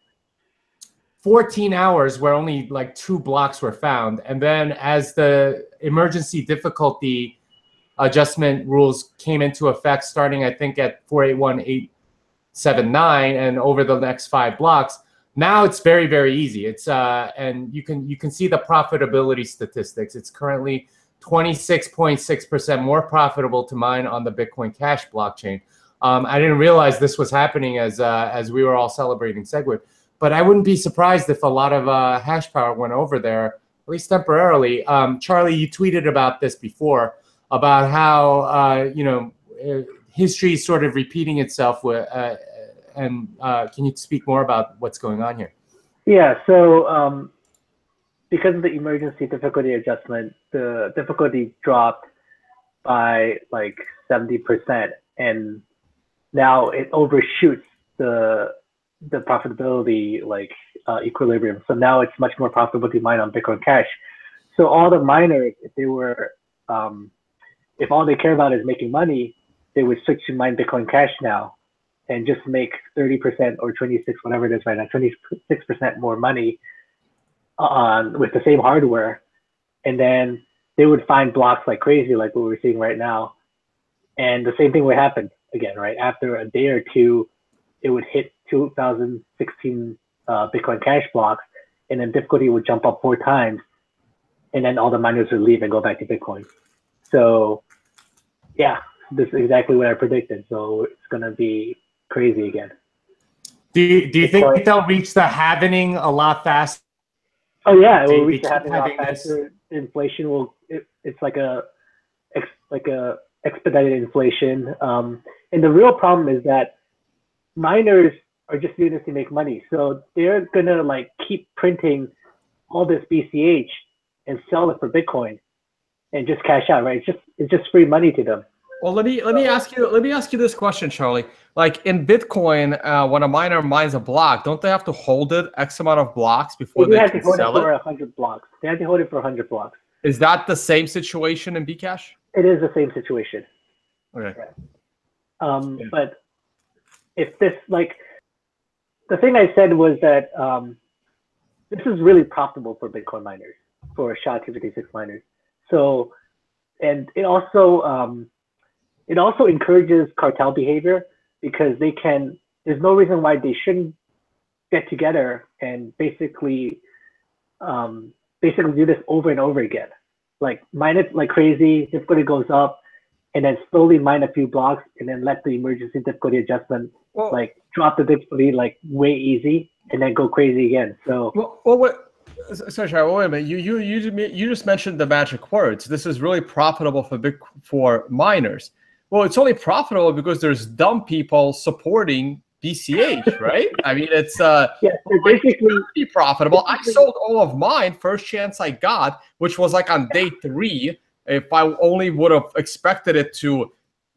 14 hours where only like 2 blocks were found, and then as the emergency difficulty adjustment rules came into effect starting, I think, at 481,879, and over the next 5 blocks. Now it's very easy. It's and you can see the profitability statistics. It's currently 26.6% more profitable to mine on the Bitcoin Cash blockchain. I didn't realize this was happening as we were all celebrating Segwit, but I wouldn't be surprised if a lot of hash power went over there, at least temporarily. Charlie, you tweeted about this before, about how history is sort of repeating itself. And can you speak more about what's going on here? Yeah. So because of the emergency difficulty adjustment, the difficulty dropped by like 70%, and now it overshoots the profitability equilibrium. So now it's much more profitable to mine on Bitcoin Cash. So all the miners, if they were if all they care about is making money, they would switch to mine Bitcoin Cash now and just make 30% or 26, whatever it is right now, 26% more money with the same hardware. And then they would find blocks like crazy, like what we're seeing right now. And the same thing would happen again, right? After a day or two, it would hit 2016 Bitcoin Cash blocks, and then difficulty would jump up 4 times, and then all the miners would leave and go back to Bitcoin. So yeah, this is exactly what I predicted. So it's gonna be crazy again. Do you think they'll reach the halvening a lot faster? Oh yeah, it will reach the halvening a lot faster. inflation will. It's like a expedited inflation. And the real problem is that miners are just doing this to make money. So they're gonna like keep printing all this BCH and sell it for Bitcoin and just cash out, right? It's just free money to them. Well, let me ask you this question, Charlie. Like in Bitcoin, when a miner mines a block, don't they have to hold it X amount of blocks before they can sell it? For 100 blocks. They have to hold it for 100 blocks. Is that the same situation in Bcash? It is the same situation. Okay. Right. But if this, like, the thing I said was that this is really profitable for Bitcoin miners, for SHA-256 miners. So, and it also encourages cartel behavior because they can. There's no reason why they shouldn't get together and basically do this over and over again. Like mine it like crazy, difficulty goes up, and then slowly mine a few blocks, and then let the emergency difficulty adjustment like drop the difficulty like way easy, and then go crazy again. So sorry, Charlie, wait a minute. You just mentioned the magic words. This is really profitable for miners. Well, it's only profitable because there's dumb people supporting BCH, right? I mean, it's basically be profitable. I sold all of mine first chance I got, which was like on day 3. If I only would have expected it to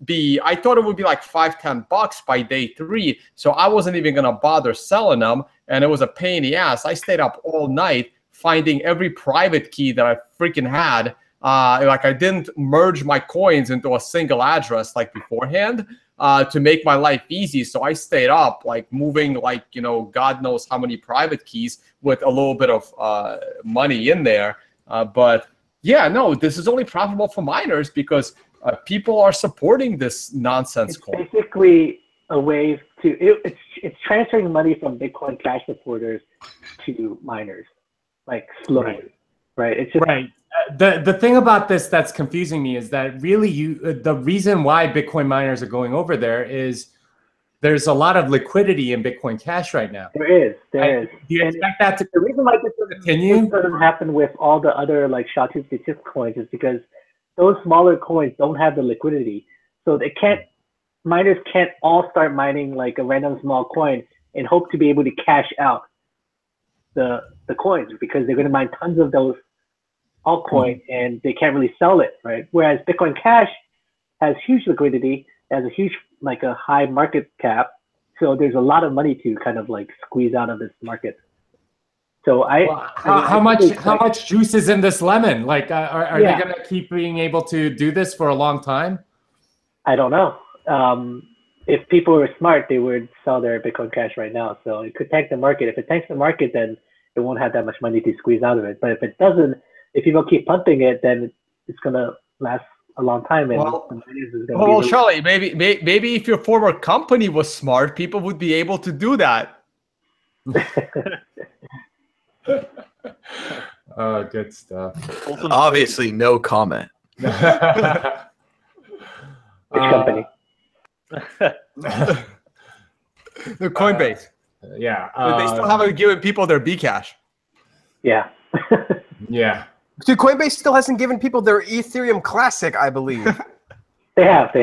be, I thought it would be like $5-10 by day 3. So I wasn't even gonna bother selling them, and it was a pain in the ass. I stayed up all night finding every private key that I freaking had. Like I didn't merge my coins into a single address like beforehand to make my life easy. So I stayed up like moving like, you know, God knows how many private keys with a little bit of money in there. But yeah, no, this is only profitable for miners because people are supporting this nonsense coin. Basically a way to, it's transferring money from Bitcoin Cash supporters to miners, like slowly, right? It's just, right. The thing about this that's confusing me is that really the reason why Bitcoin miners are going over there is there's a lot of liquidity in Bitcoin Cash right now. There is. Do you expect that to the reason why this continue? doesn't happen with all the other like SHA-256 coins is because those smaller coins don't have the liquidity. So miners can't all start mining like a random small coin and hope to be able to cash out the coins because they're going to mine tons of those altcoin and they can't really sell it, right? Whereas Bitcoin Cash has huge liquidity, has a huge, like a high market cap. So there's a lot of money to kind of like squeeze out of this market. So how much juice is in this lemon? Like, are they going to keep being able to do this for a long time? I don't know. If people were smart, they would sell their Bitcoin Cash right now. So it could tank the market. If it tanks the market, then it won't have that much money to squeeze out of it. But if it doesn't, if people keep pumping it, then it's going to last a long time. And Charlie, maybe if your former company was smart, people would be able to do that. Oh, good stuff. Obviously, no comment. Which company? The Coinbase. Yeah. They still haven't given people their Bcash. Yeah. Yeah. Dude, Coinbase still hasn't given people their Ethereum Classic, I believe. They have.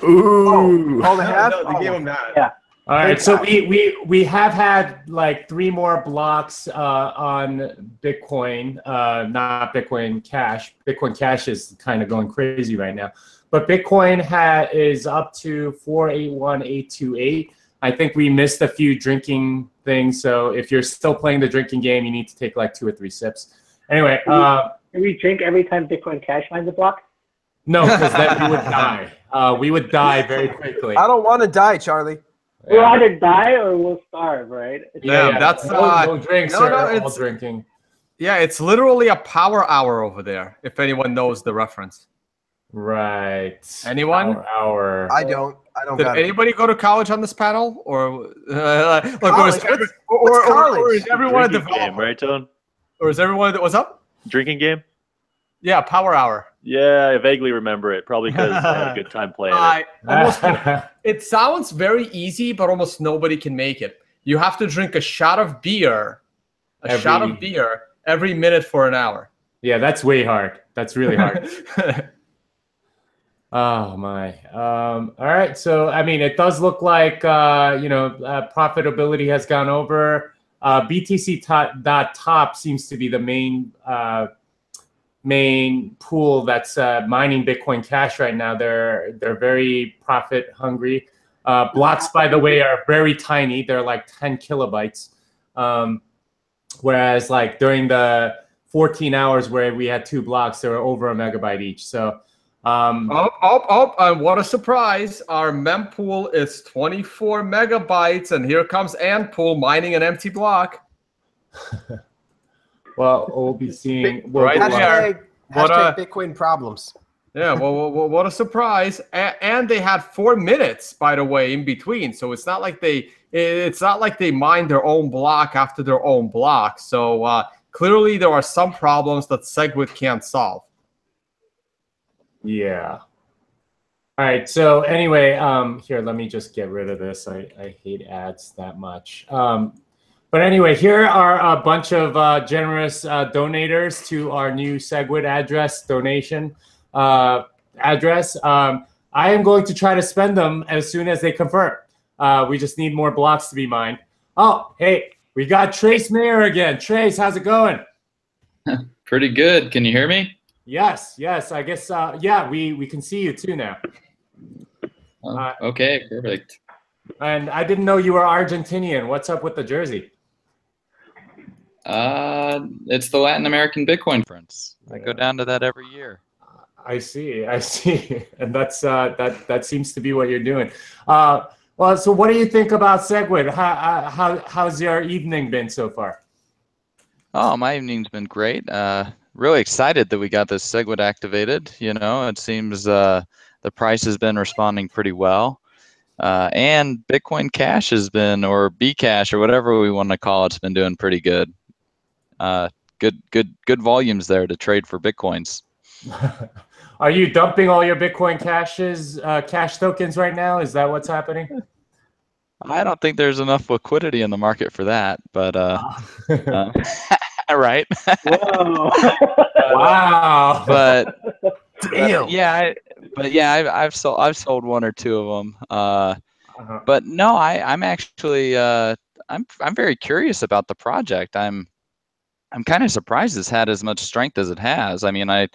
Ooh. Oh, they have? No, they gave them that. Yeah. All right, so we have had like 3 more blocks on Bitcoin, not Bitcoin Cash. Bitcoin Cash is kind of going crazy right now, but Bitcoin is up to 481,828. I think we missed a few drinking things, so if you're still playing the drinking game, you need to take like 2 or 3 sips. Anyway, do we drink every time Bitcoin Cash finds a block? No, because then we would die. We would die very quickly. I don't want to die, Charlie. We'll either die or we'll starve, right? Yeah, that's no drinks. All drinking. Yeah, it's literally a power hour over there. If anyone knows the reference. Right. Anyone? Power hour. I don't. Did anybody go to college on this panel, or or is everyone a developer? Game, right, Tone? Or is everyone what's up? Drinking game? Yeah, power hour. Yeah, I vaguely remember it. Probably because I had a good time playing it. It sounds very easy, but almost nobody can make it. You have to drink a shot of beer, every minute for an hour. Yeah, that's way hard. That's really hard. Oh my. All right. So I mean, it does look like profitability has gone over. BTC.top seems to be the main pool that's mining Bitcoin Cash right now. They're very profit hungry. Blocks, by the way, are very tiny. They're like 10 kilobytes. Whereas like during the 14 hours where we had 2 blocks, they were over a megabyte each. So what a surprise. Our mempool is 24 megabytes, and here comes Antpool mining an empty block. Well, we'll be seeing right Hashtag there. Bitcoin problems. Yeah, well, what a surprise. And they had 4 minutes, by the way, in between. So it's not like they mined their own block after their own block. So clearly there are some problems that Segwit can't solve. Yeah. All right. So anyway, here, let me just get rid of this. I hate ads that much. But anyway, here are a bunch of generous donators to our new Segwit address donation address. I am going to try to spend them as soon as they confirm. We just need more blocks to be mined. Oh, hey, we got Trace Mayer again. Trace, how's it going? Pretty good. Can you hear me? Yes. I guess, yeah, we can see you too now. Okay, perfect. And I didn't know you were Argentinian. What's up with the jersey? It's the Latin American Bitcoin Conference. I go down to that every year. I see, and that's that seems to be what you're doing. Well, so what do you think about Segwit? How's your evening been so far? Oh, my evening's been great. Really excited that we got this Segwit activated. You know, it seems the price has been responding pretty well. And Bitcoin Cash has been, or Bcash, or whatever we want to call it's been doing pretty good. Good volumes there to trade for Bitcoins. Are you dumping all your Bitcoin cash tokens right now? Is that what's happening? I don't think there's enough liquidity in the market for that, but right. Whoa. Wow. But damn. I've sold 1 or 2 of them. But no, I'm actually I'm very curious about the project. I'm kind of surprised it's had as much strength as it has. I mean, I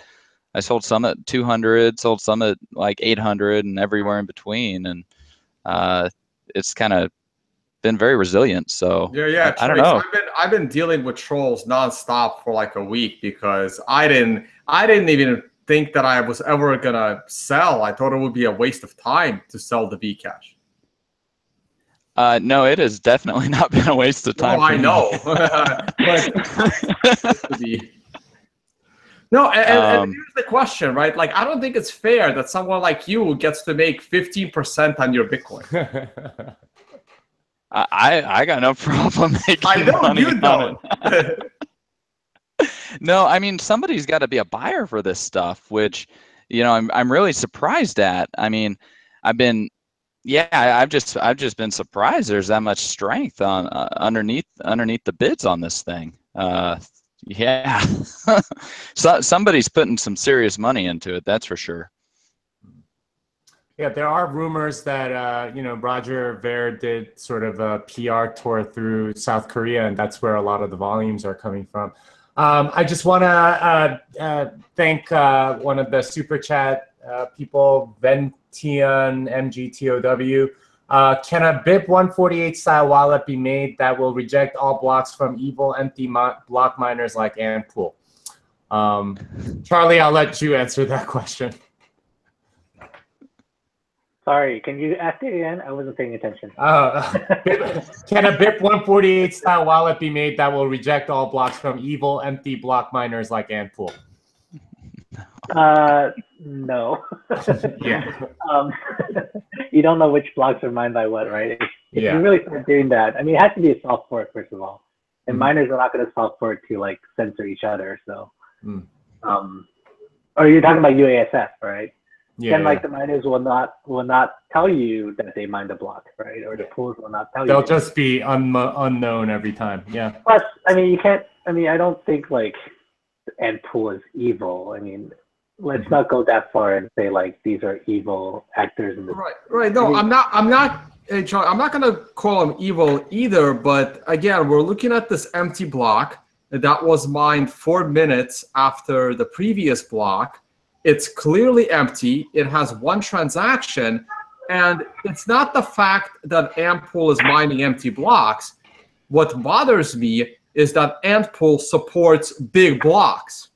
sold some at 200, sold some at like 800, and everywhere in between, and it's kind of been very resilient. So yeah, I don't know. I've been dealing with trolls nonstop for like a week because I didn't even think that I was ever gonna sell. I thought it would be a waste of time to sell the Bcash. No, it has definitely not been a waste of time. Oh, I know. No, and here's the question, right? Like, I don't think it's fair that someone like you gets to make 15% on your Bitcoin. I got no problem making I know money you don't. No, I mean, somebody's got to be a buyer for this stuff, which, you know, I'm really surprised at. I mean, I've just been surprised there's that much strength on underneath the bids on this thing. Yeah, so somebody's putting some serious money into it, that's for sure. Yeah, there are rumors that Roger Ver did sort of a PR tour through South Korea, and that's where a lot of the volumes are coming from. I just want to thank one of the super chat people, Ventian MGTOW. Can a BIP 148 style wallet be made that will reject all blocks from evil empty block miners like Antpool? Charlie, I'll let you answer that question. Sorry, can you ask it again? I wasn't paying attention. Can a BIP 148 style wallet be made that will reject all blocks from evil empty block miners like Antpool? No. Yeah. You don't know which blocks are mined by what, right? If you really start doing that, I mean, it has to be a soft fork, first of all. And miners are not going to soft fork to like censor each other. So, or you're talking about UASF, right? Yeah. And like the miners will not tell you that they mined a block, right? Or the pools will not tell you. They'll just be unknown every time. Yeah. Plus, I mean, you can't. I mean, I don't think like end pool is evil. I mean, let's not go that far and say like these are evil actors in the Right. No, I'm not. Hey, Charlie, I'm not going to call them evil either. But again, we're looking at this empty block that was mined 4 minutes after the previous block. It's clearly empty. It has one transaction, and it's not the fact that Antpool is mining empty blocks. What bothers me is that Antpool supports big blocks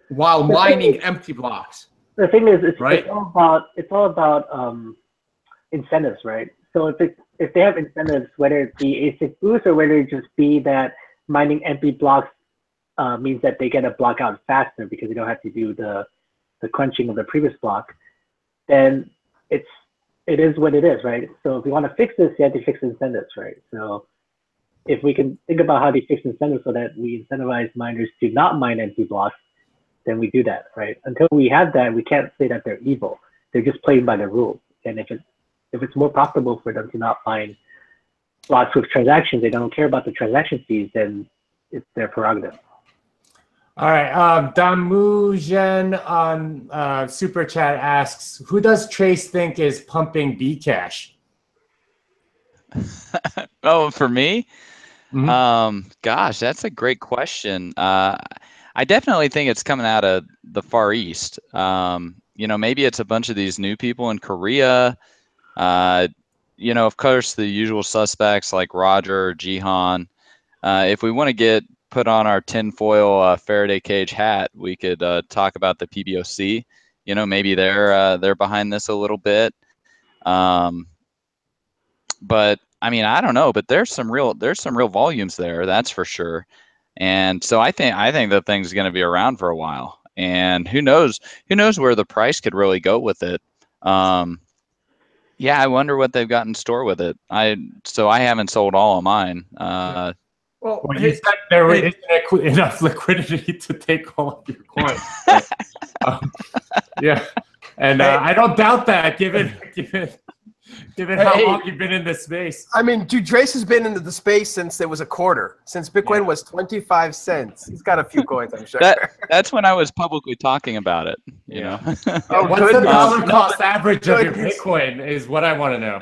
while mining empty blocks. The thing is, it's all about incentives, right? So if they have incentives, whether it be ASIC boost or whether it just be that mining empty blocks means that they get a block out faster because they don't have to do the crunching of the previous block, then it is what it is, right? So if we want to fix this, you have to fix incentives, right? So if we can think about how they fix incentives so that we incentivize miners to not mine empty blocks, then we do that, right? Until we have that, we can't say that they're evil. They're just playing by the rules. And if it's more profitable for them to not mine blocks with transactions, they don't care about the transaction fees, then it's their prerogative. All right. Damujen on Super Chat asks, who does Trace think is pumping Bcash? Oh, for me? Gosh, that's a great question. I definitely think it's coming out of the Far East. You know, maybe it's a bunch of these new people in Korea. You know, of course, the usual suspects like Roger or Jihan. If we want to put on our tinfoil Faraday cage hat, we could talk about the PBOC. You know, maybe they're behind this a little bit. But I mean, I don't know. But there's some real volumes there. That's for sure. And so I think the thing's going to be around for a while. And who knows where the price could really go with it. Yeah, I wonder what they've got in store with it. So I haven't sold all of mine. Well, you said there isn't enough liquidity to take all of your coins. Yeah, and I don't doubt that, given how long you've been in this space. I mean, dude, Trace has been into the space since there was a quarter, since Bitcoin was 25 cents. He's got a few coins, I'm sure. That's when I was publicly talking about it. You know. What's the dollar cost average of your Bitcoin is what I want to know.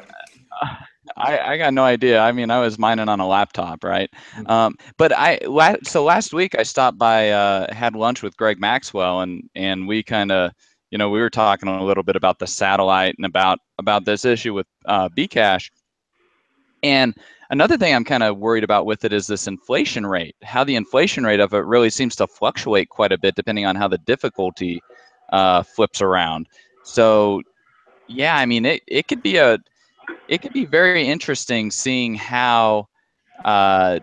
I got no idea. I mean, I was mining on a laptop, right? But so last week I stopped by, had lunch with Greg Maxwell, and we kind of, you know, we were talking a little bit about the satellite and about this issue with Bcash. And another thing I'm kind of worried about with it is this inflation rate. How the inflation rate of it really seems to fluctuate quite a bit depending on how the difficulty flips around. So, yeah, I mean, it could be very interesting seeing how the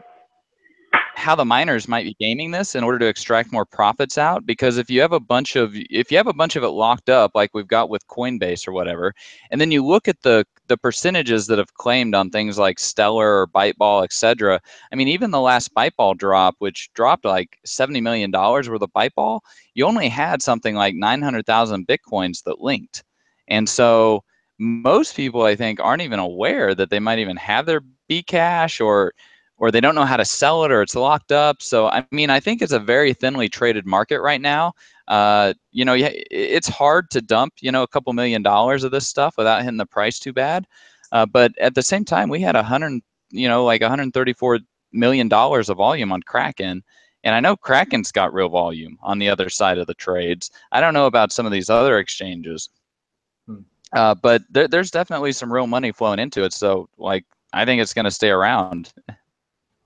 miners might be gaming this in order to extract more profits out. Because if you have a bunch of it locked up, like we've got with Coinbase or whatever, and then you look at the percentages that have claimed on things like Stellar or Byteball, etc. I mean, even the last Byteball drop, which dropped like $70 million worth of Byteball, you only had something like 900,000 Bitcoins that linked. And so most people, I think, aren't even aware that they might even have their Bcash, or they don't know how to sell it, or it's locked up. So, I mean, I think it's a very thinly traded market right now. You know, it's hard to dump, you know, a couple $1 million of this stuff without hitting the price too bad. But at the same time, we had $134 million of volume on Kraken. And I know Kraken's got real volume on the other side of the trades. I don't know about some of these other exchanges. But there's definitely some real money flowing into it. So, like, I think it's going to stay around.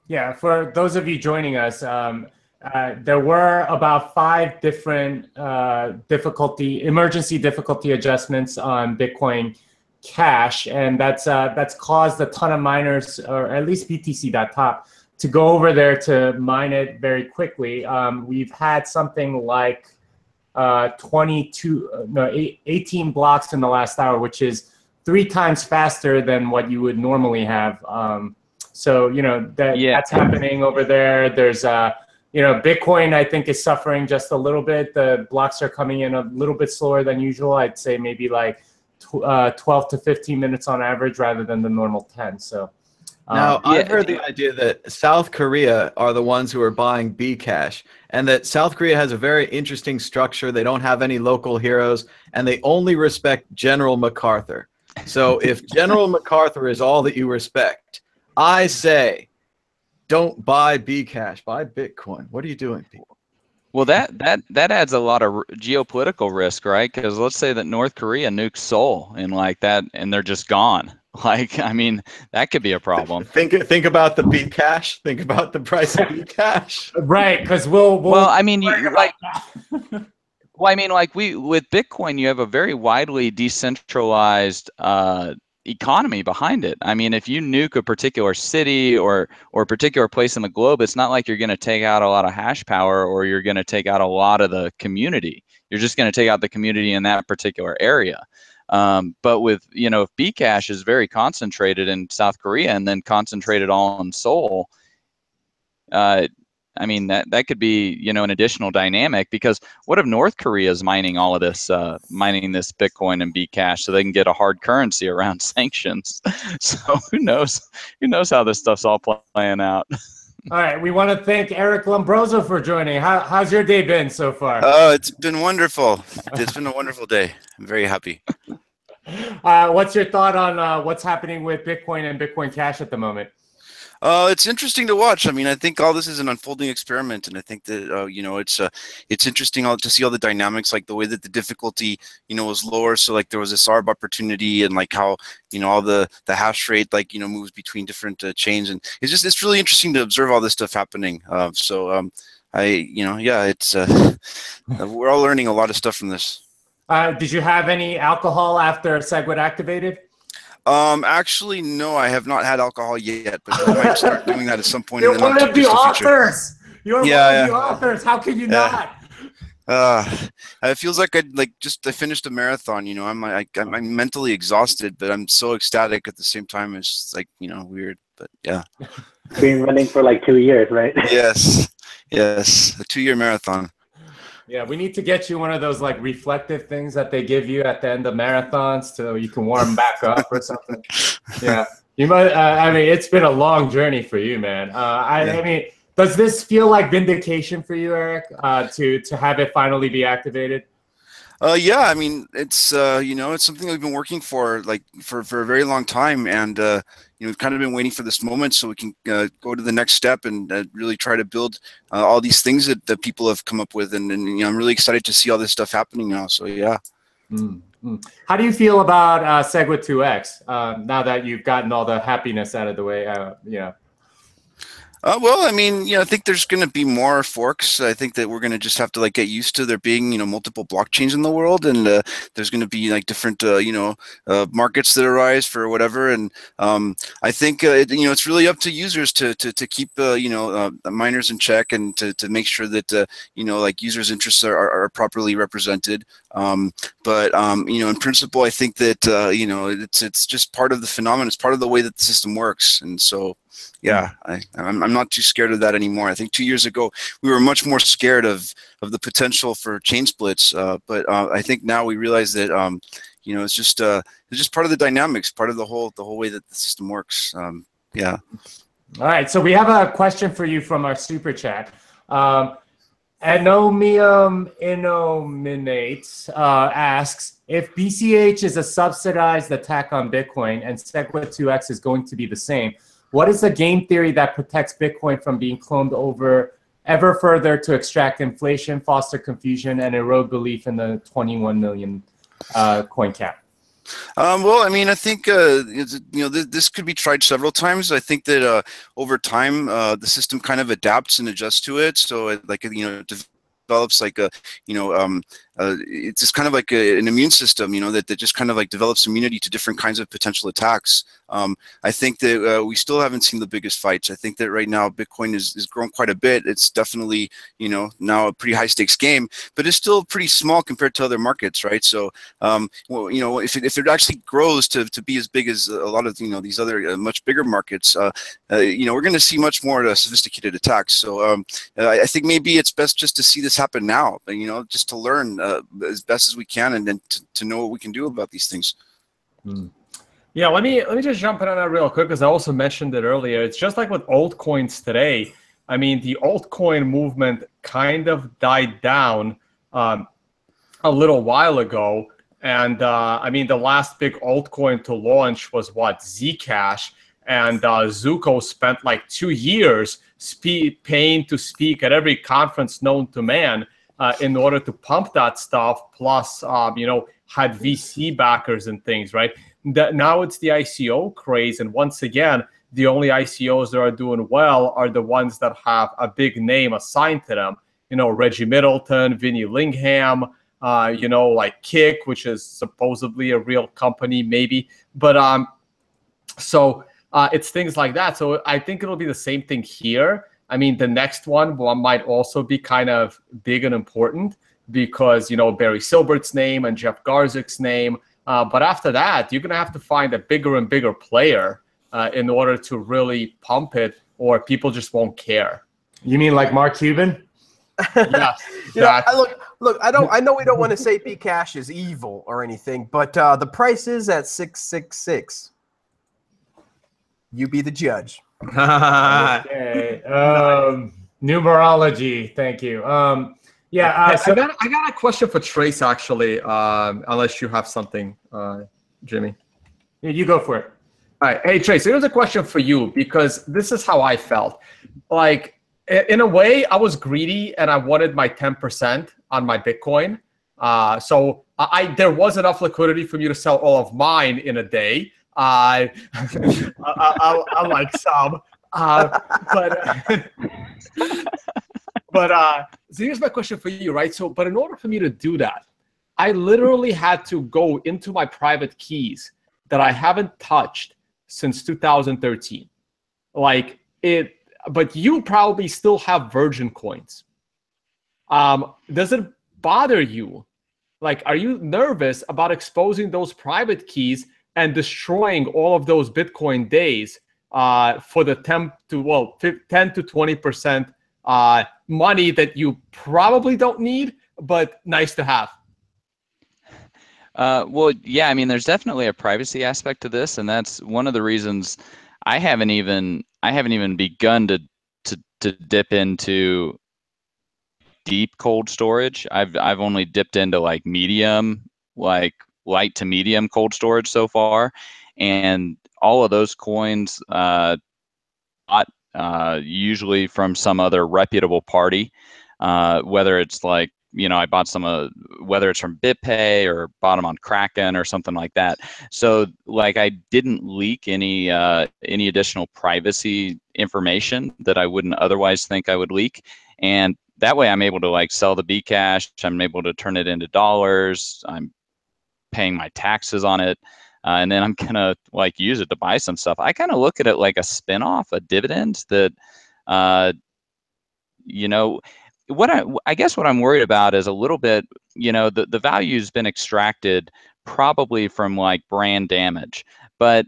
Yeah, for those of you joining us, there were about 5 different emergency difficulty adjustments on Bitcoin Cash, and that's caused a ton of miners, or at least BTC.top, to go over there to mine it very quickly. We've had something like 18 blocks in the last hour, which is 3 times faster than what you would normally have. So, you know, that's happening over there. There's, you know, Bitcoin, I think, is suffering just a little bit. The blocks are coming in a little bit slower than usual. I'd say maybe like 12 to 15 minutes on average rather than the normal 10. So Now, I've heard the idea that South Korea are the ones who are buying Bcash, and that South Korea has a very interesting structure. They don't have any local heroes, and they only respect General MacArthur. So if General MacArthur is all that you respect, I say, don't buy Bcash, buy Bitcoin. What are you doing, people? Well, that adds a lot of geopolitical risk, right? Because let's say that North Korea nukes Seoul and like that, and they're just gone. Like, I mean, that could be a problem. Think about the Bcash. Think about the price of Bcash. Right, because we'll. Well, I mean, like. Well, I mean, like with Bitcoin, you have a very widely decentralized economy behind it. I mean, if you nuke a particular city or a particular place in the globe, it's not like you're going to take out a lot of hash power or you're going to take out a lot of the community. You're just going to take out the community in that particular area. But with, if Bcash is very concentrated in South Korea and then concentrated all in Seoul, I mean, that could be, an additional dynamic, because what if North Korea is mining all of this, mining this Bitcoin and Bcash so they can get a hard currency around sanctions? So who knows how this stuff's all playing out. All right, we want to thank Eric Lombroso for joining. How's your day been so far? Oh, it's been wonderful. It's been a wonderful day. I'm very happy. What's your thought on what's happening with Bitcoin and Bitcoin Cash at the moment? It's interesting to watch. I mean, I think all this is an unfolding experiment, and I think that it's interesting to see all the dynamics, like the way that the difficulty was lower. So like there was this ARB opportunity, and like how all the hash rate moves between different chains, and it's really interesting to observe all this stuff happening. It's we're all learning a lot of stuff from this. Did you have any alcohol after Segwit activated? Actually, no, I have not had alcohol yet, but I might start doing that at some point. You're in the one of the authors. You're one of Yeah. the authors. How can you not? It feels like I finished a marathon. I'm mentally exhausted, but I'm so ecstatic at the same time. It's just like weird, but yeah. Been running for like 2 years, right? Yes, a 2-year marathon. Yeah, we need to get you one of those like reflective things that they give you at the end of marathons so you can warm back up or something. Yeah, you might. I mean, it's been a long journey for you, man. I mean, does this feel like vindication for you, Eric? To have it finally be activated? Yeah, I mean, it's it's something we've been working for for a very long time, and we've kind of been waiting for this moment so we can go to the next step and really try to build all these things that people have come up with, and I'm really excited to see all this stuff happening now. So yeah. Mm-hmm. How do you feel about Segwit 2x now that you've gotten all the happiness out of the way? Well, I mean, I think there's going to be more forks. I think that we're going to just have to get used to there being, multiple blockchains in the world, and there's going to be different, markets that arise for whatever. And I think it's really up to users to keep miners in check and to make sure that users' interests are properly represented. But in principle, I think that it's just part of the phenomenon. It's part of the way that the system works, and so. Yeah, I'm not too scared of that anymore. I think 2 years ago we were much more scared of the potential for chain splits, but I think now we realize that it's just part of the dynamics, part of the whole way that the system works. Yeah. All right, so we have a question for you from our super chat. Anomium Innominates asks, if BCH is a subsidized attack on Bitcoin and Segwit 2x is going to be the same, what is the game theory that protects Bitcoin from being cloned over ever further to extract inflation, foster confusion, and erode belief in the 21 million coin cap? Well, I mean, I think this could be tried several times. I think that over time the system kind of adapts and adjusts to it. So it develops it's just kind of like an immune system, that just kind of develops immunity to different kinds of potential attacks. I think that we still haven't seen the biggest fights. I think that right now Bitcoin is grown quite a bit. It's definitely, now a pretty high stakes game, but it's still pretty small compared to other markets, right? So, if it actually grows to be as big as a lot of, these other much bigger markets, we're going to see much more sophisticated attacks. So I think maybe it's best just to see this happen now, just to learn as best as we can and then to know what we can do about these things. Yeah, let me just jump in on that real quick because I also mentioned it earlier. It's just like with altcoins today. I mean, the altcoin movement kind of died down a little while ago, and I mean, the last big altcoin to launch was what, Zcash, and Zuko spent like 2 years paying to speak at every conference known to man in order to pump that stuff. Plus, you know, had VC backers and things, right? Now it's the ICO craze, and once again, the only ICOs that are doing well are the ones that have a big name assigned to them. You know, Reggie Middleton, Vinny Lingham, you know, like Kick, which is supposedly a real company, maybe. But so it's things like that. So I think it'll be the same thing here. I mean, the next one might also be kind of big and important because, you know, Barry Silbert's name and Jeff Garzik name. But after that, you're going to have to find a bigger and bigger player in order to really pump it, or people just won't care. You mean like Mark Cuban? Yeah. You know, look. I know we don't want to say Bcash is evil or anything, but the price is at 666. You be the judge. Okay. Numerology. Thank you. Yeah. I got a question for Trace, actually, unless you have something, Jimmy. Yeah, you go for it. All right. Hey, Trace, here's a question for you, because this is how I felt. Like, in a way, I was greedy and I wanted my 10% on my Bitcoin. So there was enough liquidity for me to sell all of mine in a day. I like some. But so here's my question for you, right? So, but in order for me to do that, I literally had to go into my private keys that I haven't touched since 2013. Like it, but you probably still have Virgin coins. Does it bother you? Like, are you nervous about exposing those private keys and destroying all of those Bitcoin days for the 10 to 20% money that you probably don't need, but nice to have? Well, yeah, I mean, there's definitely a privacy aspect to this, and that's one of the reasons I haven't even begun to dip into deep cold storage. I've only dipped into like medium, like light to medium cold storage so far, and all of those coins bought usually from some other reputable party, whether it's like, you know, I bought some, whether it's from BitPay or bought them on Kraken or something like that. So like I didn't leak any additional privacy information that I wouldn't otherwise think I would leak. And that way I'm able to like sell the Bcash. I'm able to turn it into dollars. I'm paying my taxes on it. And then I'm going to like use it to buy some stuff. I kind of look at it like a spinoff, a dividend that, you know, I guess what I'm worried about is a little bit, you know, the value's been extracted probably from like brand damage, but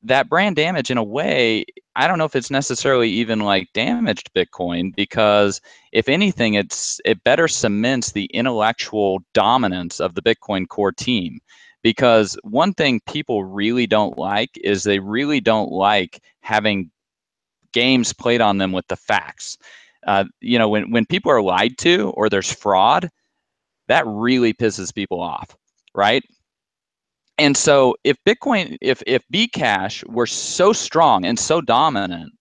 that brand damage in a way, I don't know if it's necessarily even like damaged Bitcoin, because if anything, it better cements the intellectual dominance of the Bitcoin core team. Because one thing people really don't like is they really don't like having games played on them with the facts. You know, when people are lied to or there's fraud, that really pisses people off, right? And so if Bitcoin, if Bcash were so strong and so dominant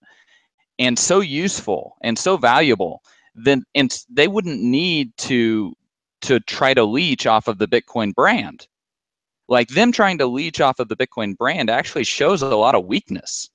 and so useful and so valuable, then they wouldn't need to try to leech off of the Bitcoin brand. Like them trying to leech off of the Bitcoin brand actually shows a lot of weakness.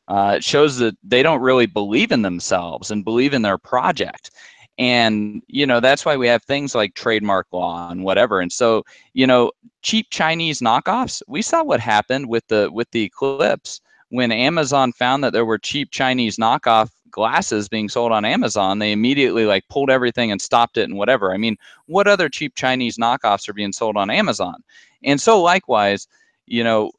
It shows that they don't really believe in themselves and believe in their project. And, you know, that's why we have things like trademark law and whatever. And so, you know, cheap Chinese knockoffs, we saw what happened with the eclipse when Amazon found that there were cheap Chinese knockoff glasses being sold on Amazon. They immediately like pulled everything and stopped it and whatever. I mean, what other cheap Chinese knockoffs are being sold on Amazon? And so likewise, you know,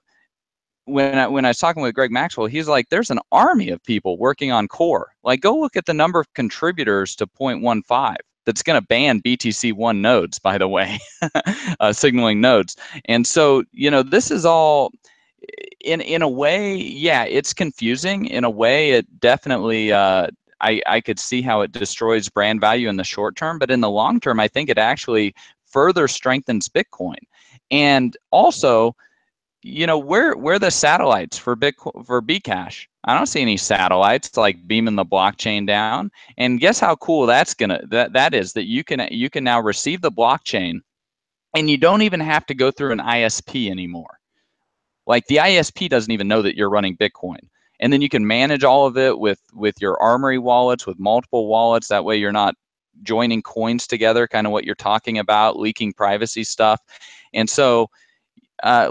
when I was talking with Greg Maxwell, he's like, there's an army of people working on core. Like, go look at the number of contributors to 0.15 that's going to ban BTC1 nodes, by the way, signaling nodes. And so, you know, this is all, in a way, yeah, it's confusing. In a way, it definitely I could see how it destroys brand value in the short term, but in the long term, I think it actually further strengthens Bitcoin. And also, where are the satellites for Bcash? I don't see any satellites like beaming the blockchain down. And guess how cool that is that you can now receive the blockchain, and you don't even have to go through an ISP anymore. Like the ISP doesn't even know that you're running Bitcoin. And then you can manage all of it with your Armory wallets, with multiple wallets. That way you're not joining coins together, kind of what you're talking about, leaking privacy stuff. And so I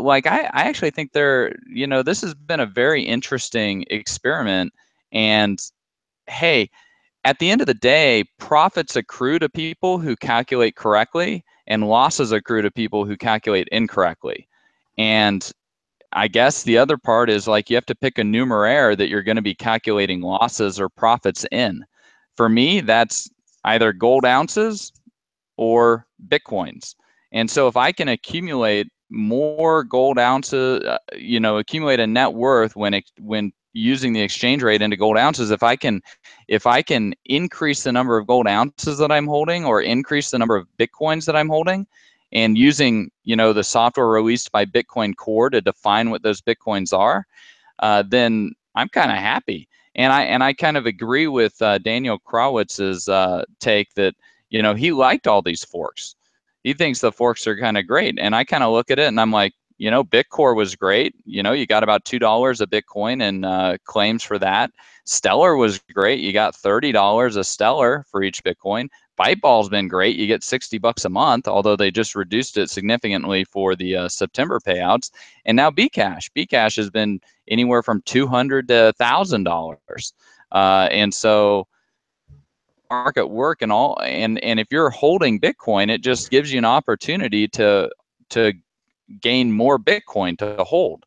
actually think this has been a very interesting experiment. And hey, at the end of the day, profits accrue to people who calculate correctly, and losses accrue to people who calculate incorrectly. And I guess the other part is like you have to pick a numeraire that you're going to be calculating losses or profits in. For me, that's either gold ounces or Bitcoins. And so if I can accumulate more gold ounces, accumulate a net worth when using the exchange rate into gold ounces, if I can increase the number of gold ounces that I'm holding or increase the number of Bitcoins that I'm holding, and using the software released by Bitcoin Core to define what those Bitcoins are, then I'm kind of happy. And I kind of agree with Daniel Krawitz's take that he liked all these forks. He thinks the forks are kind of great, and I kind of look at it and I'm like, Bitcore was great. You got about $2 a Bitcoin and claims for that. Stellar was great. You got $30 a Stellar for each Bitcoin. Byteball's been great. You get $60 a month, although they just reduced it significantly for the September payouts. And now Bcash has been anywhere from $200 to $1,000. And so market work and all, and if you're holding Bitcoin, it just gives you an opportunity to gain more Bitcoin to hold.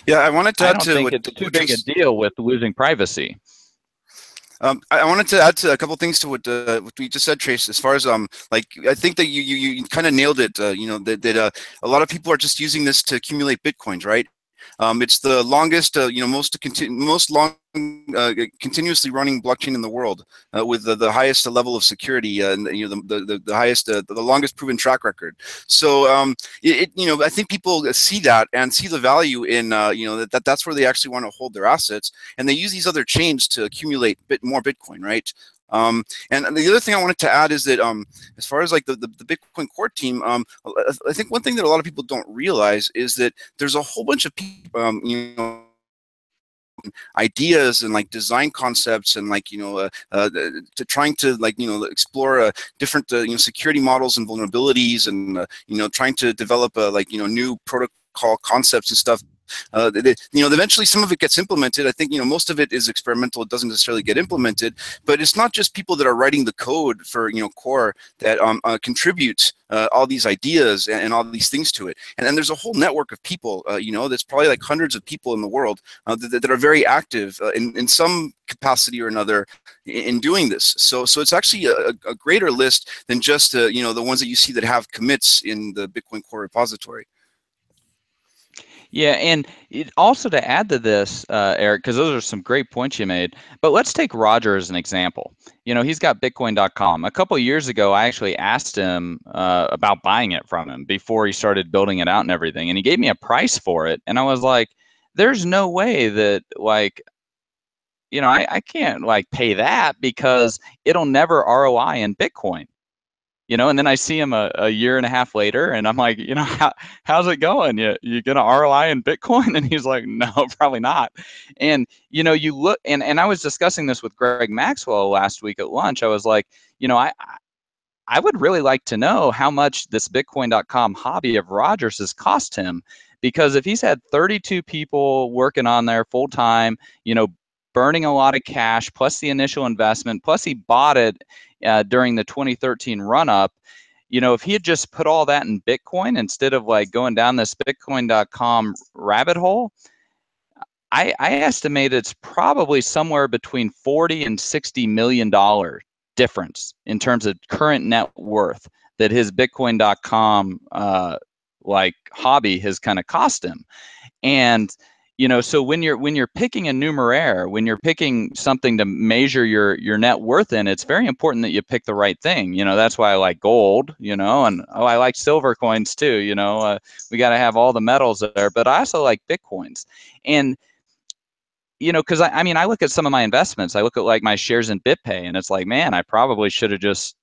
Yeah, I wanted to I add don't to think what, it's too big a deal with losing privacy. I wanted to add to a couple things to what we just said, Trace. As far as I think that you kind of nailed it. That a lot of people are just using this to accumulate Bitcoins, right? It's the longest, most long continuously running blockchain in the world, with the highest level of security and the highest, the longest proven track record. So I think people see that and see the value in that's where they actually want to hold their assets, and they use these other chains to accumulate more Bitcoin, right? And the other thing I wanted to add is that as far as like the Bitcoin core team, I think one thing that a lot of people don't realize is that there's a whole bunch of people, ideas and like design concepts and like to trying to explore different security models and vulnerabilities and trying to develop new protocol concepts and stuff. Eventually some of it gets implemented. I think most of it is experimental. It doesn't necessarily get implemented, but it's not just people that are writing the code for core that contribute all these ideas and all these things to it. And then there's a whole network of people, that's probably like hundreds of people in the world that are very active in some capacity or another in doing this. So it's actually a greater list than just the ones that you see that have commits in the Bitcoin Core repository. Yeah, and also to add to this, Eric, because those are some great points you made, but let's take Roger as an example. He's got Bitcoin.com. A couple of years ago, I actually asked him about buying it from him before he started building it out and everything, and he gave me a price for it, and I was like, there's no way that, I can't, pay that because it'll never ROI in Bitcoin. And then I see him a year and a half later, and I'm like, how's it going? You gonna ROI in Bitcoin? And he's like, no, probably not. And you look, and I was discussing this with Greg Maxwell last week at lunch. I was like, I would really like to know how much this Bitcoin.com hobby of Rogers has cost him, because if he's had 32 people working on there full time, burning a lot of cash, plus the initial investment, plus he bought it during the 2013 run-up, if he had just put all that in Bitcoin instead of going down this Bitcoin.com rabbit hole, I estimate it's probably somewhere between $40 and $60 million difference in terms of current net worth that his Bitcoin.com hobby has kind of cost him. And you know, so when you're picking a numeraire, when you're picking something to measure your net worth in, it's very important that you pick the right thing. You know, that's why I like gold, you know, and I like silver coins too. You know, we got to have all the metals there, but I also like Bitcoins. And you know, because I mean, I look at some of my investments. I look at like my shares in BitPay, and it's like, man, I probably should have just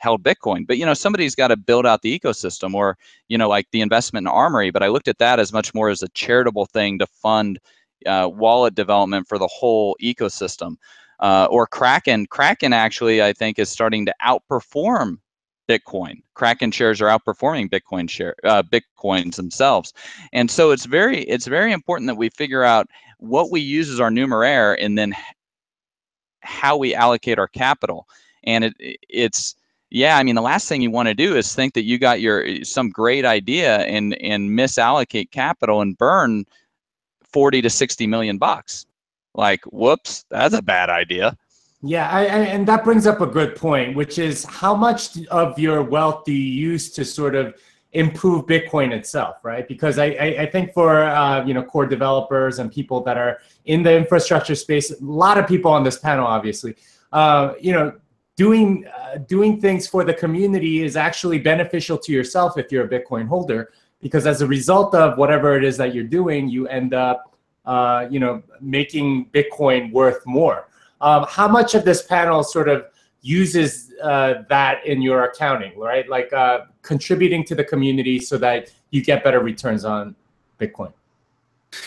held Bitcoin. But, you know, somebody's got to build out the ecosystem, or, you know, like the investment in Armory. But I looked at that as much more as a charitable thing to fund wallet development for the whole ecosystem. Or Kraken. Kraken actually, I think, is starting to outperform Bitcoin. Kraken shares are outperforming Bitcoins themselves. And so it's very important that we figure out what we use as our numeraire, and then how we allocate our capital. And it's yeah, I mean, the last thing you want to do is think that you got some great idea and misallocate capital and burn 40 to 60 million bucks. Like, whoops, that's a bad idea. Yeah, and that brings up a good point, which is how much of your wealth do you use to sort of improve Bitcoin itself, right? Because I think for you know, core developers and people that are in the infrastructure space, a lot of people on this panel, obviously, you know, doing things for the community is actually beneficial to yourself if you're a Bitcoin holder, because as a result of whatever it is that you're doing, you end up you know, making Bitcoin worth more. How much of this panel sort of uses that in your accounting, right? Like contributing to the community so that you get better returns on Bitcoin?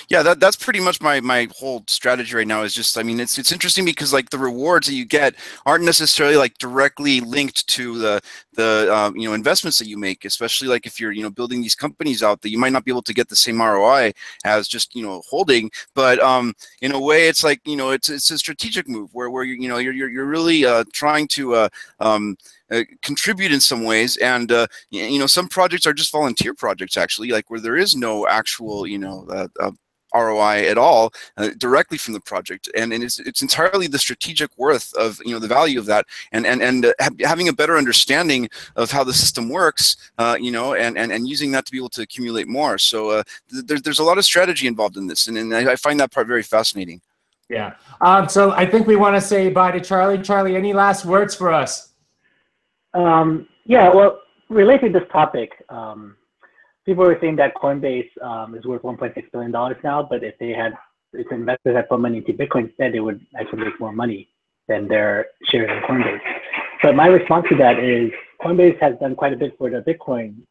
Yeah, that's pretty much my whole strategy right now. Is just, I mean, it's interesting because like the rewards that you get aren't necessarily like directly linked to the you know, investments that you make, especially like if you're, you know, building these companies out that you might not be able to get the same ROI as just, you know, holding. But in a way, it's like, you know, it's a strategic move where you're really trying to contribute in some ways. And you know, some projects are just volunteer projects, actually, like where there is no actual, you know, ROI at all directly from the project, and it's entirely the strategic worth of, you know, the value of that, and having a better understanding of how the system works, you know, and using that to be able to accumulate more. So there's a lot of strategy involved in this, and I find that part very fascinating. Yeah. So I think we want to say bye to Charlie. Charlie, any last words for us? Yeah, well, related to this topic, people were saying that Coinbase is worth $1.6 billion now, but if investors had put money into Bitcoin instead, they would actually make more money than their shares in Coinbase. But my response to that is Coinbase has done quite a bit for the Bitcoin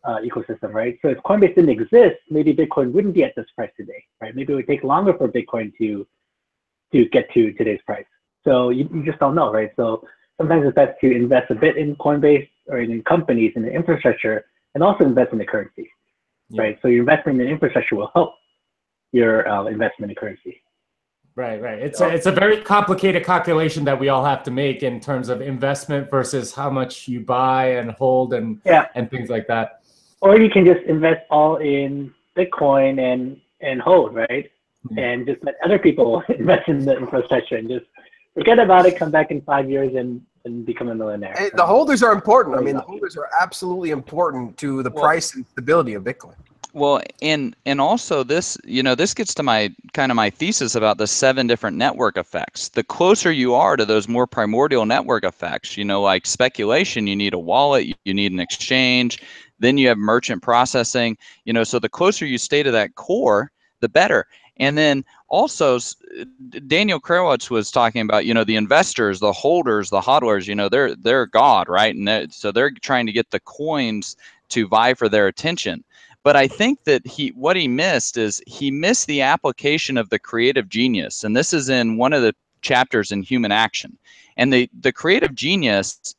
ecosystem, right? So if Coinbase didn't exist, maybe Bitcoin wouldn't be at this price today, right? Maybe it would take longer for Bitcoin to get to today's price. So you just don't know, right? So sometimes it's best to invest a bit in Coinbase or in companies, in the infrastructure, and also invest in the currency, right? So your investment in infrastructure will help your investment in currency. Right. It's a very complicated calculation that we all have to make in terms of investment versus how much you buy and hold and things like that. Or you can just invest all in Bitcoin and hold, right? And just let other people invest in the infrastructure and just forget about it, come back in 5 years and become a millionaire. Hey, the holders are important. I mean, the holders are absolutely important to the price and stability of Bitcoin. Well, and also this, you know, this gets to my thesis about the 7 different network effects. The closer you are to those more primordial network effects, you know, like speculation, you need a wallet, you need an exchange, then you have merchant processing, you know, so the closer you stay to that core, the better. And then also, Daniel Krawitz was talking about, you know, the investors, the holders, the hodlers, you know, they're God, right? And so they're trying to get the coins to vie for their attention. But I think that what he missed is he missed the application of the creative genius. And this is in one of the chapters in Human Action. And the creative genius,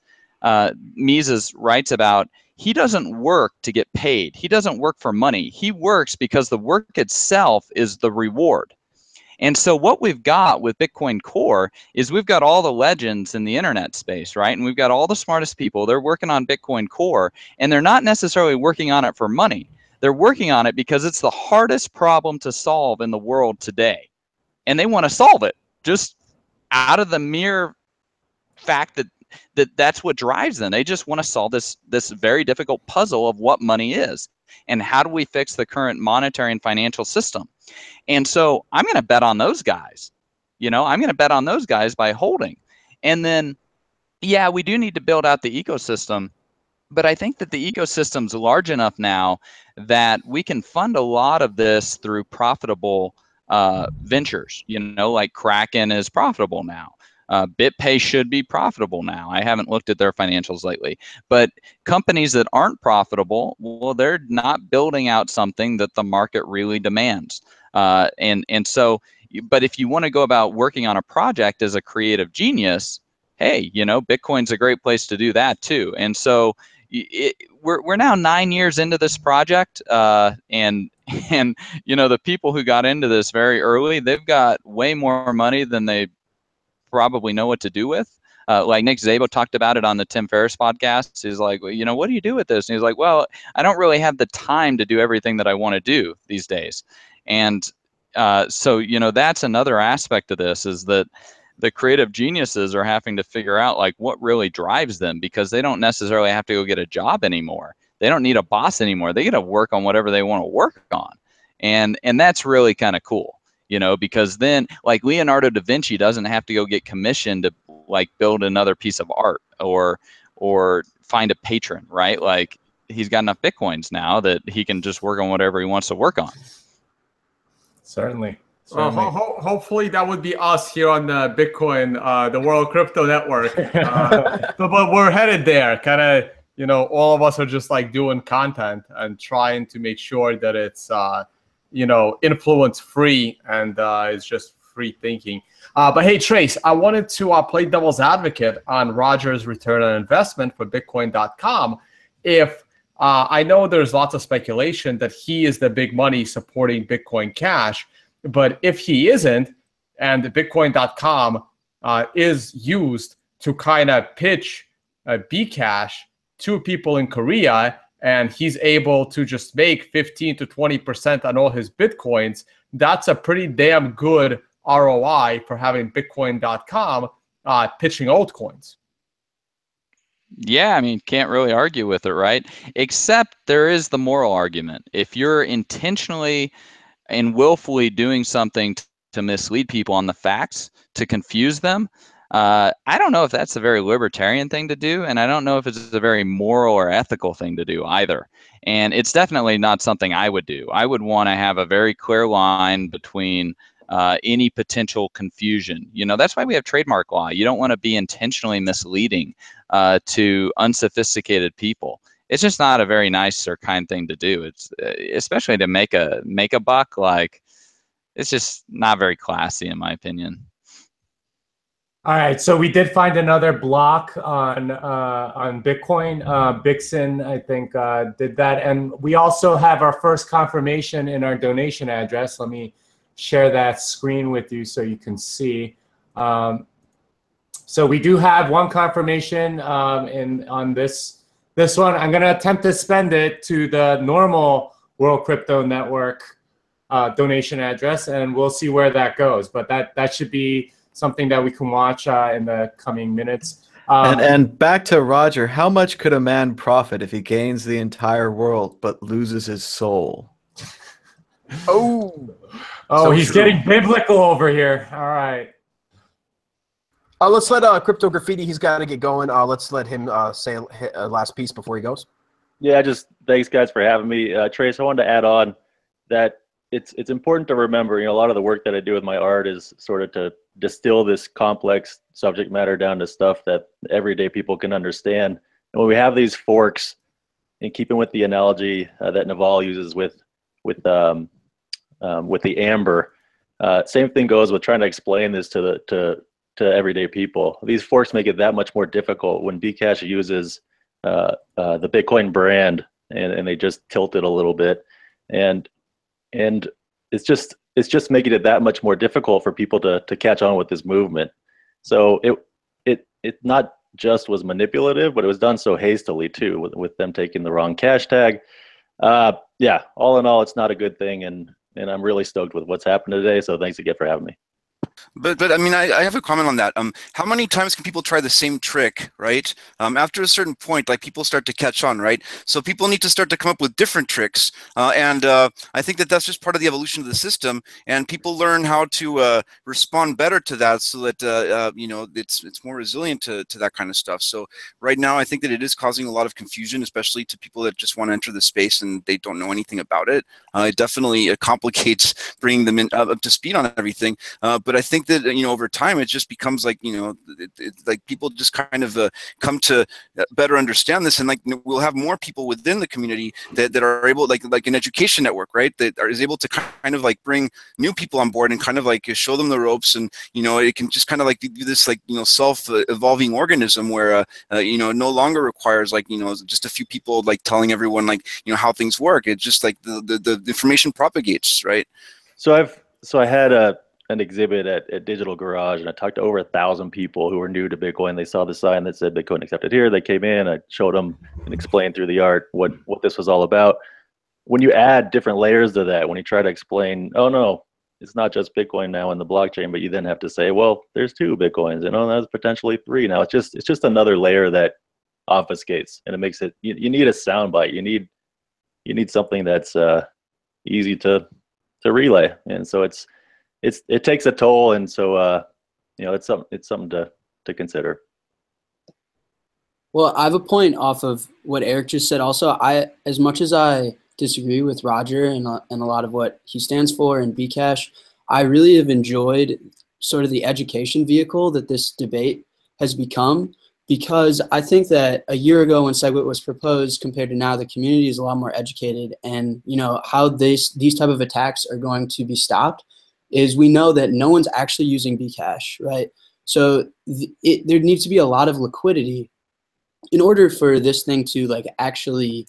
Mises writes about, he doesn't work to get paid. He doesn't work for money. He works because the work itself is the reward. And so what we've got with Bitcoin Core is we've got all the legends in the internet space, right? And we've got all the smartest people. They're working on Bitcoin Core, and they're not necessarily working on it for money. They're working on it because it's the hardest problem to solve in the world today. And they want to solve it just out of the mere fact that that's what drives them. They just want to solve this very difficult puzzle of what money is. and how do we fix the current monetary and financial system. And so I'm going to bet on those guys. I'm going to bet on those guys by holding. And then, yeah, we do need to build out the ecosystem. But I think that the ecosystem's large enough now that we can fund a lot of this through profitable ventures. Like Kraken is profitable now. BitPay should be profitable now. I haven't looked at their financials lately. But companies that aren't profitable, well, they're not building out something that the market really demands. And so, but if you want to go about working on a project as a creative genius, hey, Bitcoin's a great place to do that too. And so we're now 9 years into this project, and the people who got into this very early, they've got way more money than they probably know what to do with. Like Nick Szabo talked about it on the Tim Ferriss podcast. He's like, well, what do you do with this? And he's like, well, I don't really have the time to do everything that I want to do these days. And so that's another aspect of this, is that the creative geniuses are having to figure out like what really drives them, because they don't necessarily have to go get a job anymore. They don't need a boss anymore. They get to work on whatever they want to work on. And that's really kind of cool, because then like Leonardo da Vinci doesn't have to go get commissioned to like build another piece of art or find a patron, right? Like he's got enough Bitcoins now that he can just work on whatever he wants to work on. Certainly. Hopefully that would be us here on the Bitcoin, the World Crypto Network. But we're headed there. Kind of, all of us are just like doing content and trying to make sure that it's, influence free and it's just free thinking. But hey, Trace, I wanted to play devil's advocate on Roger's return on investment for Bitcoin.com. If I know there's lots of speculation that he is the big money supporting Bitcoin Cash. But if he isn't, and Bitcoin.com is used to kind of pitch Bcash to people in Korea, and he's able to just make 15 to 20% on all his Bitcoins, that's a pretty damn good ROI for having Bitcoin.com pitching altcoins. Yeah, I mean, can't really argue with it, right? Except there is the moral argument. If you're intentionally and willfully doing something to mislead people on the facts, to confuse them, I don't know if that's a very libertarian thing to do, and I don't know if it's a very moral or ethical thing to do either. And it's definitely not something I would do. I would want to have a very clear line between any potential confusion. That's why we have trademark law. You don't want to be intentionally misleading to unsophisticated people. It's just not a very nice or kind thing to do. It's especially to make a buck. Like, it's just not very classy, in my opinion. All right, so we did find another block on Bitcoin. Bixen, I think, did that, and we also have our first confirmation in our donation address. Let me share that screen with you so you can see. So we do have one confirmation on this one. I'm going to attempt to spend it to the normal World Crypto Network donation address, and we'll see where that goes. But that should be something that we can watch in the coming minutes. And back to Roger, how much could a man profit if he gains the entire world but loses his soul? Oh, So he's true. getting biblical over here. All right. Let's let Crypto Graffiti, he's got to get going. Let's let him say a last piece before he goes. Yeah, just thanks guys for having me. Trace, I wanted to add on that it's important to remember, a lot of the work that I do with my art is sort of to distill this complex subject matter down to stuff that everyday people can understand. And when we have these forks, in keeping with the analogy that Naval uses with the amber, same thing goes with trying to explain this to everyday people. These forks make it that much more difficult when Bcash uses the Bitcoin brand and they just tilt it a little bit, and it's just making it that much more difficult for people to catch on with this movement. So it not just was manipulative, but it was done so hastily too, with them taking the wrong cash tag. Yeah, all in all, it's not a good thing, and I'm really stoked with what's happened today. So thanks again for having me. But I mean, I have a comment on that. How many times can people try the same trick, right? After a certain point, like people start to catch on, right? So people need to start to come up with different tricks, and I think that that's just part of the evolution of the system. And people learn how to respond better to that, so that you know, it's more resilient to that kind of stuff. So right now, I think that it is causing a lot of confusion, especially to people that just want to enter the space and they don't know anything about it. It definitely complicates bringing them in up to speed on everything. But I think that, you know, over time it just becomes like, you know, like people just kind of come to better understand this, and like we'll have more people within the community that are able, like an education network, right, that is able to kind of like bring new people on board and kind of like show them the ropes, and you know, it can just kind of like do this, like, you know, self-evolving organism where you know, no longer requires like, you know, just a few people like telling everyone like, you know, how things work. It's just like the information propagates, right? So I had an exhibit at Digital Garage, and I talked to over 1,000 people who were new to Bitcoin. They saw the sign that said Bitcoin accepted here. They came in, I showed them and explained through the art what this was all about. When you add different layers to that, when you try to explain, oh no, it's not just Bitcoin now in the blockchain, but you then have to say, well, there's 2 Bitcoins, and oh, that's potentially 3 now. It's just another layer that obfuscates, and it makes it, you need a soundbite. You need something that's easy to relay, and so it takes a toll, and so you know, it's something to consider. Well, I have a point off of what Eric just said. Also, as much as I disagree with Roger and a lot of what he stands for and Bcash, I really have enjoyed sort of the education vehicle that this debate has become, because I think that a year ago when Segwit was proposed compared to now, the community is a lot more educated, and you know how these type of attacks are going to be stopped is we know that no one's actually using Bcash, right? So there needs to be a lot of liquidity in order for this thing to like actually,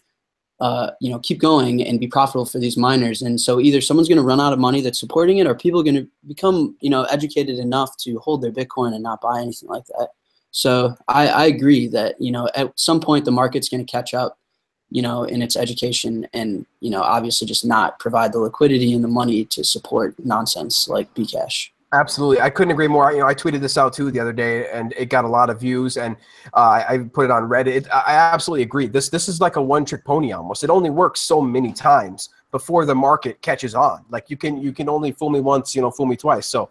you know, keep going and be profitable for these miners. And so either someone's going to run out of money that's supporting it, or people are going to become, you know, educated enough to hold their Bitcoin and not buy anything like that. So I agree that, you know, at some point the market's going to catch up, you know, in its education, and, you know, obviously just not provide the liquidity and the money to support nonsense like Bcash. Absolutely. I couldn't agree more. You know, I tweeted this out too the other day, and it got a lot of views, and I put it on Reddit. I absolutely agree. This is like a one-trick pony almost. It only works so many times before the market catches on. Like you can only fool me once, you know, fool me twice. So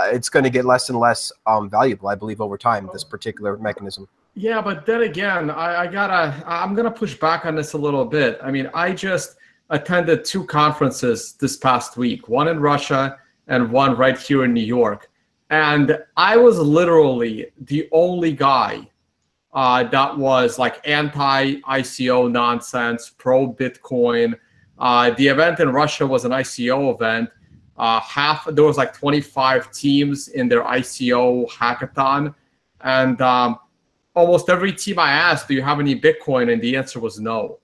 it's going to get less and less valuable, I believe, over time, this particular mechanism. Yeah, but then again, I'm gonna push back on this a little bit. I mean, I just attended 2 conferences this past week, one in Russia and one right here in New York. And I was literally the only guy that was like anti-ICO nonsense, pro-Bitcoin. The event in Russia was an ICO event. There was like 25 teams in their ICO hackathon. And almost every team I asked, do you have any Bitcoin? And the answer was no.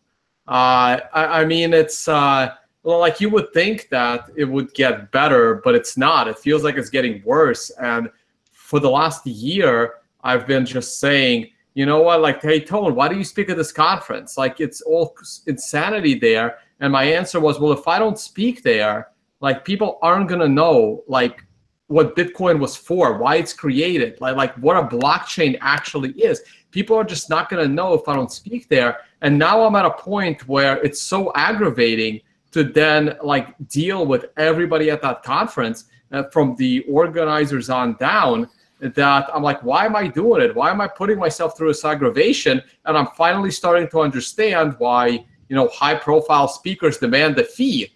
I mean, it's well, like you would think that it would get better, but it's not. It feels like it's getting worse. And for the last year, I've been just saying, you know what, like, hey, Tone, why do you speak at this conference? Like, it's all insanity there. And my answer was, well, if I don't speak there, like, people aren't going to know, like, what Bitcoin was for, why it's created, like what a blockchain actually is. People are just not going to know if I don't speak there. And now I'm at a point where it's so aggravating to then like deal with everybody at that conference, from the organizers on down, that I'm like, why am I doing it? Why am I putting myself through this aggravation? And I'm finally starting to understand why, you know, high-profile speakers demand the fee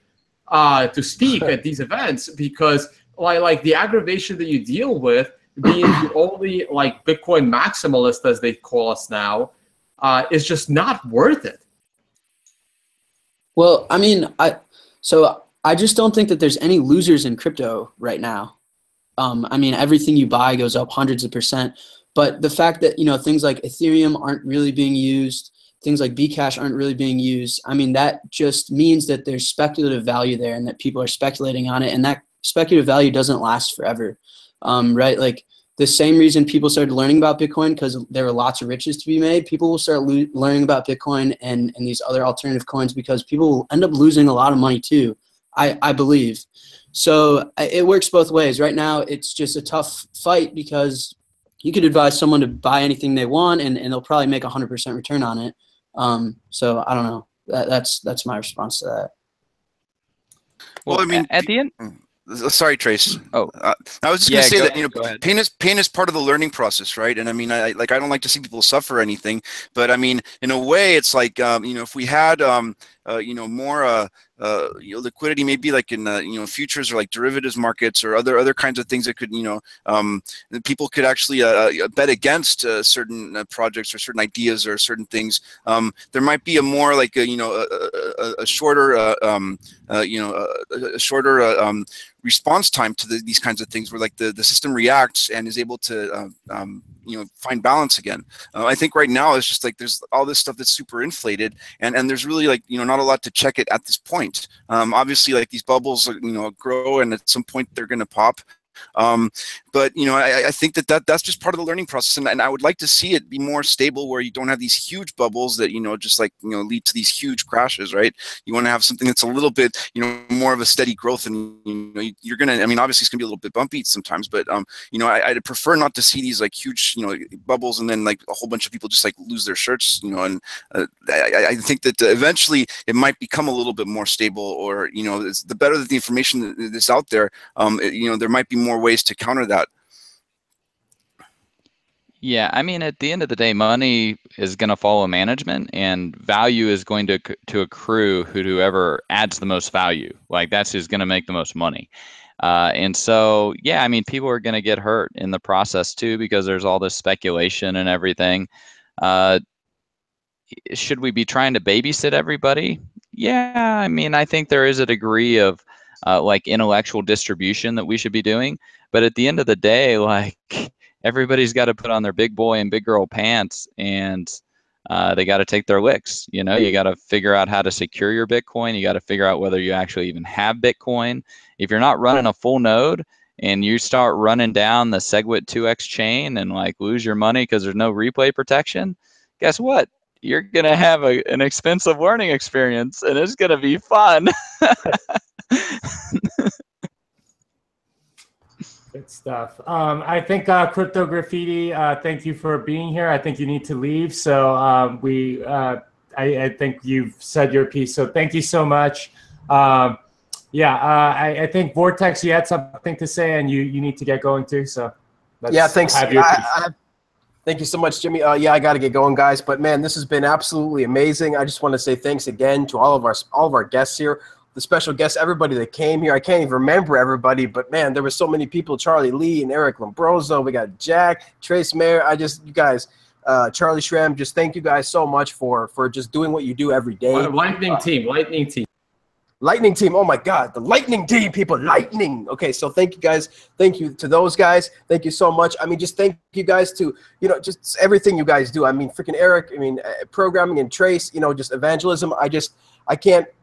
to speak at these events, because like the aggravation that you deal with, being the only like Bitcoin maximalist, as they call us now, is just not worth it. Well, I mean, I just don't think that there's any losers in crypto right now. I mean, everything you buy goes up hundreds of %. But the fact that, you know, things like Ethereum aren't really being used, things like Bcash aren't really being used, I mean, that just means that there's speculative value there and that people are speculating on it, and that speculative value doesn't last forever, right? Like the same reason people started learning about Bitcoin, because there were lots of riches to be made, people will start learning about Bitcoin and these other alternative coins because people will end up losing a lot of money too, I believe. So it works both ways. Right now, it's just a tough fight because you could advise someone to buy anything they want, and they'll probably make 100% return on it. So I don't know. That's my response to that. Well, I mean, at the end. Sorry, Trace. Oh, I was just going to say that, you know, pain is part of the learning process, right? And I mean, I don't like to see people suffer or anything, but I mean, in a way, it's like, you know, if we had, you know, more you know, liquidity, maybe like in you know, futures or like derivatives markets or other kinds of things that could, you know, people could actually bet against certain projects or certain ideas or certain things. There might be a more like a, you know, a shorter you know, a shorter response time to these kinds of things, where like the system reacts and is able to you know, find balance again. I think right now it's just like there's all this stuff that's super inflated, and there's really like, you know, not a lot to check it at this point. Obviously, like these bubbles, you know, grow, and at some point they're going to pop. But you know, I think that's just part of the learning process, and I would like to see it be more stable, where you don't have these huge bubbles that, you know, just like, you know, lead to these huge crashes, right? You want to have something that's a little bit, you know, more of a steady growth, and you know, you're gonna, I mean, obviously it's gonna be a little bit bumpy sometimes, but you know, I'd prefer not to see these like huge, you know, bubbles, and then like a whole bunch of people just like lose their shirts, you know. And I think that eventually it might become a little bit more stable, or you know, the better that the information that's out there, you know, there might be more ways to counter that. Yeah, I mean, at the end of the day, money is going to follow management, and value is going to accrue whoever adds the most value. Like, that's who's going to make the most money. And so, yeah, I mean, people are going to get hurt in the process too, because there's all this speculation and everything. Should we be trying to babysit everybody? Yeah, I mean, I think there is a degree of like intellectual distribution that we should be doing. But at the end of the day, like, everybody's got to put on their big boy and big girl pants, and they got to take their licks. You know, you got to figure out how to secure your Bitcoin. You got to figure out whether you actually even have Bitcoin. If you're not running a full node and you start running down the Segwit 2x chain and like lose your money because there's no replay protection, guess what? You're going to have an expensive learning experience, and it's going to be fun. Good stuff. I think Crypto Graffiti, thank you for being here. I think you need to leave. So I think you've said your piece. So thank you so much. I think Vortex, you had something to say, and you need to get going too. So yeah, thanks. Thank you so much, Jimmy. Yeah, I got to get going, guys. But man, this has been absolutely amazing. I just want to say thanks again to all of our guests here, the special guests, everybody that came here. I can't even remember everybody, but man, there were so many people. Charlie Lee and Eric Lombroso. We got Jack, Trace Mayer. You guys, Charlie Schramm. Just thank you guys so much for just doing what you do every day. Lightning team. Lightning team. Oh my God, the lightning team, people, lightning. Okay, so thank you guys. Thank you to those guys. Thank you so much. I mean, just thank you guys to, you know, just everything you guys do. I mean, freaking Eric, I mean, programming and Trace, you know, just evangelism.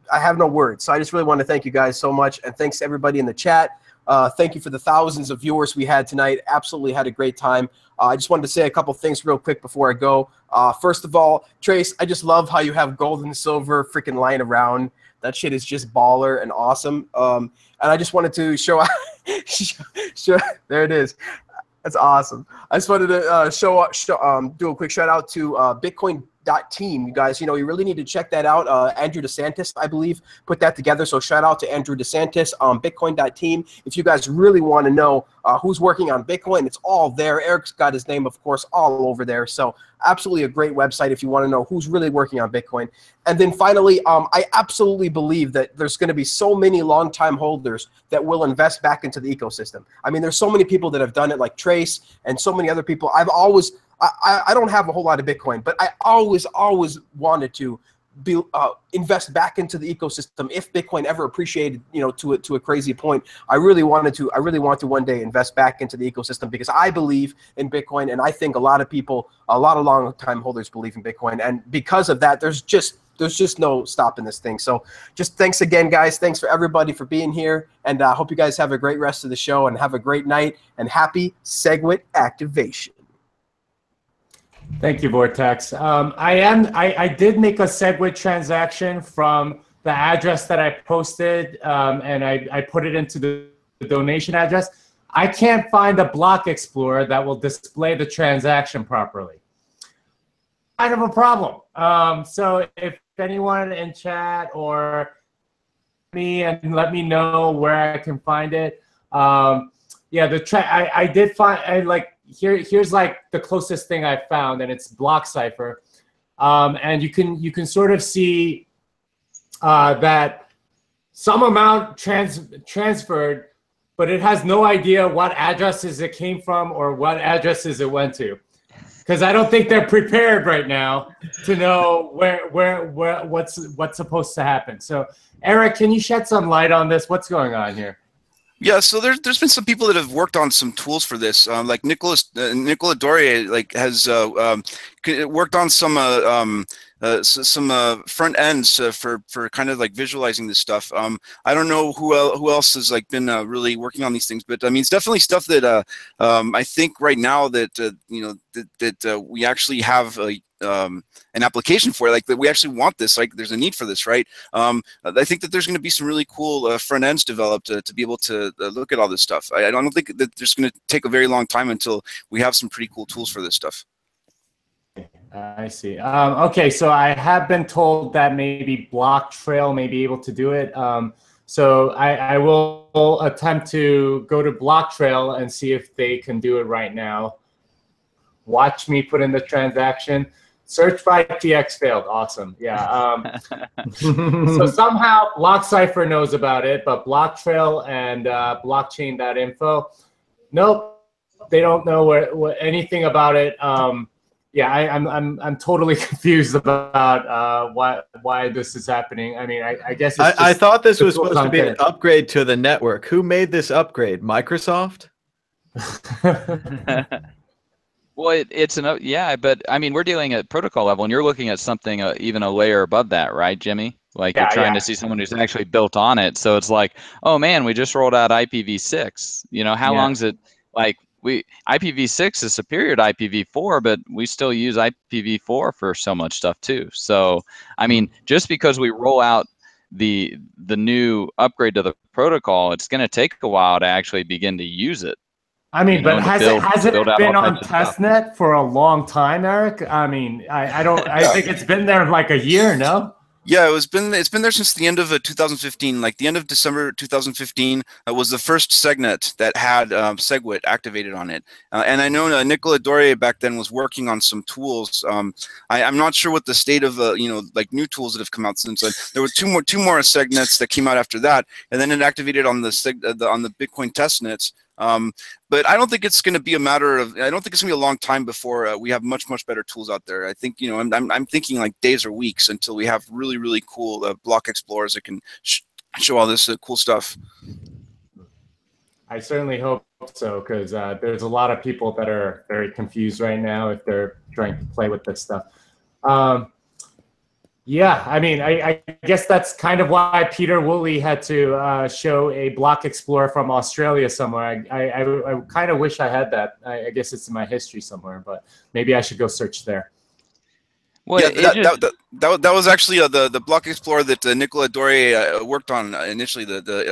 I have no words. So I just really want to thank you guys so much. And thanks to everybody in the chat. Thank you for the thousands of viewers we had tonight. Absolutely had a great time. I just wanted to say a couple things real quick before I go. First of all, Trace, I just love how you have gold and silver freaking lying around. That shit is just baller and awesome. And I just wanted to show there it is. That's awesome. I just wanted to do a quick shout out to Bitcoin.team. You guys, you know, you really need to check that out. Andrew DeSantis, I believe, put that together. So shout out to Andrew DeSantis on Bitcoin.team. If you guys really want to know who's working on Bitcoin, it's all there. Eric's got his name, of course, all over there. So absolutely a great website if you want to know who's really working on Bitcoin. And then finally, I absolutely believe that there's going to be so many long-time holders that will invest back into the ecosystem. I mean, there's so many people that have done it, like Trace and so many other people. I don't have a whole lot of Bitcoin, but I always wanted to invest back into the ecosystem. If Bitcoin ever appreciated, you know, to a crazy point, I really want to one day invest back into the ecosystem, because I believe in Bitcoin, and I think a lot of long time holders believe in Bitcoin, and because of that, there's just no stopping this thing. So just thanks again, guys. Thanks for everybody for being here, and I hope you guys have a great rest of the show and have a great night, and happy Segwit activation. Thank you, Vortex. I did make a Segwit transaction from the address that I posted and I put it into the donation address, I can't find a block explorer that will display the transaction properly. Kind of a problem. So if anyone in chat or me and let me know where I can find it. Yeah, I did find here's like the closest thing I found, and it's block cipher. And you can sort of see that some amount transferred, but it has no idea what addresses it came from or what addresses it went to, because I don't think they're prepared right now to know what's supposed to happen. So, Eric, can you shed some light on this? What's going on here? Yeah, so there's been some people that have worked on some tools for this, like Nicola Doria, has worked on some front ends for kind of like visualizing this stuff. I don't know who else has been really working on these things, but I mean it's definitely stuff that I think right now that we actually have an application for, like that we actually want this, like there's a need for this, right? I think that there's going to be some really cool front ends developed to be able to look at all this stuff. I don't think that there's going to take a very long time until we have some pretty cool tools for this stuff. I see. Okay, so I have been told that maybe Block Trail may be able to do it. So I will attempt to go to Block Trail and see if they can do it right now. Watch me put in the transaction. Search by TX failed. Awesome. Yeah. So somehow BlockCypher knows about it, but Block Trail and blockchain.info, nope, they don't know anything about it. Yeah, I'm totally confused about why this is happening. I mean, I guess it's I thought this was supposed to be an upgrade to the network. Who made this upgrade? Microsoft? Well, yeah, but I mean, we're dealing at protocol level, and you're looking at something even a layer above that, right, Jimmy? Like you're trying to see someone who's actually built on it. So it's like, oh man, we just rolled out IPv6. You know, how long is it? Like IPv6 is superior to IPv4, but we still use IPv4 for so much stuff too. So I mean, just because we roll out the new upgrade to the protocol, it's going to take a while to actually begin to use it. I mean, but hasn't it been on testnet for a long time, Eric? I mean, I think it's been there like a year, no? Yeah, it's been there since the end of 2015. Like the end of December 2015 was the first SegNet that had Segwit activated on it. And I know Nicola Doria back then was working on some tools. I'm not sure what the state of like new tools that have come out since then. There were two more SegNets that came out after that, and then it activated on the Bitcoin testnets. But I don't think it's going to be a matter of. I don't think it's going to be a long time before we have much better tools out there. I think I'm thinking like days or weeks until we have really cool block explorers that can show all this cool stuff. I certainly hope so, because there's a lot of people that are very confused right now if they're trying to play with this stuff. Yeah, I mean, I guess that's kind of why Peter Woolley had to show a block explorer from Australia somewhere. I kind of wish I had that. I guess it's in my history somewhere, but maybe I should go search there. Well, yeah, that was actually the block explorer that Nicola Doria worked on initially.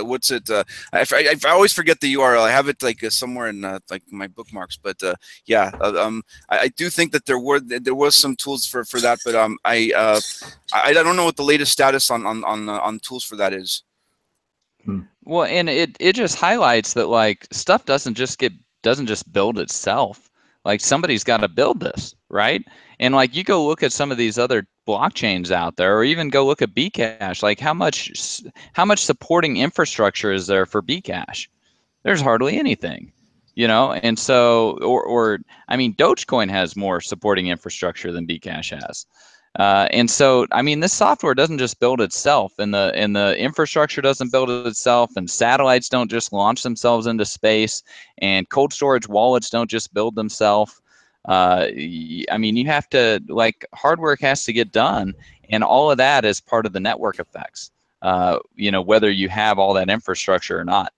What's it? I always forget the URL. I have it like somewhere in like my bookmarks. But yeah, I do think that there was some tools for that. But I don't know what the latest status on tools for that is. Well, and it just highlights that like stuff doesn't just build itself. Like somebody's got to build this, right? And like you go look at some of these other blockchains out there, or even go look at Bcash. Like how much supporting infrastructure is there for Bcash? There's hardly anything, you know. And so, or I mean, Dogecoin has more supporting infrastructure than Bcash has. And so, I mean, this software doesn't just build itself, and the infrastructure doesn't build itself, and satellites don't just launch themselves into space, and cold storage wallets don't just build themselves. I mean, you have to, like, hard work has to get done, and all of that is part of the network effects, you know, whether you have all that infrastructure or not.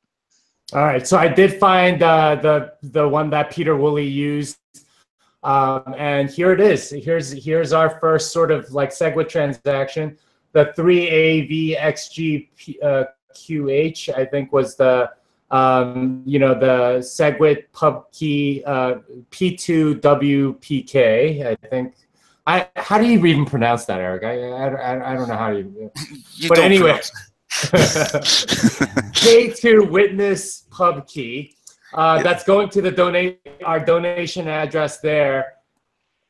All right, so I did find the one that Peter Woolley used. And here it is. Here's our first sort of like Segwit transaction. the 3AVXGQH, I think was the the Segwit pub key P2WPK, I think. How do you even pronounce that, Eric? I don't know how you. But anyway, K2 witness pub key. That's going to the our donation address there,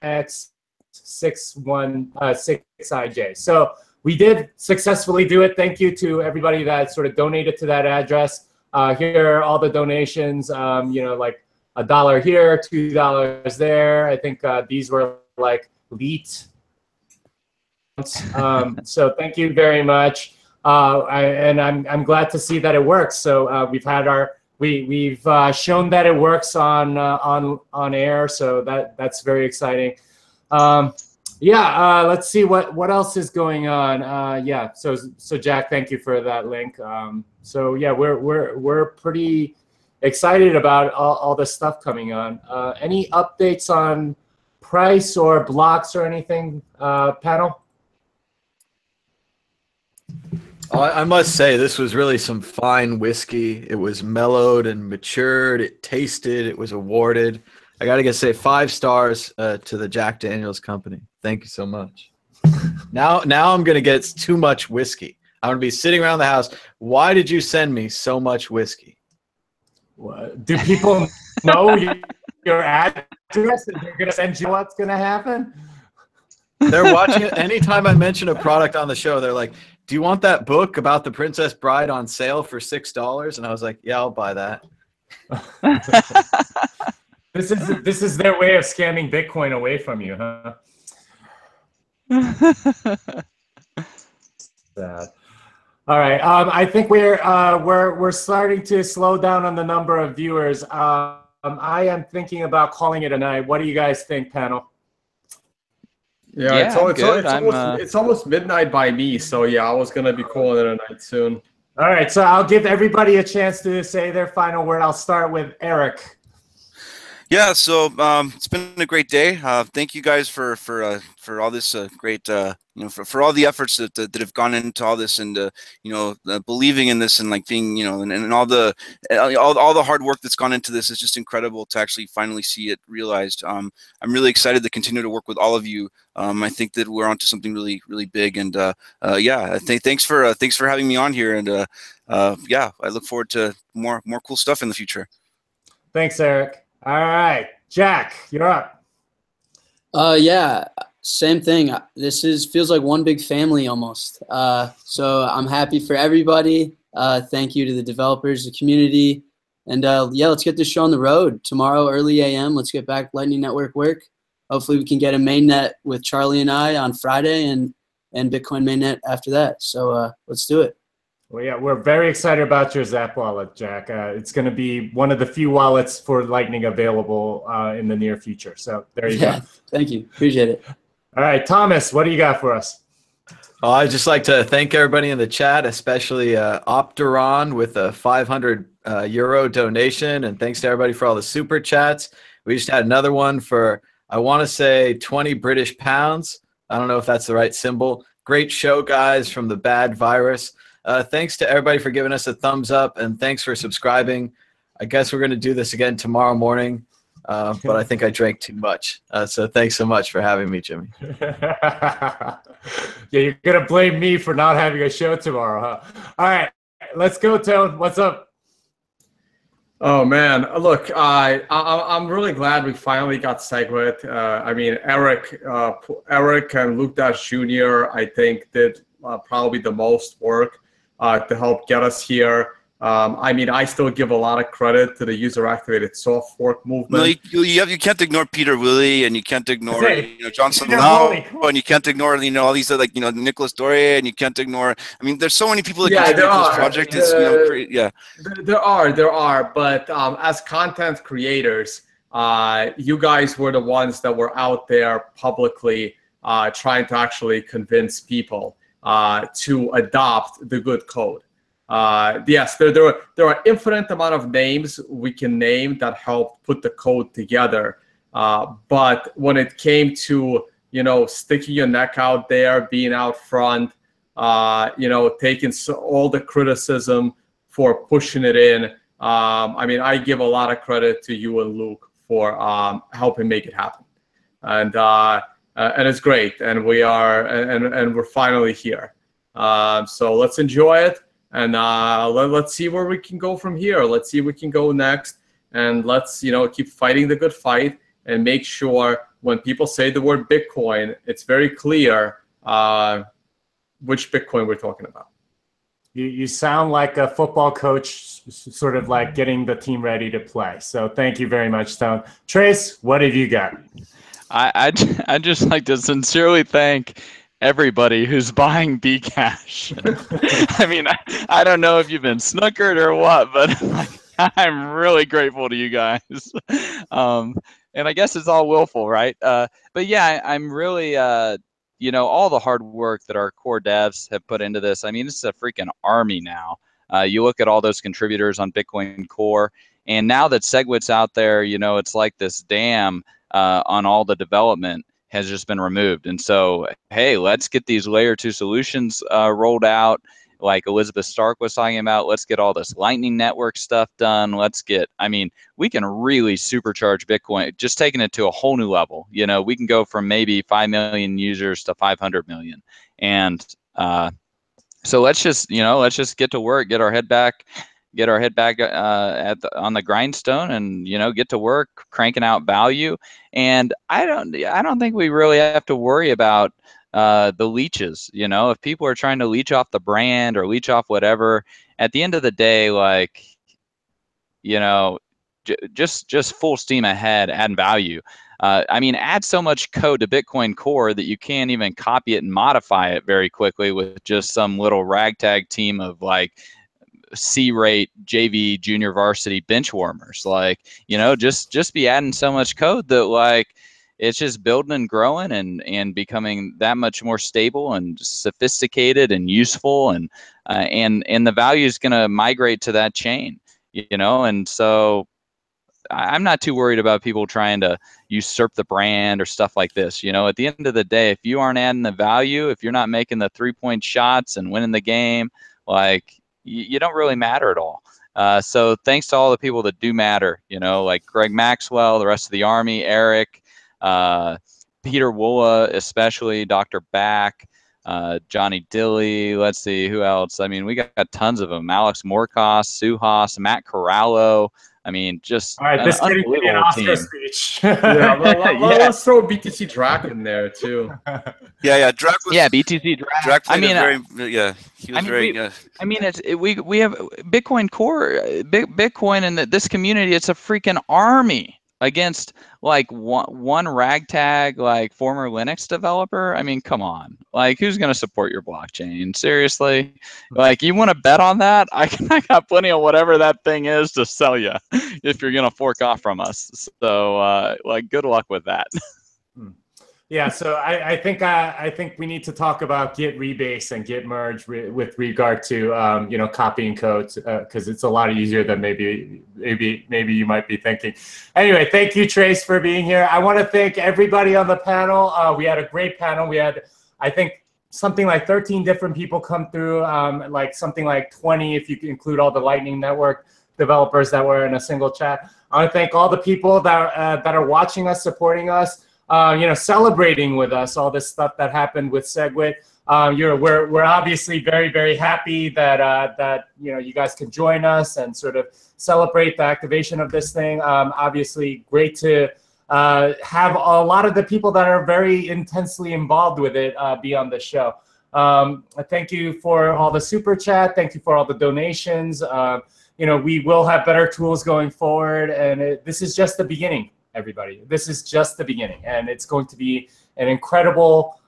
X616IJ. So we did successfully do it. Thank you to everybody that sort of donated to that address. Here are all the donations. Like $1 here, $2 there. I think these were like leet. So thank you very much. I'm glad to see that it works. So we've had we've shown that it works on air. So that's very exciting. Let's see what else is going on. So Jack, thank you for that link. We're pretty excited about all this stuff coming on. Any updates on price or blocks or anything, panel? I must say, this was really some fine whiskey. It was mellowed and matured. It tasted. It was awarded. I got to say 5 stars to the Jack Daniels Company. Thank you so much. Now I'm going to get too much whiskey. I'm going to be sitting around the house. Why did you send me so much whiskey? What? Do people know your address and they're going to send you what's going to happen? They're watching it. Anytime I mention a product on the show, they're like, do you want that book about the Princess Bride on sale for $6? And I was like, yeah, I'll buy that. This is their way of scamming Bitcoin away from you, huh? Sad. All right. I think we're starting to slow down on the number of viewers. I am thinking about calling it a night. What do you guys think, panel? Yeah, it's almost midnight by me, so yeah, I was gonna be calling it a night soon. All right, so I'll give everybody a chance to say their final word. I'll start with Eric. Yeah, so it's been a great day. Thank you guys for all this great for all the efforts that have gone into all this, and believing in this, and like being and all the hard work that's gone into this is just incredible to actually finally see it realized. I'm really excited to continue to work with all of you. I think that we're onto something really, really big, and thanks for having me on here, and I look forward to more cool stuff in the future. Thanks, Eric. All right, Jack, you're up. Same thing. This feels like one big family almost. So I'm happy for everybody. Thank you to the developers, the community, and let's get this show on the road tomorrow, early AM. Let's get back Lightning Network work. Hopefully we can get a mainnet with Charlie and I on Friday, and Bitcoin mainnet after that. So let's do it. Well, yeah, we're very excited about your Zap wallet, Jack. It's going to be one of the few wallets for Lightning available in the near future. So there you go. Thank you. Appreciate it. All right, Thomas, what do you got for us? I'd just like to thank everybody in the chat, especially Opteron with a 500 euro donation. And thanks to everybody for all the super chats. We just had another one for, I want to say, 20 British pounds. I don't know if that's the right symbol. Great show, guys, from the Bad Virus. Thanks to everybody for giving us a thumbs up, and thanks for subscribing. I guess we're going to do this again tomorrow morning, but I think I drank too much. So thanks so much for having me, Jimmy. Yeah, you're going to blame me for not having a show tomorrow, huh? All right, let's go, Tone. What's up? Oh, man. Look, I'm really glad we finally got Segwit. I mean, Eric and Luke Dash Jr., I think, did probably the most work to help get us here. I mean, I still give a lot of credit to the user-activated soft fork movement. No, you can't ignore Peter Willie, and you can't ignore Johnson Lau, and you can't ignore all these Nicholas Dorier, and you can't ignore. I mean, there's so many people that contribute to this project. It's There are, but as content creators, you guys were the ones that were out there publicly trying to actually convince people to adopt the good code. Yes, there are infinite amount of names we can name that helped put the code together. But when it came to sticking your neck out there, being out front, taking all the criticism for pushing it in. I mean, I give a lot of credit to you and Luke for helping make it happen, and it's great. And we're finally here. So let's enjoy it, and let's see where we can go from here. Let's see where we can go next, and let's keep fighting the good fight and make sure when people say the word Bitcoin, it's very clear which Bitcoin we're talking about. You sound like a football coach, sort of like getting the team ready to play. So thank you very much, Stone. Trace, what have you got? I'd just like to sincerely thank everybody who's buying Bcash. I mean, I don't know if you've been snookered or what, but I'm really grateful to you guys. And I guess it's all willful, right? But yeah, I'm really, all the hard work that our core devs have put into this. I mean, this is a freaking army now. You look at all those contributors on Bitcoin Core, and now that Segwit's out there, it's like this dam on all the development has just been removed. And so, hey, let's get these layer 2 solutions rolled out. Like Elizabeth Stark was talking about, let's get all this Lightning Network stuff done. We can really supercharge Bitcoin, just taking it to a whole new level. We can go from maybe 5 million users to 500 million. And so let's just get to work, get our head back on the grindstone, and get to work cranking out value. And I don't think we really have to worry about the leeches. If people are trying to leech off the brand or leech off whatever, at the end of the day, just full steam ahead, adding value. Add so much code to Bitcoin Core that you can't even copy it and modify it very quickly with just some little ragtag team of C-rate JV junior varsity bench warmers. Just be adding so much code that it's just building and growing and becoming that much more stable and sophisticated and useful, and the value is going to migrate to that chain, and so I'm not too worried about people trying to usurp the brand or stuff like this. At the end of the day, if you aren't adding the value, if you're not making the 3-point shots and winning the game, you don't really matter at all. So thanks to all the people that do matter, like Greg Maxwell, the rest of the Army, Eric, Peter Woola, especially Dr. Back, Johnny Dilly. Let's see who else. We got tons of them. Alex Morkos, Suhas, Matt Corallo. Just all right. This could be an Oscar speech. Let's throw BTC Drac in there too. Yeah, Drac was. Yeah, BTC Drac. Drac played he was very. We have Bitcoin Core, Bitcoin, and this community. It's a freaking army against one ragtag former Linux developer. Come on, who's going to support your blockchain? Seriously, you want to bet on that? I got plenty of whatever that thing is to sell you if you're going to fork off from us. So good luck with that. Yeah, so I think we need to talk about Git rebase and Git merge with regard to copying codes, because it's a lot easier than maybe you might be thinking. Anyway, thank you, Trace, for being here. I want to thank everybody on the panel. We had a great panel. We had, I think, something like 13 different people come through, something like 20 if you include all the Lightning Network developers that were in a single chat. I want to thank all the people that are watching us, supporting us. Celebrating with us all this stuff that happened with Segwit. We're obviously very, very happy that you guys can join us and sort of celebrate the activation of this thing. Obviously, great to have a lot of the people that are very intensely involved with it be on the show. Thank you for all the super chat. Thank you for all the donations. We will have better tools going forward, and this is just the beginning. Everybody, this is just the beginning, and it's going to be an incredible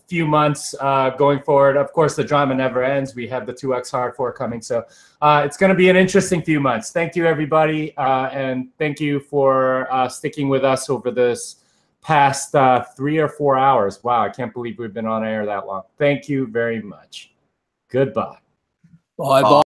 few months going forward. Of course, the drama never ends. We have the 2x hard fork coming, so it's going to be an interesting few months. Thank you, everybody, and thank you for sticking with us over this past 3 or 4 hours. Wow, I can't believe we've been on air that long. Thank you very much. Goodbye. Bye.